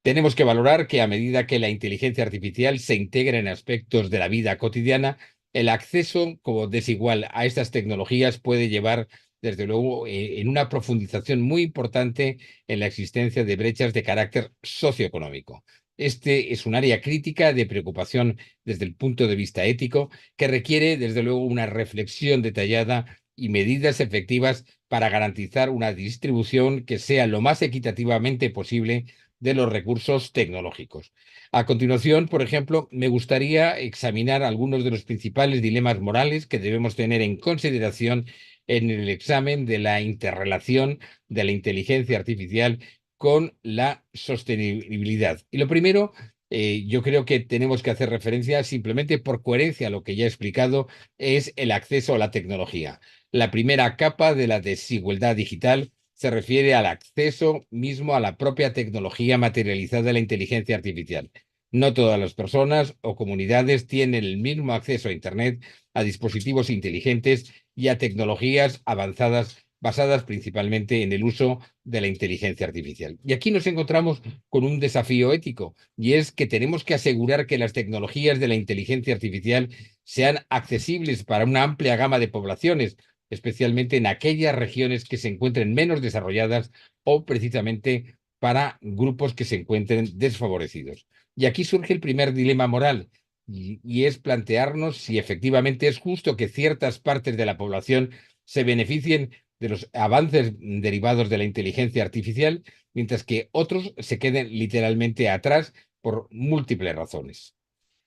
Tenemos que valorar que a medida que la inteligencia artificial se integra en aspectos de la vida cotidiana, el acceso como desigual a estas tecnologías puede llevar, desde luego, en una profundización muy importante en la existencia de brechas de carácter socioeconómico. Este es un área crítica de preocupación desde el punto de vista ético, que requiere, desde luego, una reflexión detallada y medidas efectivas para garantizar una distribución que sea lo más equitativamente posible de los recursos tecnológicos. A continuación, por ejemplo, me gustaría examinar algunos de los principales dilemas morales que debemos tener en consideración en el examen de la interrelación de la inteligencia artificial con la sostenibilidad. Y lo primero, yo creo que tenemos que hacer referencia simplemente por coherencia a lo que ya he explicado, es el acceso a la tecnología. La primera capa de la desigualdad digital se refiere al acceso mismo a la propia tecnología materializada de la inteligencia artificial. No todas las personas o comunidades tienen el mismo acceso a Internet, a dispositivos inteligentes y a tecnologías avanzadas basadas principalmente en el uso de la inteligencia artificial. Y aquí nos encontramos con un desafío ético, y es que tenemos que asegurar que las tecnologías de la inteligencia artificial sean accesibles para una amplia gama de poblaciones, especialmente en aquellas regiones que se encuentren menos desarrolladas o precisamente para grupos que se encuentren desfavorecidos. Y aquí surge el primer dilema moral, y es plantearnos si efectivamente es justo que ciertas partes de la población se beneficien de los avances derivados de la inteligencia artificial, mientras que otros se queden literalmente atrás por múltiples razones.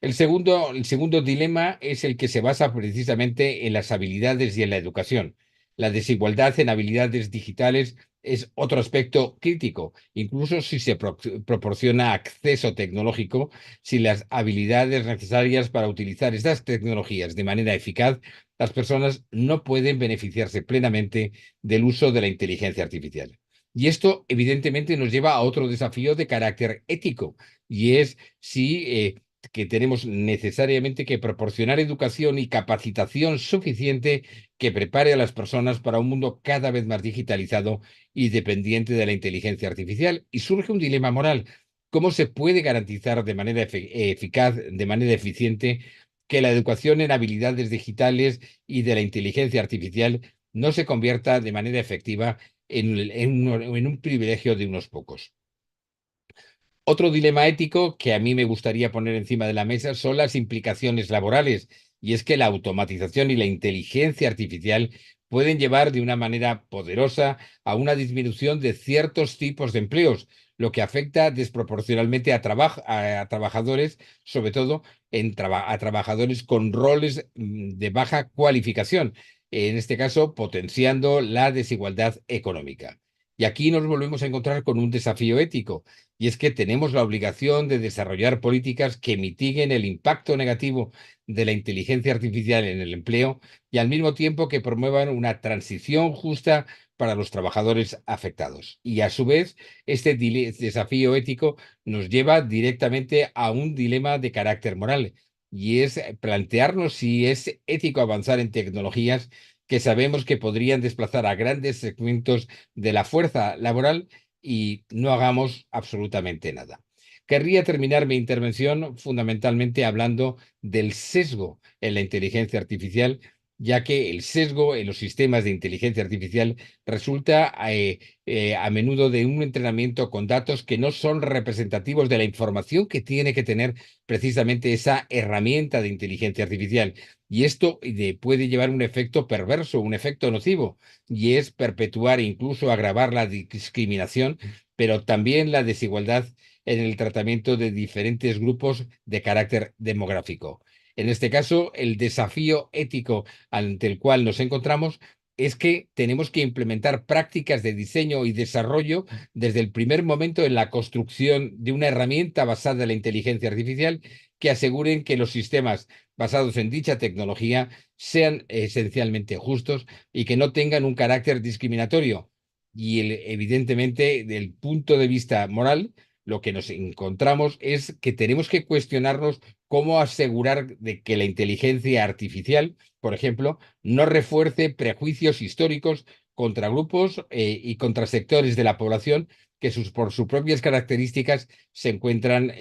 El segundo dilema es el que se basa precisamente en las habilidades y en la educación. La desigualdad en habilidades digitales es otro aspecto crítico. Incluso si se proporciona acceso tecnológico, si las habilidades necesarias para utilizar estas tecnologías de manera eficaz, las personas no pueden beneficiarse plenamente del uso de la inteligencia artificial. Y esto, evidentemente, nos lleva a otro desafío de carácter ético, y es si que tenemos necesariamente que proporcionar educación y capacitación suficiente que prepare a las personas para un mundo cada vez más digitalizado y dependiente de la inteligencia artificial. Y surge un dilema moral. ¿Cómo se puede garantizar de manera eficaz, de manera eficiente, que la educación en habilidades digitales y de la inteligencia artificial no se convierta de manera efectiva en un privilegio de unos pocos? Otro dilema ético que a mí me gustaría poner encima de la mesa son las implicaciones laborales, y es que la automatización y la inteligencia artificial pueden llevar de una manera poderosa a una disminución de ciertos tipos de empleos, lo que afecta desproporcionalmente a trabajadores, sobre todo a trabajadores con roles de baja cualificación, en este caso potenciando la desigualdad económica. Y aquí nos volvemos a encontrar con un desafío ético, y es que tenemos la obligación de desarrollar políticas que mitiguen el impacto negativo de la inteligencia artificial en el empleo, y al mismo tiempo que promuevan una transición justa para los trabajadores afectados. Y a su vez, este desafío ético nos lleva directamente a un dilema de carácter moral, y es plantearnos si es ético avanzar en tecnologías que sabemos que podrían desplazar a grandes segmentos de la fuerza laboral y no hagamos absolutamente nada. Querría terminar mi intervención fundamentalmente hablando del sesgo en la inteligencia artificial, ya que el sesgo en los sistemas de inteligencia artificial resulta a menudo de un entrenamiento con datos que no son representativos de la información que tiene que tener precisamente esa herramienta de inteligencia artificial. Y esto puede llevar un efecto perverso, un efecto nocivo, y es perpetuar e incluso agravar la discriminación, pero también la desigualdad en el tratamiento de diferentes grupos de carácter demográfico. En este caso, el desafío ético ante el cual nos encontramos es que tenemos que implementar prácticas de diseño y desarrollo desde el primer momento en la construcción de una herramienta basada en la inteligencia artificial que aseguren que los sistemas basados en dicha tecnología sean esencialmente justos y que no tengan un carácter discriminatorio. Y evidentemente, del punto de vista moral, lo que nos encontramos es que tenemos que cuestionarnos cómo asegurar de que la inteligencia artificial, por ejemplo, no refuerce prejuicios históricos contra grupos y contra sectores de la población que por sus propias características se encuentran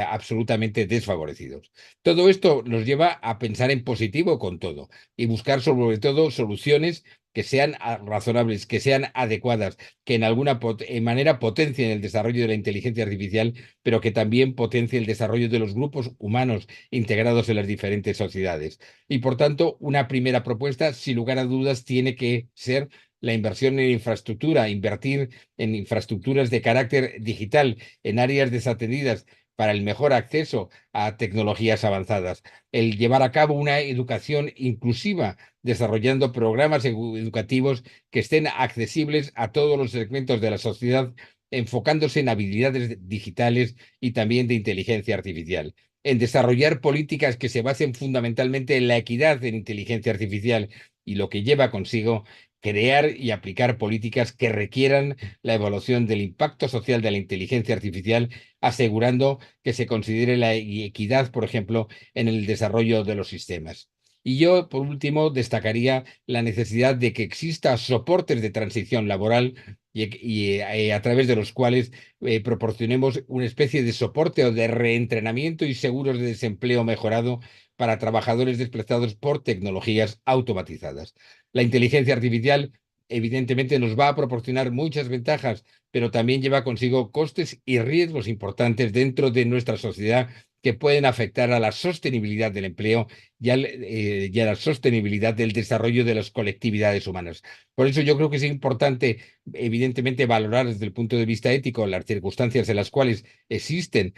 absolutamente desfavorecidos. Todo esto nos lleva a pensar en positivo con todo y buscar sobre todo soluciones que sean razonables, que sean adecuadas, que en alguna manera potencien el desarrollo de la inteligencia artificial, pero que también potencie el desarrollo de los grupos humanos integrados en las diferentes sociedades. Y por tanto, una primera propuesta, sin lugar a dudas, tiene que ser la inversión en infraestructura, invertir en infraestructuras de carácter digital, en áreas desatendidas para el mejor acceso a tecnologías avanzadas, el llevar a cabo una educación inclusiva, desarrollando programas educativos que estén accesibles a todos los segmentos de la sociedad, enfocándose en habilidades digitales y también de inteligencia artificial, en desarrollar políticas que se basen fundamentalmente en la equidad en inteligencia artificial y lo que lleva consigo crear y aplicar políticas que requieran la evaluación del impacto social de la inteligencia artificial, asegurando que se considere la equidad, por ejemplo, en el desarrollo de los sistemas. Y yo, por último, destacaría la necesidad de que exista soportes de transición laboral y a través de los cuales proporcionemos una especie de soporte o de reentrenamiento y seguros de desempleo mejorado para trabajadores desplazados por tecnologías automatizadas. La inteligencia artificial evidentemente nos va a proporcionar muchas ventajas, pero también lleva consigo costes y riesgos importantes dentro de nuestra sociedad que pueden afectar a la sostenibilidad del empleo y a la sostenibilidad del desarrollo de las colectividades humanas. Por eso yo creo que es importante, evidentemente, valorar desde el punto de vista ético las circunstancias en las cuales existen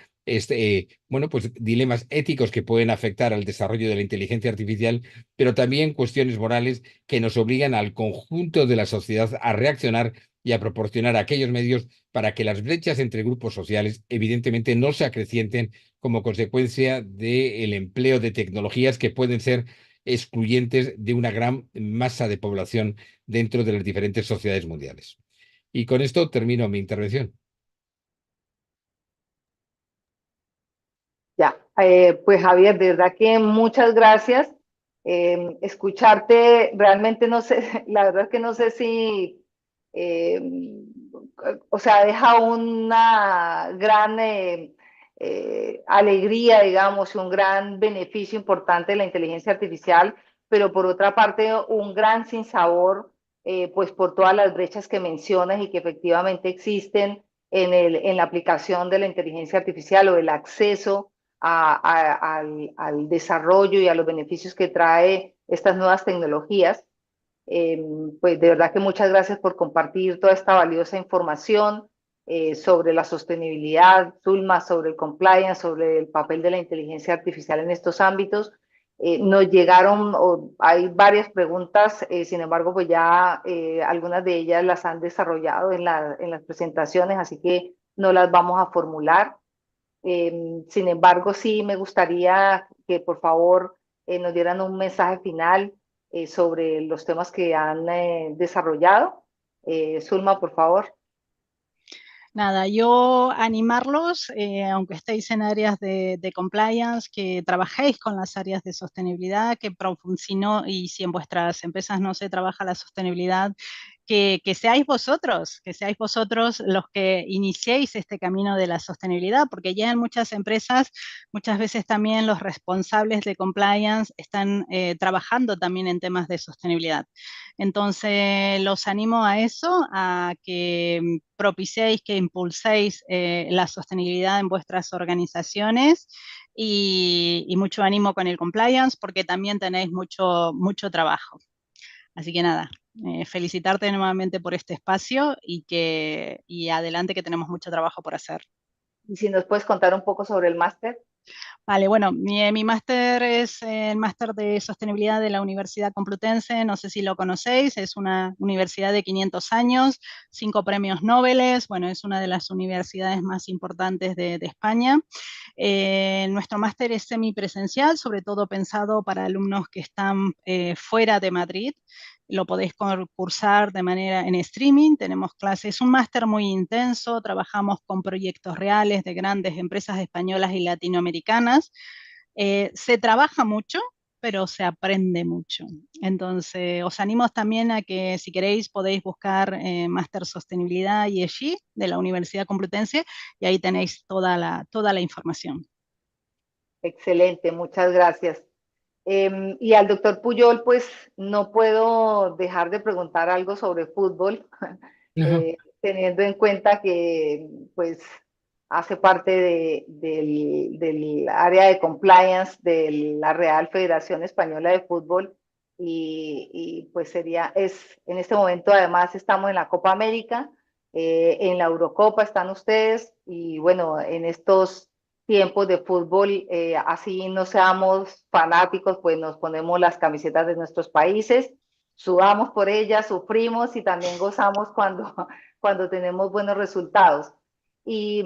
dilemas éticos que pueden afectar al desarrollo de la inteligencia artificial, pero también cuestiones morales que nos obligan al conjunto de la sociedad a reaccionar y a proporcionar aquellos medios para que las brechas entre grupos sociales evidentemente no se acrecienten como consecuencia del empleo de tecnologías que pueden ser excluyentes de una gran masa de población dentro de las diferentes sociedades mundiales. Y con esto termino mi intervención. Ya, pues Javier, de verdad que muchas gracias. Escucharte, realmente no sé, la verdad es que no sé si, eh, o sea, deja una gran alegría, digamos, y un gran beneficio importante de la inteligencia artificial, pero por otra parte un gran sinsabor, pues por todas las brechas que mencionas y que efectivamente existen en la aplicación de la inteligencia artificial o el acceso al desarrollo y a los beneficios que trae estas nuevas tecnologías. Pues de verdad que muchas gracias por compartir toda esta valiosa información sobre la sostenibilidad, Zulma, sobre el compliance, sobre el papel de la inteligencia artificial en estos ámbitos. Nos llegaron, hay varias preguntas, sin embargo, pues ya algunas de ellas las han desarrollado en las presentaciones, así que no las vamos a formular. Sin embargo, sí me gustaría que por favor nos dieran un mensaje final sobre los temas que han desarrollado. Zulma, por favor. Nada, yo animarlos, aunque estéis en áreas de compliance, que trabajéis con las áreas de sostenibilidad, que y si en vuestras empresas no se trabaja la sostenibilidad, que seáis vosotros los que iniciéis este camino de la sostenibilidad, porque ya en muchas empresas, muchas veces también los responsables de compliance están trabajando también en temas de sostenibilidad. Entonces, los animo a eso, a que propiciéis, que impulséis la sostenibilidad en vuestras organizaciones y mucho ánimo con el compliance, porque también tenéis mucho trabajo. Así que nada, felicitarte nuevamente por este espacio y adelante que tenemos mucho trabajo por hacer. Y si nos puedes contar un poco sobre el máster. Vale, bueno, mi máster es el máster de sostenibilidad de la Universidad Complutense, no sé si lo conocéis, es una universidad de 500 años, 5 premios Nobel, bueno, es una de las universidades más importantes de España. Nuestro máster es semipresencial, sobre todo pensado para alumnos que están fuera de Madrid. Lo podéis cursar de manera en streaming, tenemos clases, un máster muy intenso, trabajamos con proyectos reales de grandes empresas españolas y latinoamericanas. Se trabaja mucho, pero se aprende mucho. Entonces, os animo también a que si queréis podéis buscar Máster Sostenibilidad ESG de la Universidad Complutense y ahí tenéis toda la información. Excelente, muchas gracias. Y al doctor Puyol, pues no puedo dejar de preguntar algo sobre fútbol, teniendo en cuenta que pues hace parte del área de compliance de la Real Federación Española de Fútbol y pues en este momento además estamos en la Copa América, en la Eurocopa están ustedes y bueno, en estos tiempos de fútbol, así no seamos fanáticos, pues nos ponemos las camisetas de nuestros países, sudamos por ellas, sufrimos y también gozamos cuando tenemos buenos resultados. Y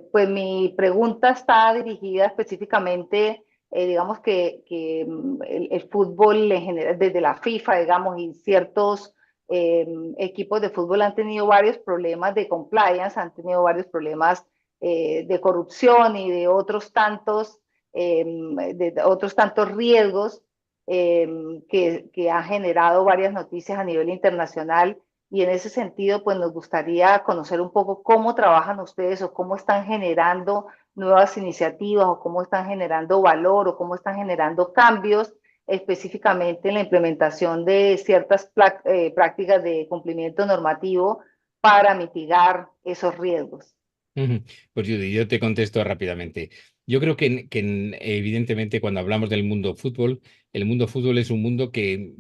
pues mi pregunta está dirigida específicamente, digamos que el fútbol en general, desde la FIFA, digamos, y ciertos equipos de fútbol han tenido varios problemas de compliance, han tenido varios problemas de corrupción y de otros tantos riesgos que ha generado varias noticias a nivel internacional. Y en ese sentido, pues nos gustaría conocer un poco cómo trabajan ustedes o cómo están generando nuevas iniciativas o cómo están generando valor o cómo están generando cambios específicamente en la implementación de ciertas prácticas de cumplimiento normativo para mitigar esos riesgos. Pues Judy, yo te contesto rápidamente. Yo creo evidentemente cuando hablamos del mundo fútbol, el mundo fútbol es un mundo que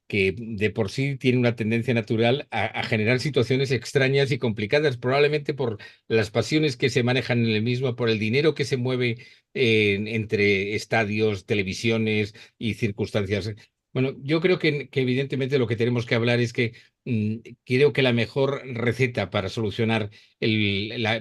de por sí tiene una tendencia natural a generar situaciones extrañas y complicadas, probablemente por las pasiones que se manejan en el mismo, por el dinero que se mueve entre estadios, televisiones y circunstancias. Bueno, yo creo que evidentemente lo que tenemos que hablar es que creo que la mejor receta para solucionar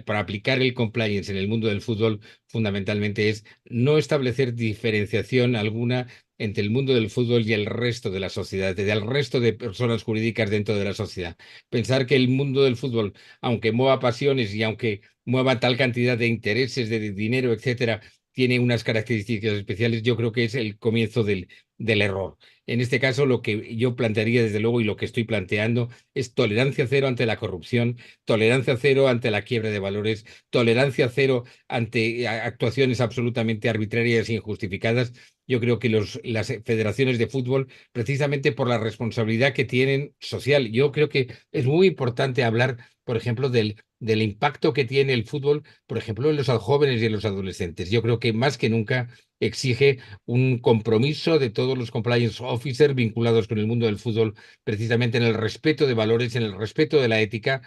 para aplicar el compliance en el mundo del fútbol fundamentalmente es no establecer diferenciación alguna entre el mundo del fútbol y el resto de la sociedad, del resto de personas jurídicas dentro de la sociedad. Pensar que el mundo del fútbol, aunque mueva pasiones y aunque mueva tal cantidad de intereses, de dinero, etcétera, tiene unas características especiales, yo creo que es el comienzo del error. En este caso, lo que yo plantearía desde luego y lo que estoy planteando es tolerancia cero ante la corrupción, tolerancia cero ante la quiebra de valores, tolerancia cero ante actuaciones absolutamente arbitrarias e injustificadas. Yo creo que las federaciones de fútbol, precisamente por la responsabilidad que tienen social, yo creo que es muy importante hablar, por ejemplo, del impacto que tiene el fútbol, por ejemplo, en los jóvenes y en los adolescentes. Yo creo que más que nunca exige un compromiso de todos los compliance officers vinculados con el mundo del fútbol, precisamente en el respeto de valores, en el respeto de la ética,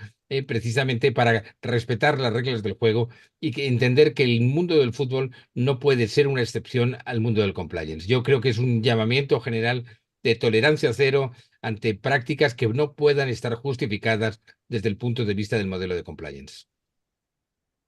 precisamente para respetar las reglas del juego y entender que el mundo del fútbol no puede ser una excepción al mundo del compliance. Yo creo que es un llamamiento general de tolerancia cero ante prácticas que no puedan estar justificadas desde el punto de vista del modelo de compliance.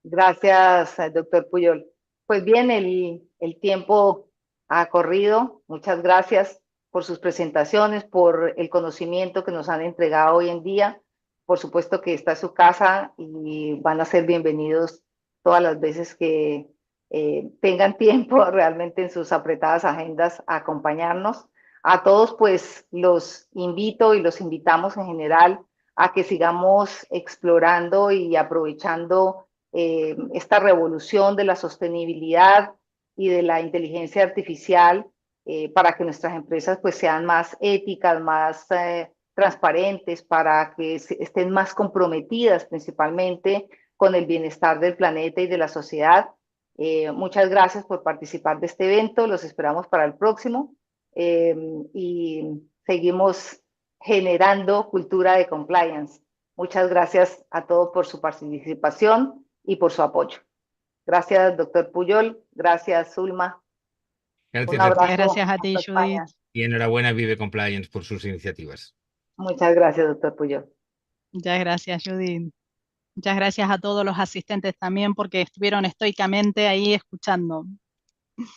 Gracias, doctor Puyol. Pues bien, el tiempo ha corrido. Muchas gracias por sus presentaciones, por el conocimiento que nos han entregado hoy en día. Por supuesto que está en su casa y van a ser bienvenidos todas las veces que tengan tiempo realmente en sus apretadas agendas a acompañarnos. A todos, pues los invito y los invitamos en general a que sigamos explorando y aprovechando esta revolución de la sostenibilidad y de la inteligencia artificial para que nuestras empresas pues sean más éticas, más transparentes, para que estén más comprometidas principalmente con el bienestar del planeta y de la sociedad. Muchas gracias por participar de este evento, los esperamos para el próximo y seguimos generando cultura de compliance. Muchas gracias a todos por su participación y por su apoyo. Gracias, doctor Puyol. Gracias, Zulma. Un Gracias a ti abrazo Gracias a ti, hasta España. Judith. y enhorabuena a Vive Compliance por sus iniciativas. Muchas gracias, doctor Puyol. Muchas gracias, Judith. Muchas gracias a todos los asistentes también porque estuvieron estoicamente ahí escuchando.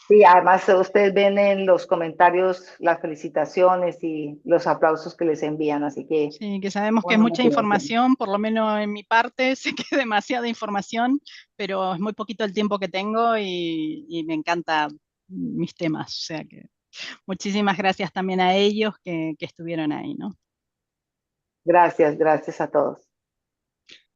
Sí, además ustedes ven en los comentarios las felicitaciones y los aplausos que les envían, así que Sí, que sabemos que es buena mucha motivación. información, por lo menos en mi parte, sé que es demasiada información, pero es muy poquito el tiempo que tengo y me encantan mis temas. O sea que muchísimas gracias también a ellos que estuvieron ahí, ¿no? Gracias, gracias a todos.